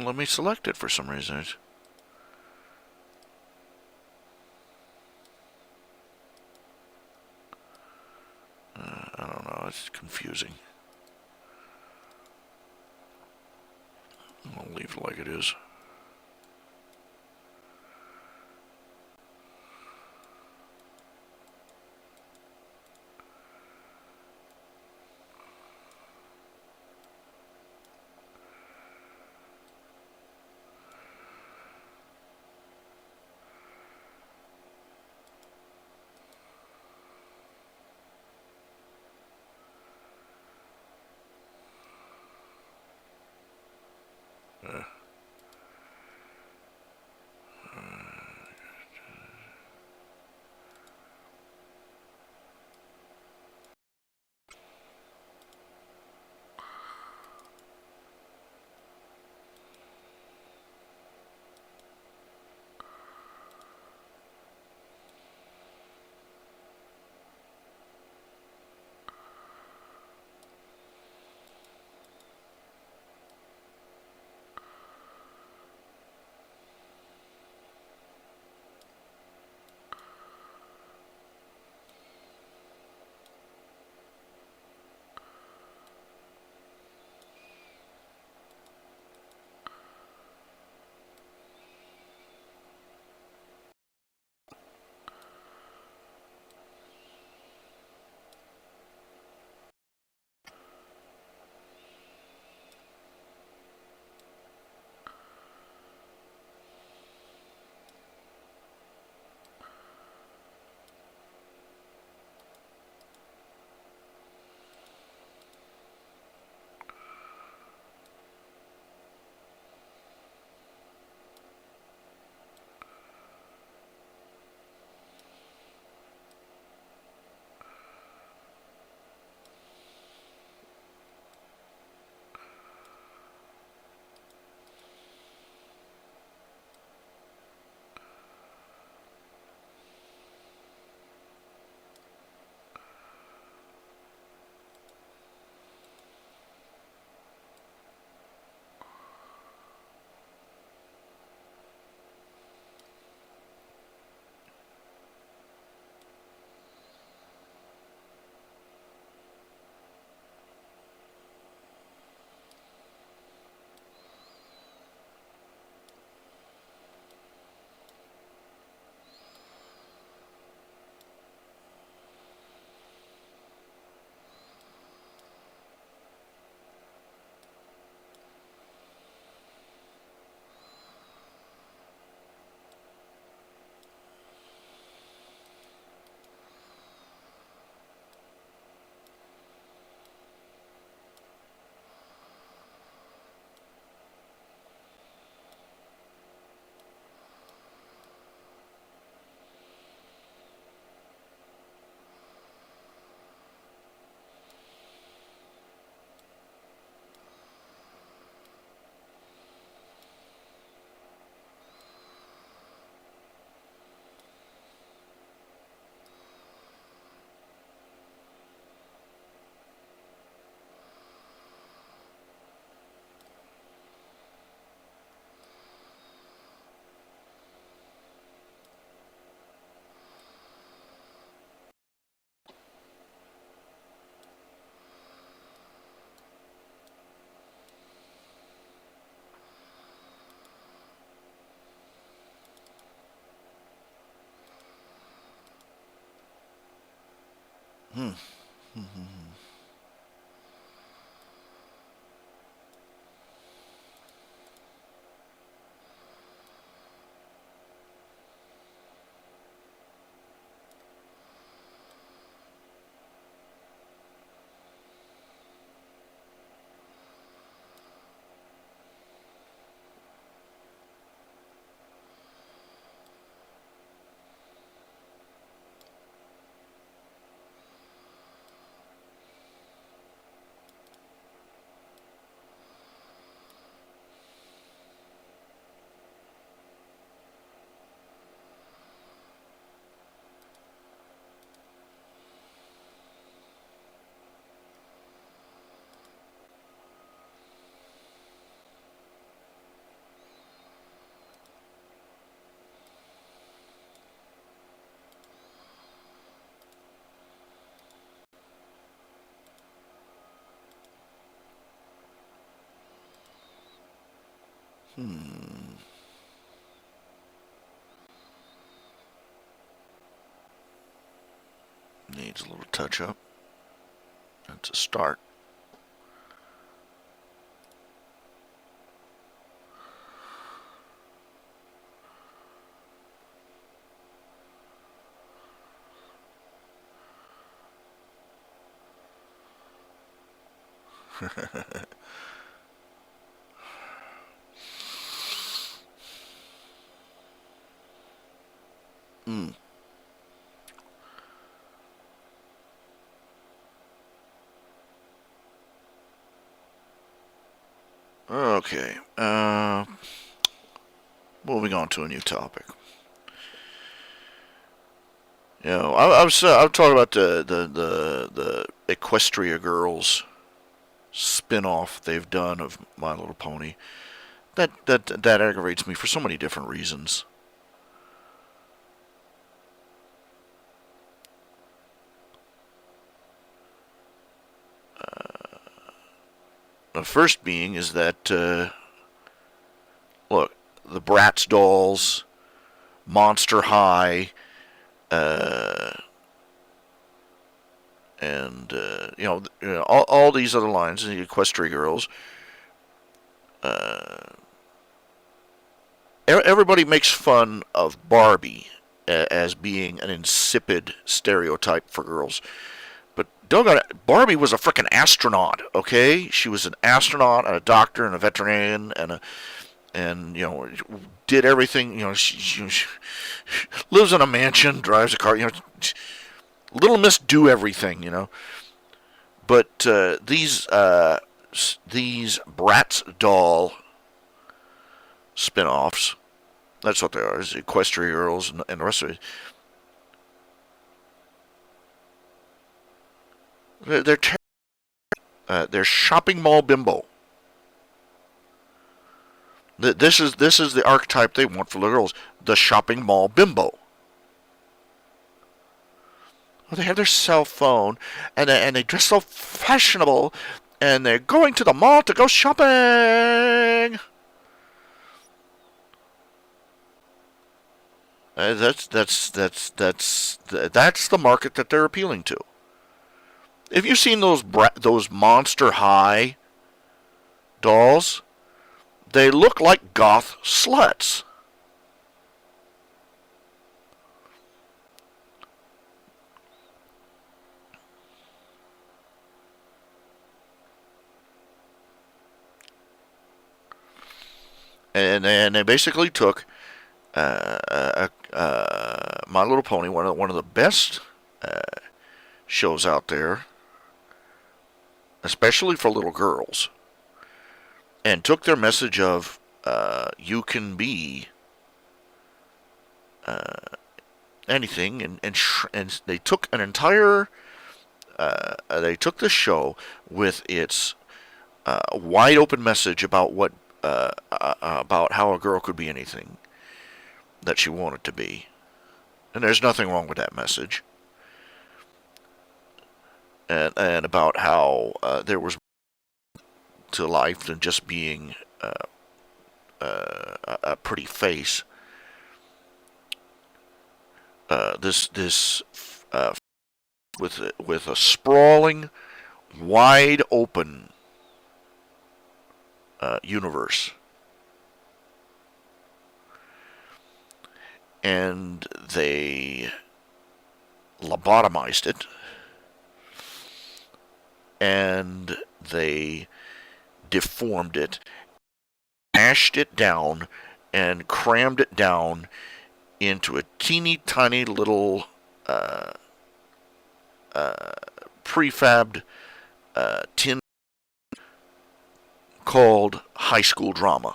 Let me select it for some reason. I don't know. It's confusing. I'll leave it like it is. Hmm. Needs a little touch up. That's a start. Mm. Okay. Moving on to a new topic. I'm talking about the Equestria Girls spin-off they've done of My Little Pony. That aggravates me for so many different reasons. The first being is that look, the Bratz dolls, Monster High, uh, and all these other lines, the Equestria Girls. Uh, Everybody makes fun of Barbie as being an insipid stereotype for girls. But doggone it, Barbie was a freaking astronaut. Okay, she was an astronaut and a doctor and a veterinarian and did everything. She lives in a mansion, drives a car. Little Miss do everything. But these Bratz doll spin-offs. That's what they are. Is Equestria Girls and the rest of it. They're shopping mall bimbo. This is the archetype they want for the girls. The shopping mall bimbo. Well, they have their cell phone and they dress so fashionable, and they're going to the mall to go shopping. That's the market that they're appealing to. Have you seen those Monster High dolls? They look like goth sluts. And they basically took My Little Pony, one of the best shows out there, especially for little girls, and took their message of you can be anything, and they took an entire they took the show with its wide open message about about how a girl could be anything that she wanted to be, and there's nothing wrong with that message, and about how there was to life than just being a pretty face. This with a sprawling, wide open universe. And they lobotomized it, and they deformed it, mashed it down, and crammed it down into a teeny tiny little prefabbed tin called high school drama.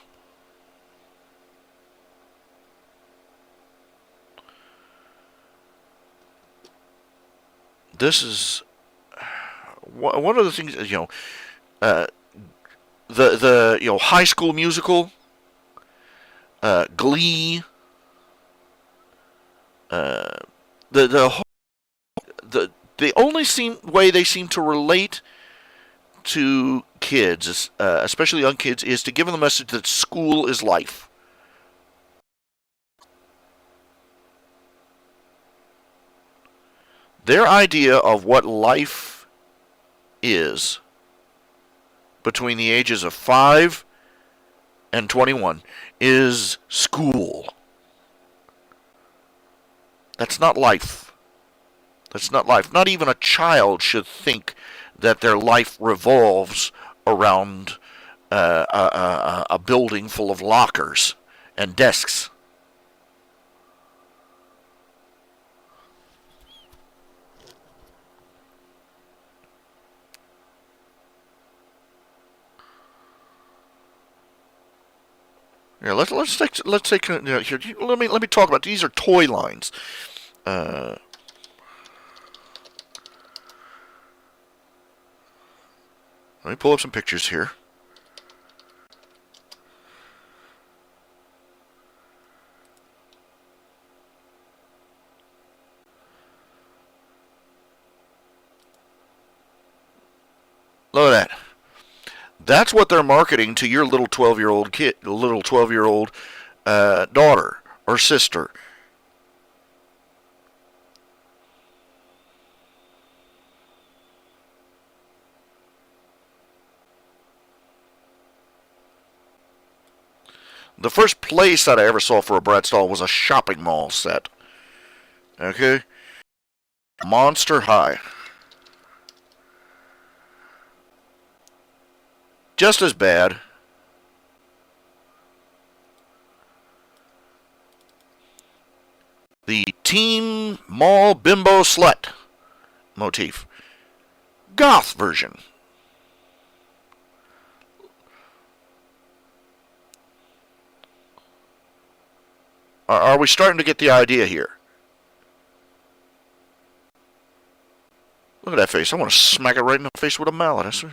This is one of the things, the High School Musical, Glee, the only way they seem to relate to kids, especially young kids, is to give them the message that school is life. Their idea of what life is between the ages of 5 and 21 is school. That's not life. That's not life. Not even a child should think that their life revolves around a building full of lockers and desks. Yeah, let's take here. Let me talk about these. Are toy lines. Let me pull up some pictures here. Look at that. That's what they're marketing to your little 12-year-old kid, little 12-year-old daughter or sister. The first play set I ever saw for a Bratz doll was a shopping mall set. Okay? Monster High. Just as bad. The teen mall bimbo slut motif. Goth version. Are we starting to get the idea here? Look at that face. I want to smack it right in the face with a mallet.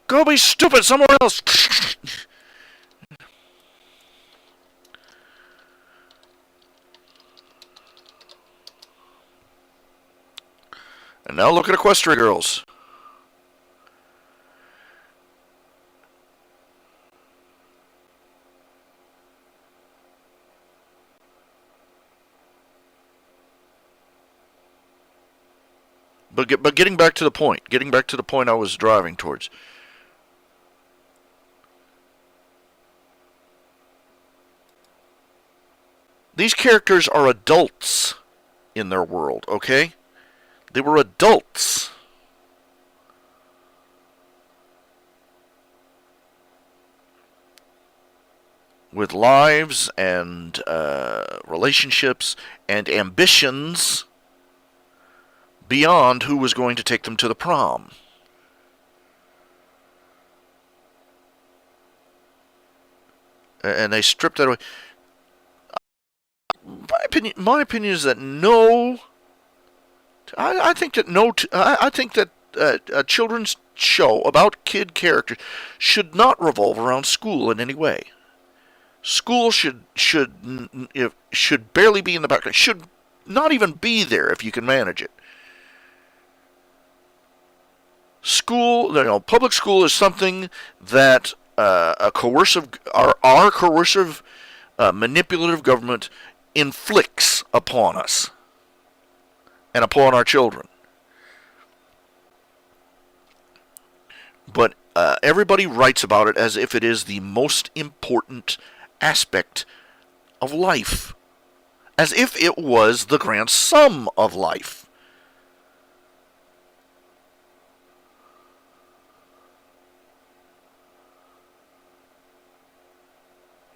Go be stupid somewhere else. And now look at Equestria Girls. But getting back to the point I was driving towards. These characters are adults in their world, okay? They were adults. With lives and relationships and ambitions beyond who was going to take them to the prom. And they stripped that away. My opinion is that no. I think that a children's show about kid characters should not revolve around school in any way. School should barely be in the background. Should not even be there if you can manage it. School, public school is something that our coercive, manipulative government inflicts upon us. and upon our children. But everybody writes about it as if it is the most important aspect of life, as if it was the grand sum of life.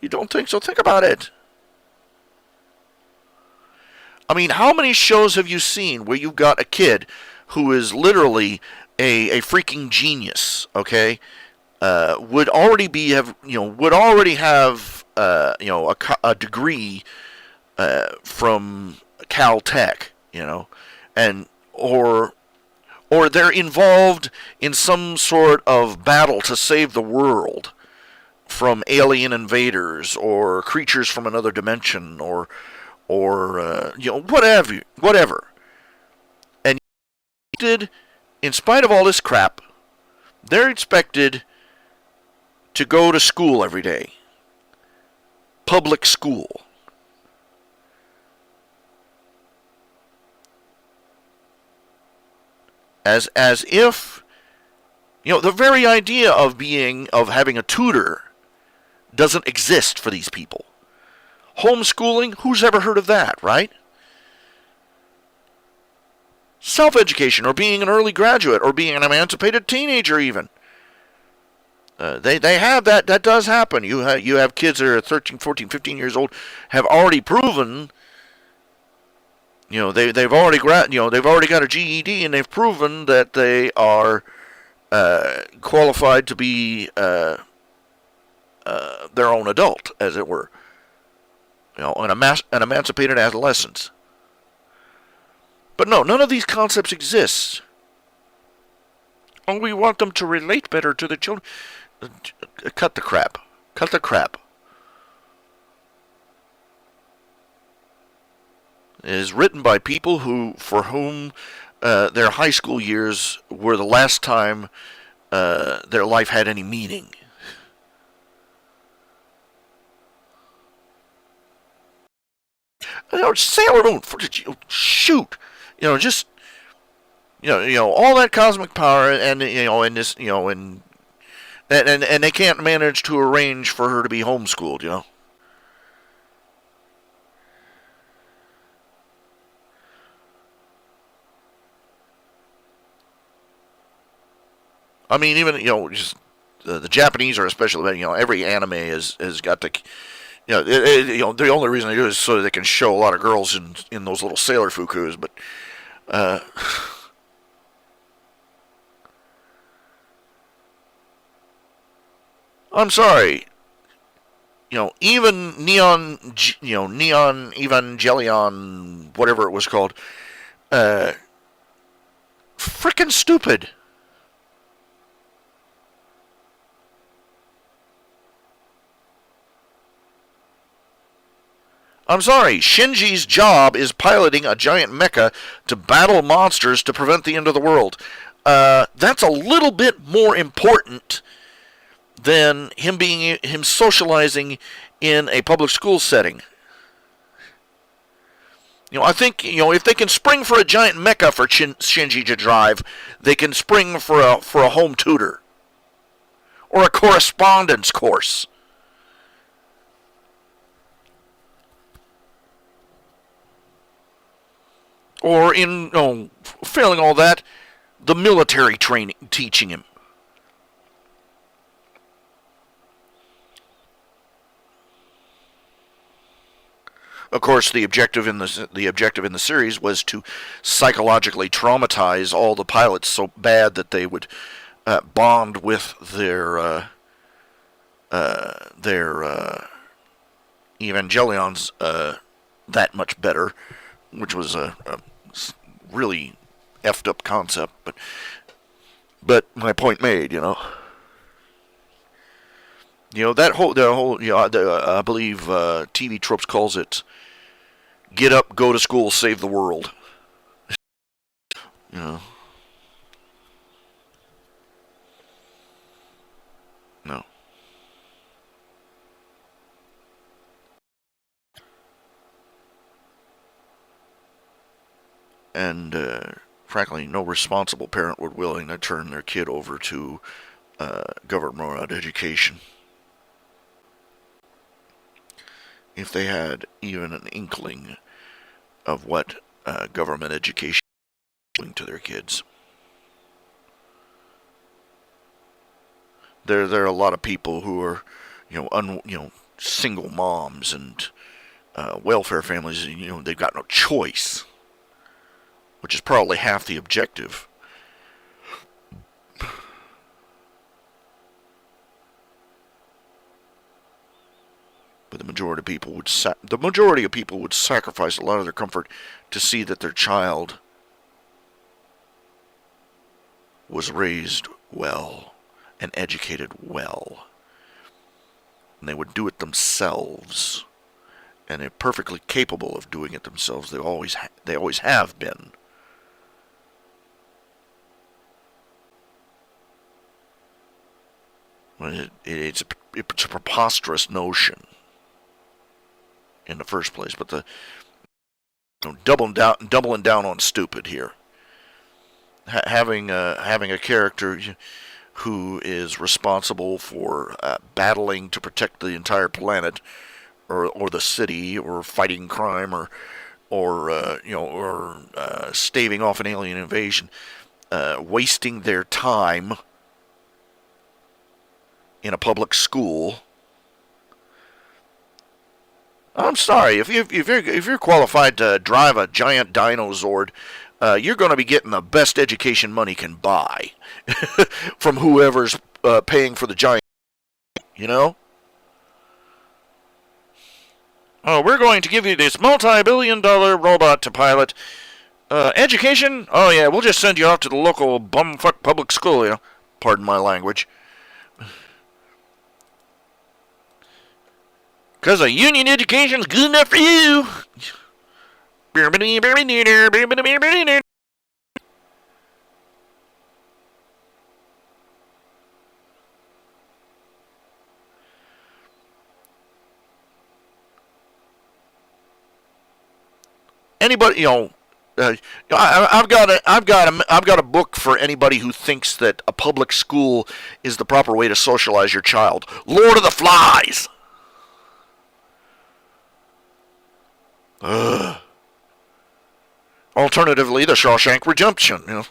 You don't think so? Think about it. I mean, how many shows have you seen where you've got a kid who is literally a freaking genius? Okay, would already have a degree from Caltech, and or they're involved in some sort of battle to save the world from alien invaders or creatures from another dimension or whatever. And in spite of all this crap, they're expected to go to school every day, public school. As if the very idea of having a tutor doesn't exist for these people. Homeschooling, who's ever heard of that, right? Self-education, or being an early graduate, or being an emancipated teenager even. They have that. That does happen. You have kids that are 13, 14, 15 years old, have already proven, they've already got a GED, and they've proven that they are qualified to be their own adult, as it were. An emancipated adolescent. But no, none of these concepts exist. Oh, we want them to relate better to the children. Cut the crap. Cut the crap. It is written by people for whom their high school years were the last time their life had any meaning. Sailor Moon. Shoot. Just all that cosmic power, and and this, and they can't manage to arrange for her to be homeschooled. I mean, even just the Japanese are especially. Every anime has got to. The only reason they do it is so that they can show a lot of girls in those little sailor fukus. But I'm sorry. Even Neon Evangelion, whatever it was called, frickin' stupid. I'm sorry, Shinji's job is piloting a giant mecha to battle monsters to prevent the end of the world. That's a little bit more important than him socializing in a public school setting. I think if they can spring for a giant mecha for Shinji to drive, they can spring for a home tutor or a correspondence course. Or failing all that, the military training teaching him. Of course, the objective in the series was to psychologically traumatize all the pilots so bad that they would bond with their Evangelions that much better, which was a really effed up concept, but my point made. That whole I believe TV Tropes calls it "Get up, go to school, save the world." No. And frankly, no responsible parent would willing to turn their kid over to government education if they had even an inkling of what government education is doing to their kids. There are a lot of people who are, single moms and welfare families. They've got no choice, which is probably half the objective. But the majority of people would sacrifice a lot of their comfort to see that their child was raised well and educated well. And they would do it themselves. And they're perfectly capable of doing it themselves. They always have been. It's a preposterous notion in the first place, but the doubling down on stupid here. Having a character who is responsible for battling to protect the entire planet, or the city, or fighting crime, or staving off an alien invasion, wasting their time in a public school. I'm sorry, if you're qualified to drive a giant dinosaur, you're going to be getting the best education money can buy from whoever's paying for the giant. Oh, we're going to give you this multi-billion-dollar robot to pilot. Education? Oh yeah, we'll just send you off to the local bumfuck public school. Pardon my language. Because a union education's good enough for you. Anybody, I've got a book for anybody who thinks that a public school is the proper way to socialize your child. Lord of the Flies. Alternatively, The Shawshank Redemption.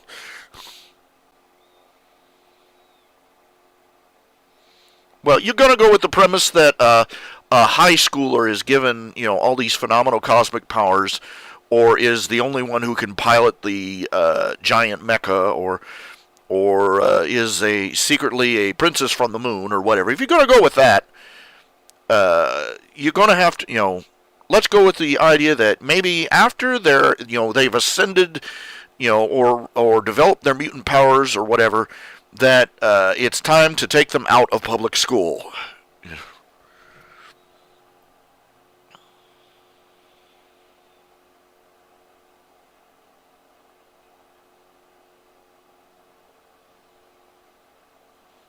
Well, you're going to go with the premise that a high schooler is given, all these phenomenal cosmic powers, or is the only one who can pilot the giant mecha, or is secretly a princess from the moon, or whatever. If you're going to go with that, you're going to have to, let's go with the idea that maybe after they've ascended, or developed their mutant powers or whatever, that it's time to take them out of public school.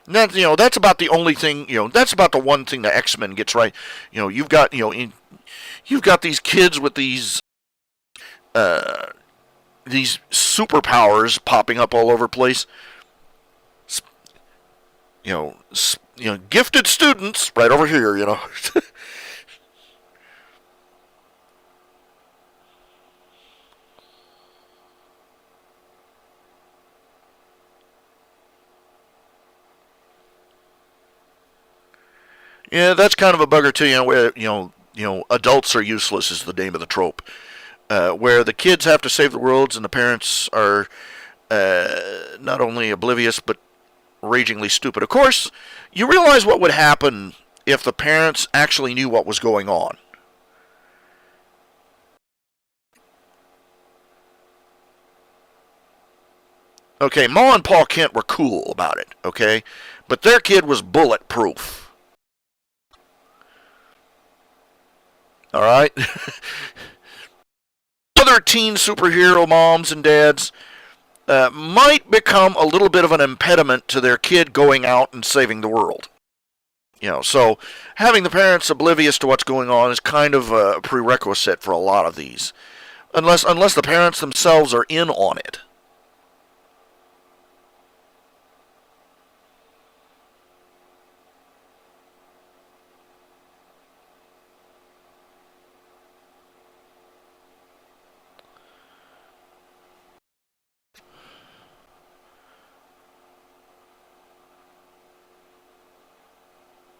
That's about the only thing. That's about the one thing the X-Men gets right. You've got these kids with these superpowers popping up all over the place. Gifted students right over here. Yeah, that's kind of a bugger too. Where adults are useless is the name of the trope. Where the kids have to save the world and the parents are not only oblivious but ragingly stupid. Of course, you realize what would happen if the parents actually knew what was going on. Okay, Ma and Pa Kent were cool about it, okay? But their kid was bulletproof. Alright? Other teen superhero moms and dads might become a little bit of an impediment to their kid going out and saving the world. So having the parents oblivious to what's going on is kind of a prerequisite for a lot of these. unless the parents themselves are in on it.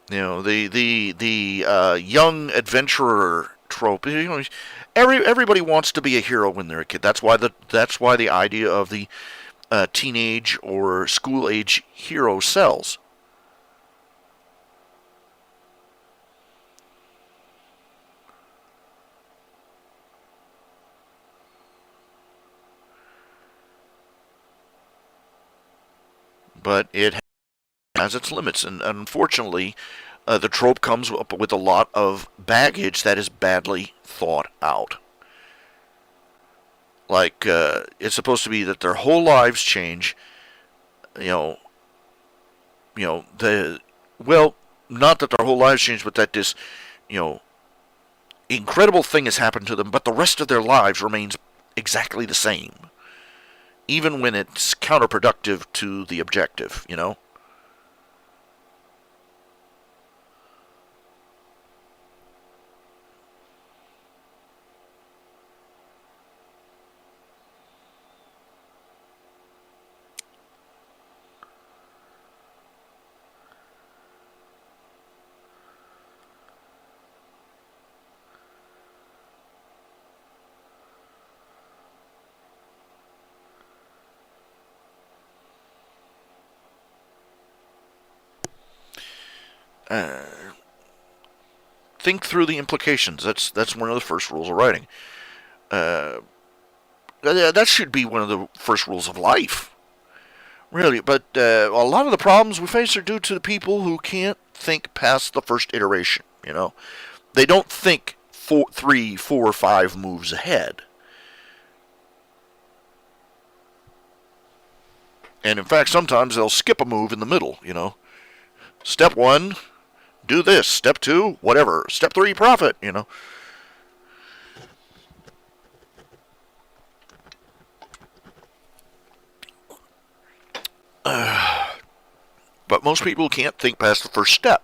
The young adventurer trope. Everybody wants to be a hero when they're a kid. That's why the idea of the teenage or school age hero sells. But it has its limits, and unfortunately, the trope comes up with a lot of baggage that is badly thought out. Like it's supposed to be that their whole lives change. You know, the well, not that their whole lives change, but that this you know incredible thing has happened to them, but the rest of their lives remains exactly the same, even when it's counterproductive to the objective. Uh, think through the implications. That's one of the first rules of writing. Uh, that should be one of the first rules of life, really. But a lot of the problems we face are due to the people who can't think past the first iteration. They don't think 3, 4, 5 moves ahead. And in fact, sometimes they'll skip a move in the middle. Step 1, do this. Step 2, whatever. Step 3, profit. But most people can't think past the first step.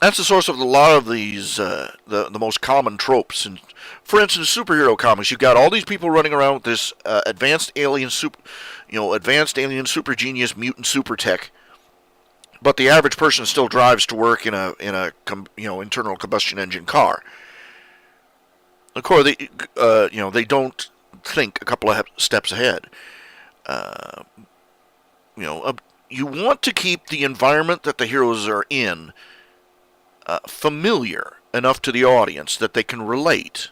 That's the source of a lot of these the most common tropes. And for instance, superhero comics, you've got all these people running around with this advanced alien super genius mutant super tech, but the average person still drives to work in a internal combustion engine car. Of course, they don't think a couple of steps ahead. Uh, you want to keep the environment that the heroes are in familiar enough to the audience that they can relate.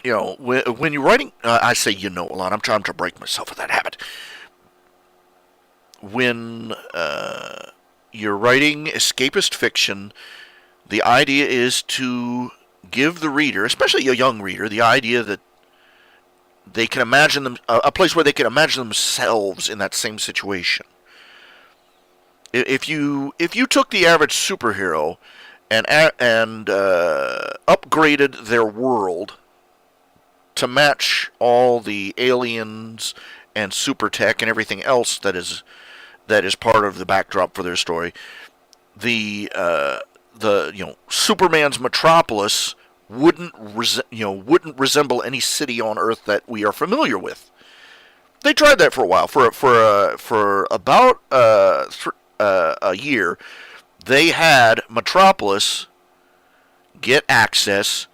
When you're writing, I say a lot. I'm trying to break myself of that habit. When you're writing escapist fiction, the idea is to give the reader, especially a young reader, the idea that they can imagine a place where they can imagine themselves in that same situation. If you took the average superhero and upgraded their world to match all the aliens and super tech and everything else that is part of the backdrop for their story, the Superman's metropolis wouldn't resemble any city on Earth that we are familiar with. They tried that for a while. For about a year, they had Metropolis get access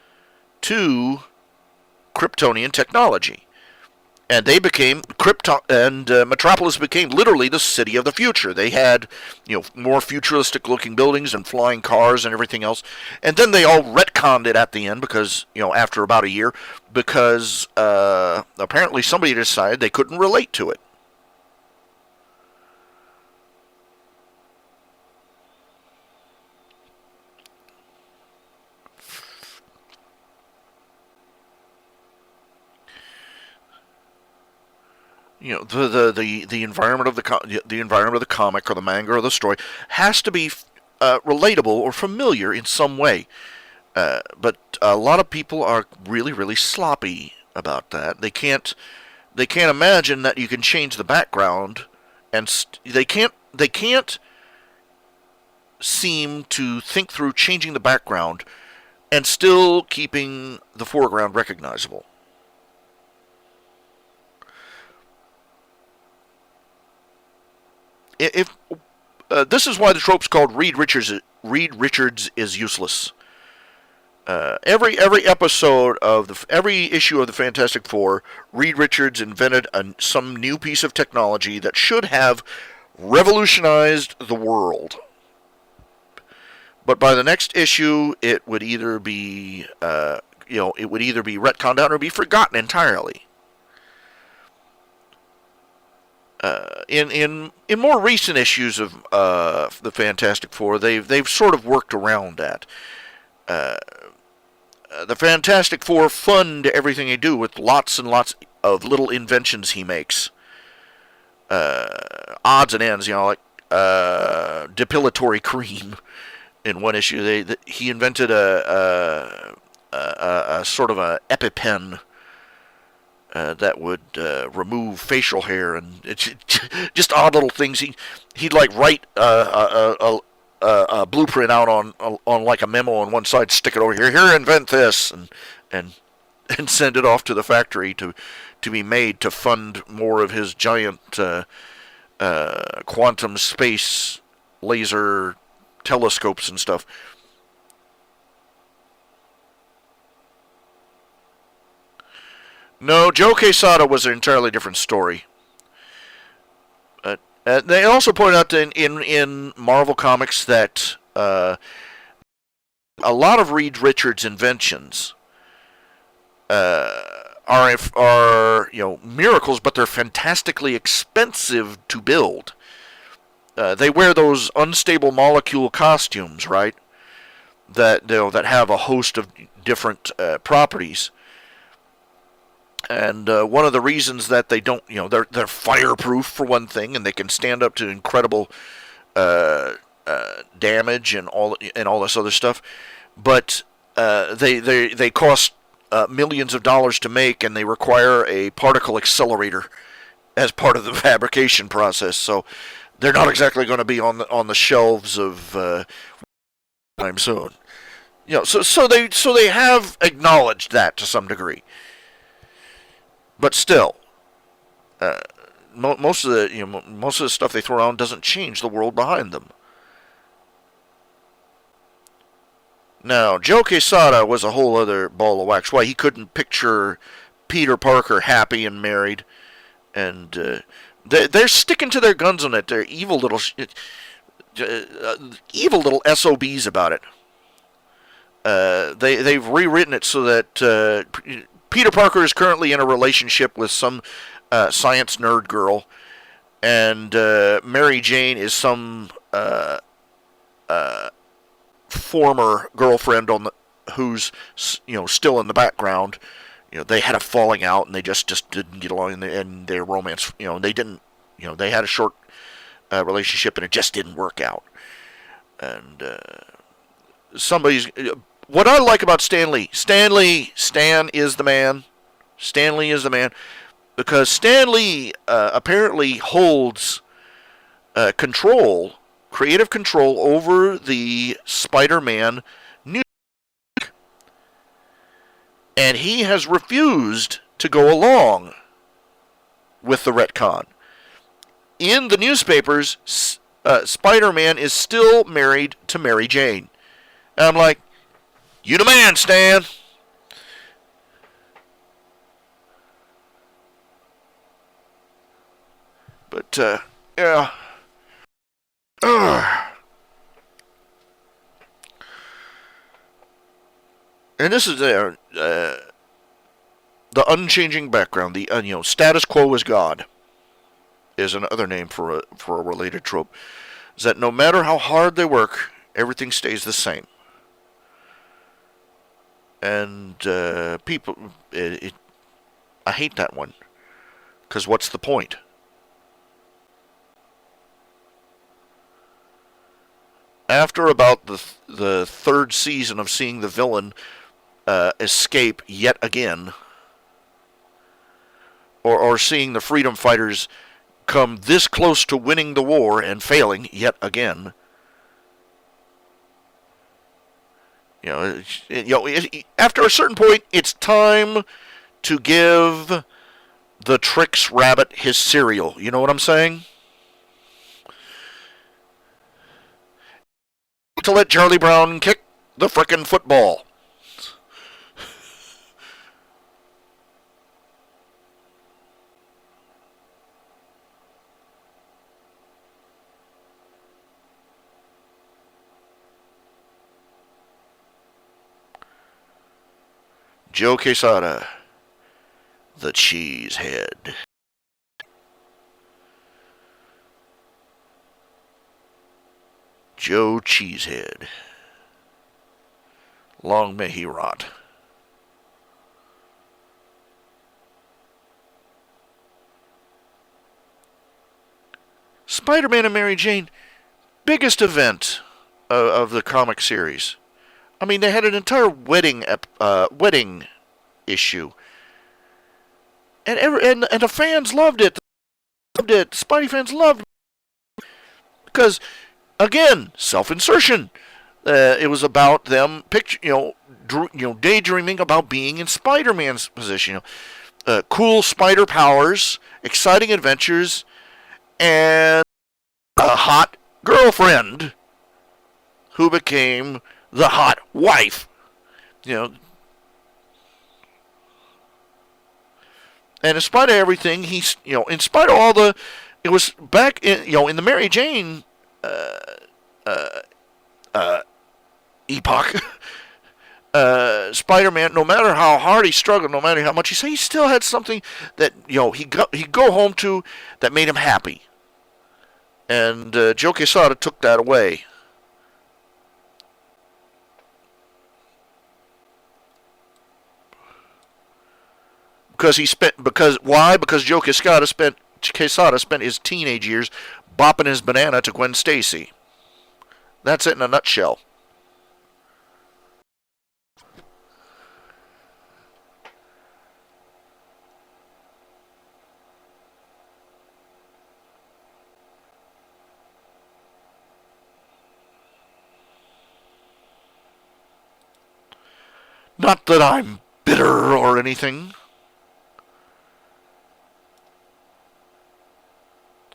to Kryptonian technology, and they became Metropolis became literally the city of the future. They had more futuristic looking buildings and flying cars and everything else, and then they all retconned it at the end because after about a year, because apparently somebody decided they couldn't relate to it. The environment of the environment of the comic or the manga or the story has to be relatable or familiar in some way. But a lot of people are really, really sloppy about that. They can't imagine that you can change the background, and they can't seem to think through changing the background and still keeping the foreground recognizable. If This is why the trope's called Reed Richards is useless. Every episode of every issue of the Fantastic Four, Reed Richards invented some new piece of technology that should have revolutionized the world. But by the next issue, it would either be retconned out or be forgotten entirely. In more recent issues of the Fantastic Four, they've sort of worked around that. The Fantastic Four fund everything they do with lots and lots of little inventions he makes. Odds and ends, like depilatory cream. In one issue, he invented a sort of a EpiPen that would remove facial hair, and it's just odd little things. He'd like write a blueprint out on like a memo on one side, stick it over here. Here, invent this, and send it off to the factory to be made to fund more of his giant quantum space laser telescopes and stuff. No, Joe Quesada was an entirely different story. They also point out in Marvel Comics that a lot of Reed Richards' inventions are miracles, but they're fantastically expensive to build. They wear those unstable molecule costumes, right? That have a host of different properties. And one of the reasons that they don't, they're fireproof for one thing, and they can stand up to incredible damage and all this other stuff. But they cost millions of dollars to make, and they require a particle accelerator as part of the fabrication process. So they're not exactly going to be on the shelves of time soon. So they have acknowledged that to some degree. But still, most of the stuff they throw around doesn't change the world behind them. Now, Joe Quesada was a whole other ball of wax. Why he couldn't picture Peter Parker happy and married, and they're sticking to their guns on it. They're evil little SOBs about it. They've rewritten it so that Peter Parker is currently in a relationship with some science nerd girl, and Mary Jane is some former girlfriend who's still in the background. They had a falling out, and they just didn't get along in their romance. They didn't. They had a short relationship, and it just didn't work out. And what I like about Stan is the man. Stan Lee is the man, because Stan Lee apparently holds creative control over the Spider-Man news, and he has refused to go along with the retcon. In the newspapers, Spider-Man is still married to Mary Jane. And I'm like, you the man, Stan. But, yeah. And this is the unchanging background. The status quo is God is another name for a related trope. Is that no matter how hard they work, everything stays the same. And people, I hate that one, because what's the point? after about the third season of seeing the villain escape yet again, or seeing the freedom fighters come this close to winning the war and failing yet again. After a certain point, it's time to give the Trix rabbit his cereal. You know what I'm saying? To let Charlie Brown kick the frickin' football. Joe Quesada, the cheesehead. Joe Cheesehead. Long may he rot. Spider-Man and Mary Jane, biggest event of the comic series. I mean, they had an entire wedding issue, and the fans loved it. Spidey fans loved it because, again, self-insertion. It was about them daydreaming about being in Spider-Man's position. Cool spider powers, exciting adventures, and a hot girlfriend who became the hot wife. And in spite of everything, in spite of all it was back in the Mary Jane epoch. Spider-Man, no matter how hard he struggled, no matter how much he said, he still had something that he'd go home to that made him happy. And Joe Quesada took that away. Because Joe Quesada spent his teenage years bopping his banana to Gwen Stacy. That's it in a nutshell. Not that I'm bitter or anything.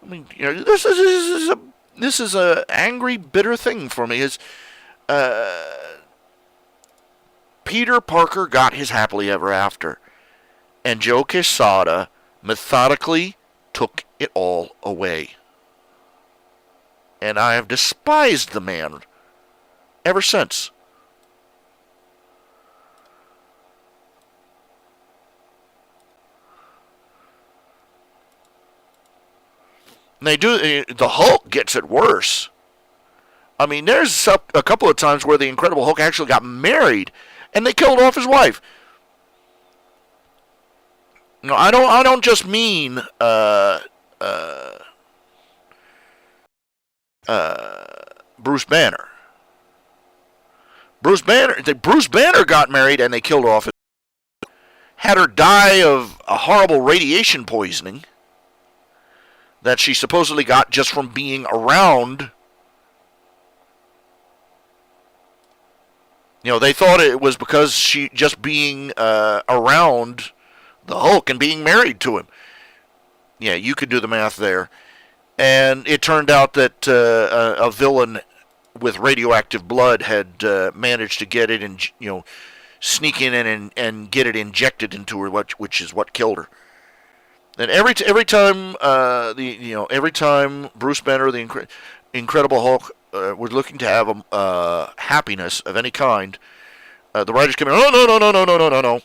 I mean, this is a angry, bitter thing for me. Is Peter Parker got his happily ever after, and Joe Quesada methodically took it all away. And I have despised the man ever since. The Hulk gets it worse. I mean, there's a couple of times where the Incredible Hulk actually got married, and they killed off his wife. No, I don't just mean Bruce Banner. Bruce Banner got married, and they killed off his wife. Had her die of a horrible radiation poisoning that she supposedly got just from being around. They thought it was because she just being around the Hulk and being married to him. Yeah, you could do the math there. And it turned out that a villain with radioactive blood had managed to get it and sneak in and get it injected into her, which is what killed her. And every time every time Bruce Banner, the Incredible Hulk, was looking to have happiness of any kind, the writers came in. Oh, no.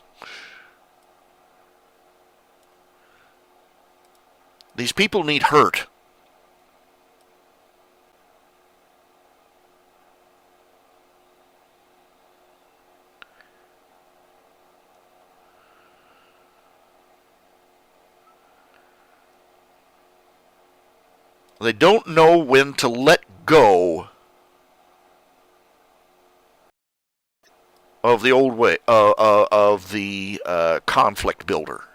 These people need hurt. They don't know when to let go of the old way of the conflict builder.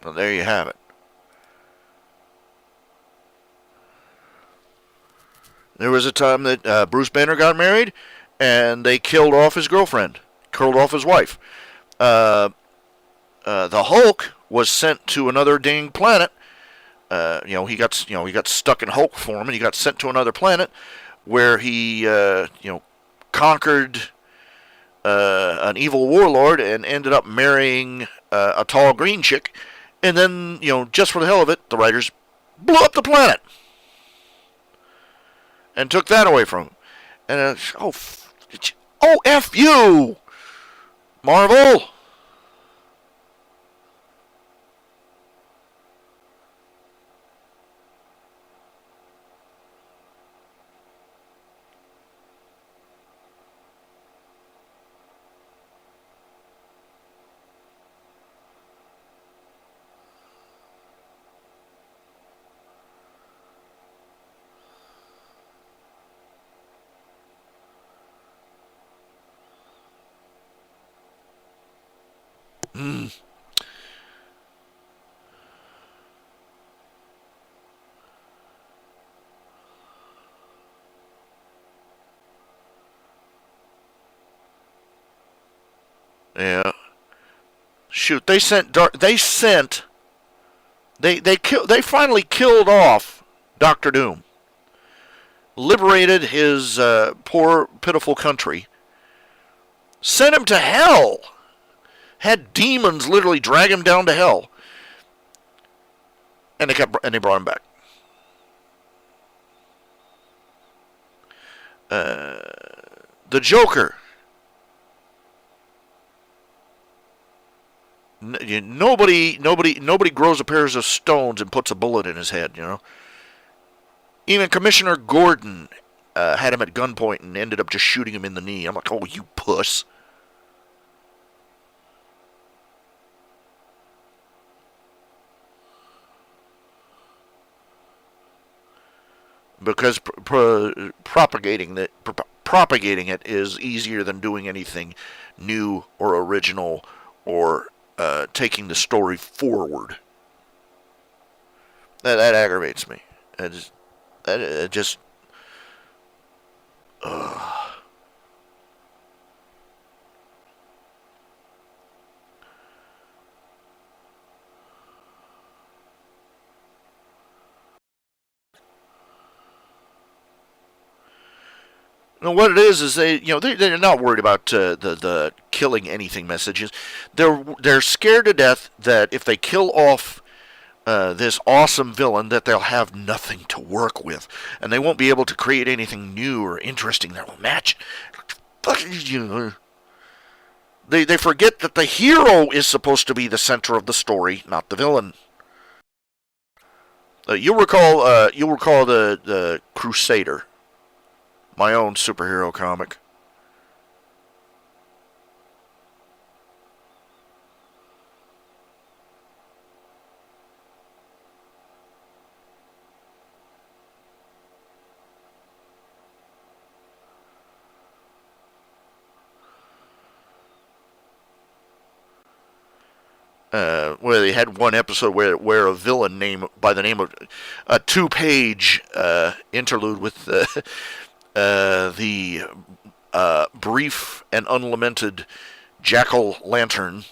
Well, there you have it. There was a time that Bruce Banner got married, and they killed off his girlfriend, killed off his wife. Uh, the Hulk was sent to another dang planet. He got stuck in Hulk form, and he got sent to another planet where he conquered an evil warlord and ended up marrying a tall green chick. And then, just for the hell of it, the writers blew up the planet and took that away from him. And F you, Marvel. Mm. Yeah. Shoot, they sent they finally killed off Doctor Doom. Liberated his poor pitiful country. Sent him to hell. Had demons literally drag him down to hell. And they brought him back. The Joker. Nobody grows a pair of stones and puts a bullet in his head. Even Commissioner Gordon had him at gunpoint and ended up just shooting him in the knee. I'm like, oh, you puss. Because propagating it is easier than doing anything new or original or taking the story forward. That aggravates me. It just. What it is they're not worried about the killing anything messages. They're scared to death that if they kill off this awesome villain, that they'll have nothing to work with, and they won't be able to create anything new or interesting that will match. They forget that the hero is supposed to be the center of the story, not the villain. You'll recall the Crusader, my own superhero comic. Where they had one episode where a villain named by the name of a 2-page interlude with the brief and unlamented Jackal Lantern,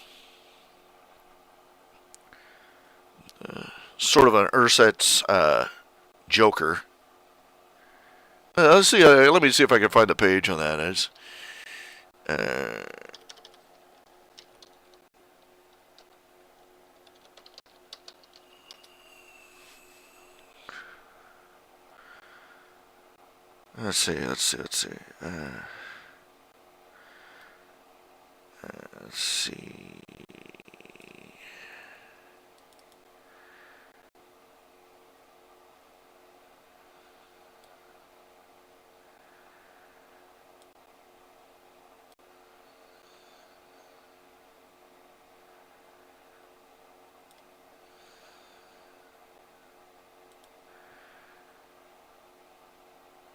sort of an Urset's Joker. Let's see. Let me see if I can find the page on that. Let's see. Let's see.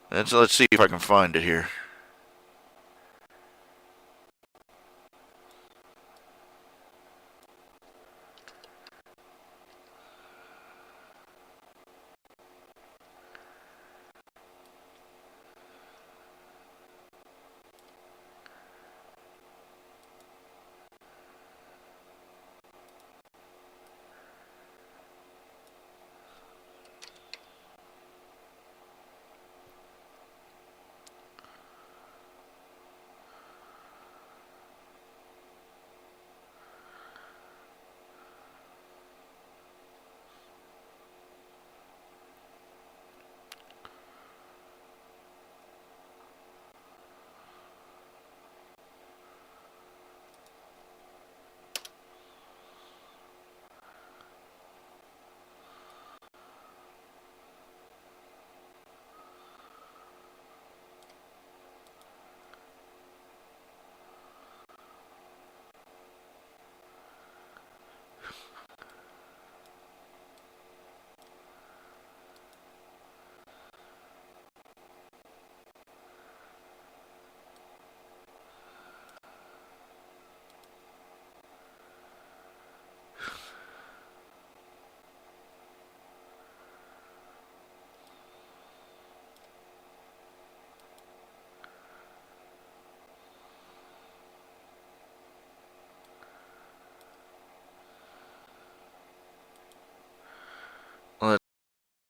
Let's see if I can find it here.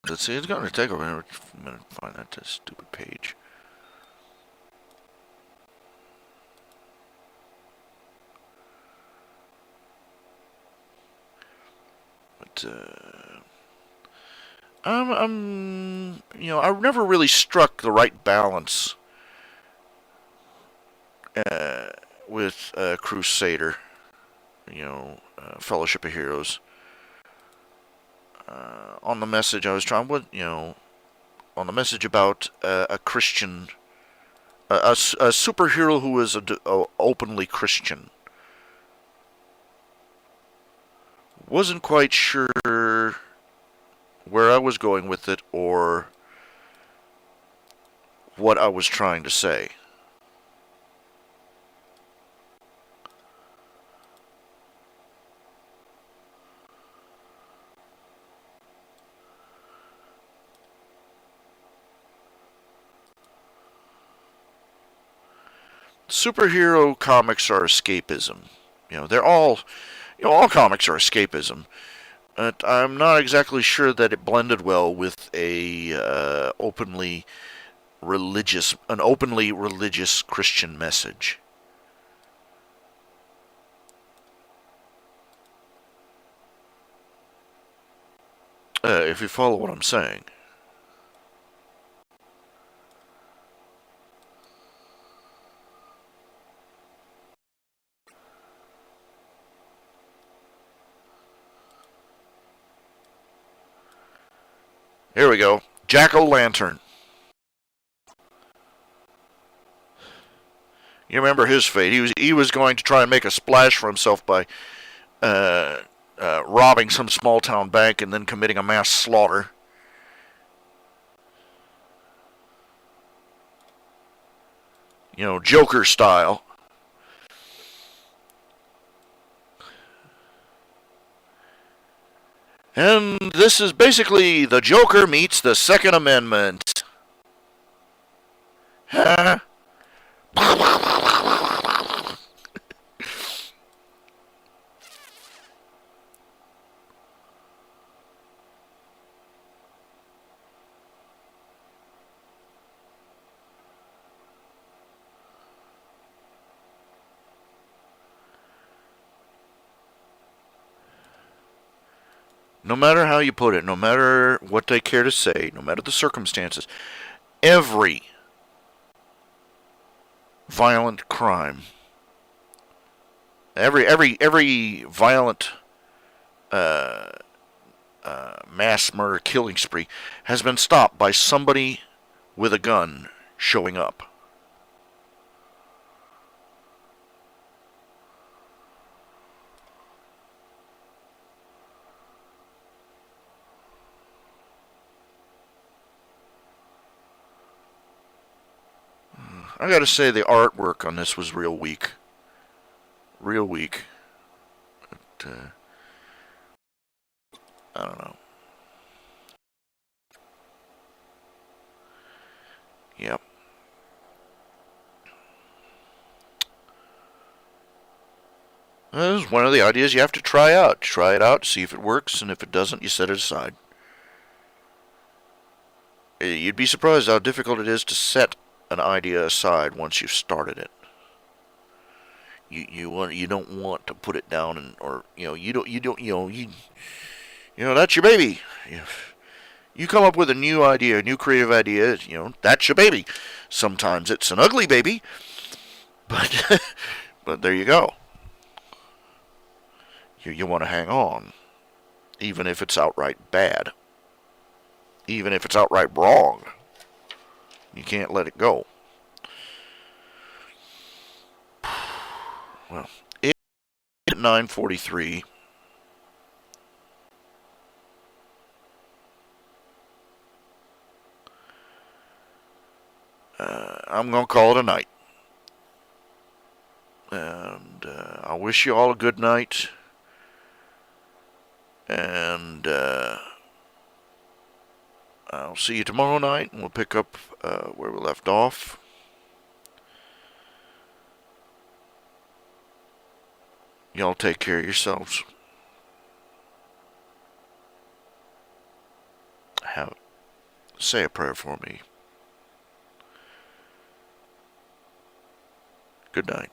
Let's see, it's going to take a minute to find that stupid page. But, I've never really struck the right balance with Crusader, Fellowship of Heroes. On the message I was trying, on the message about a Christian, a superhero who is openly Christian. Wasn't quite sure where I was going with it or what I was trying to say. Superhero comics are escapism. They're all, all comics are escapism. But I'm not exactly sure that it blended well with an openly religious Christian message. If you follow what I'm saying. Here we go. Jack-o'-lantern. You remember his fate. He was going to try and make a splash for himself by robbing some small town bank and then committing a mass slaughter. Joker style. And this is basically the Joker meets the Second Amendment. Huh? No matter how you put it, no matter what they care to say, no matter the circumstances, every violent crime every violent mass murder killing spree has been stopped by somebody with a gun showing up. I gotta say the artwork on this was real weak. Real weak. But, I don't know. Yep. This is one of the ideas you have to try out. Try it out, see if it works, and if it doesn't, you set it aside. You'd be surprised how difficult it is to set an idea aside once you've started it. You don't want to put it down, and or you that's your baby. You come up with a new idea, a new creative idea. That's your baby. Sometimes it's an ugly baby, but but there you go. You want to hang on, even if it's outright bad, even if it's outright wrong. You can't let it go. Well, at 9:43. I'm going to call it a night. And I wish you all a good night. And I'll see you tomorrow night, and we'll pick up where we left off. Y'all take care of yourselves. Say a prayer for me. Good night.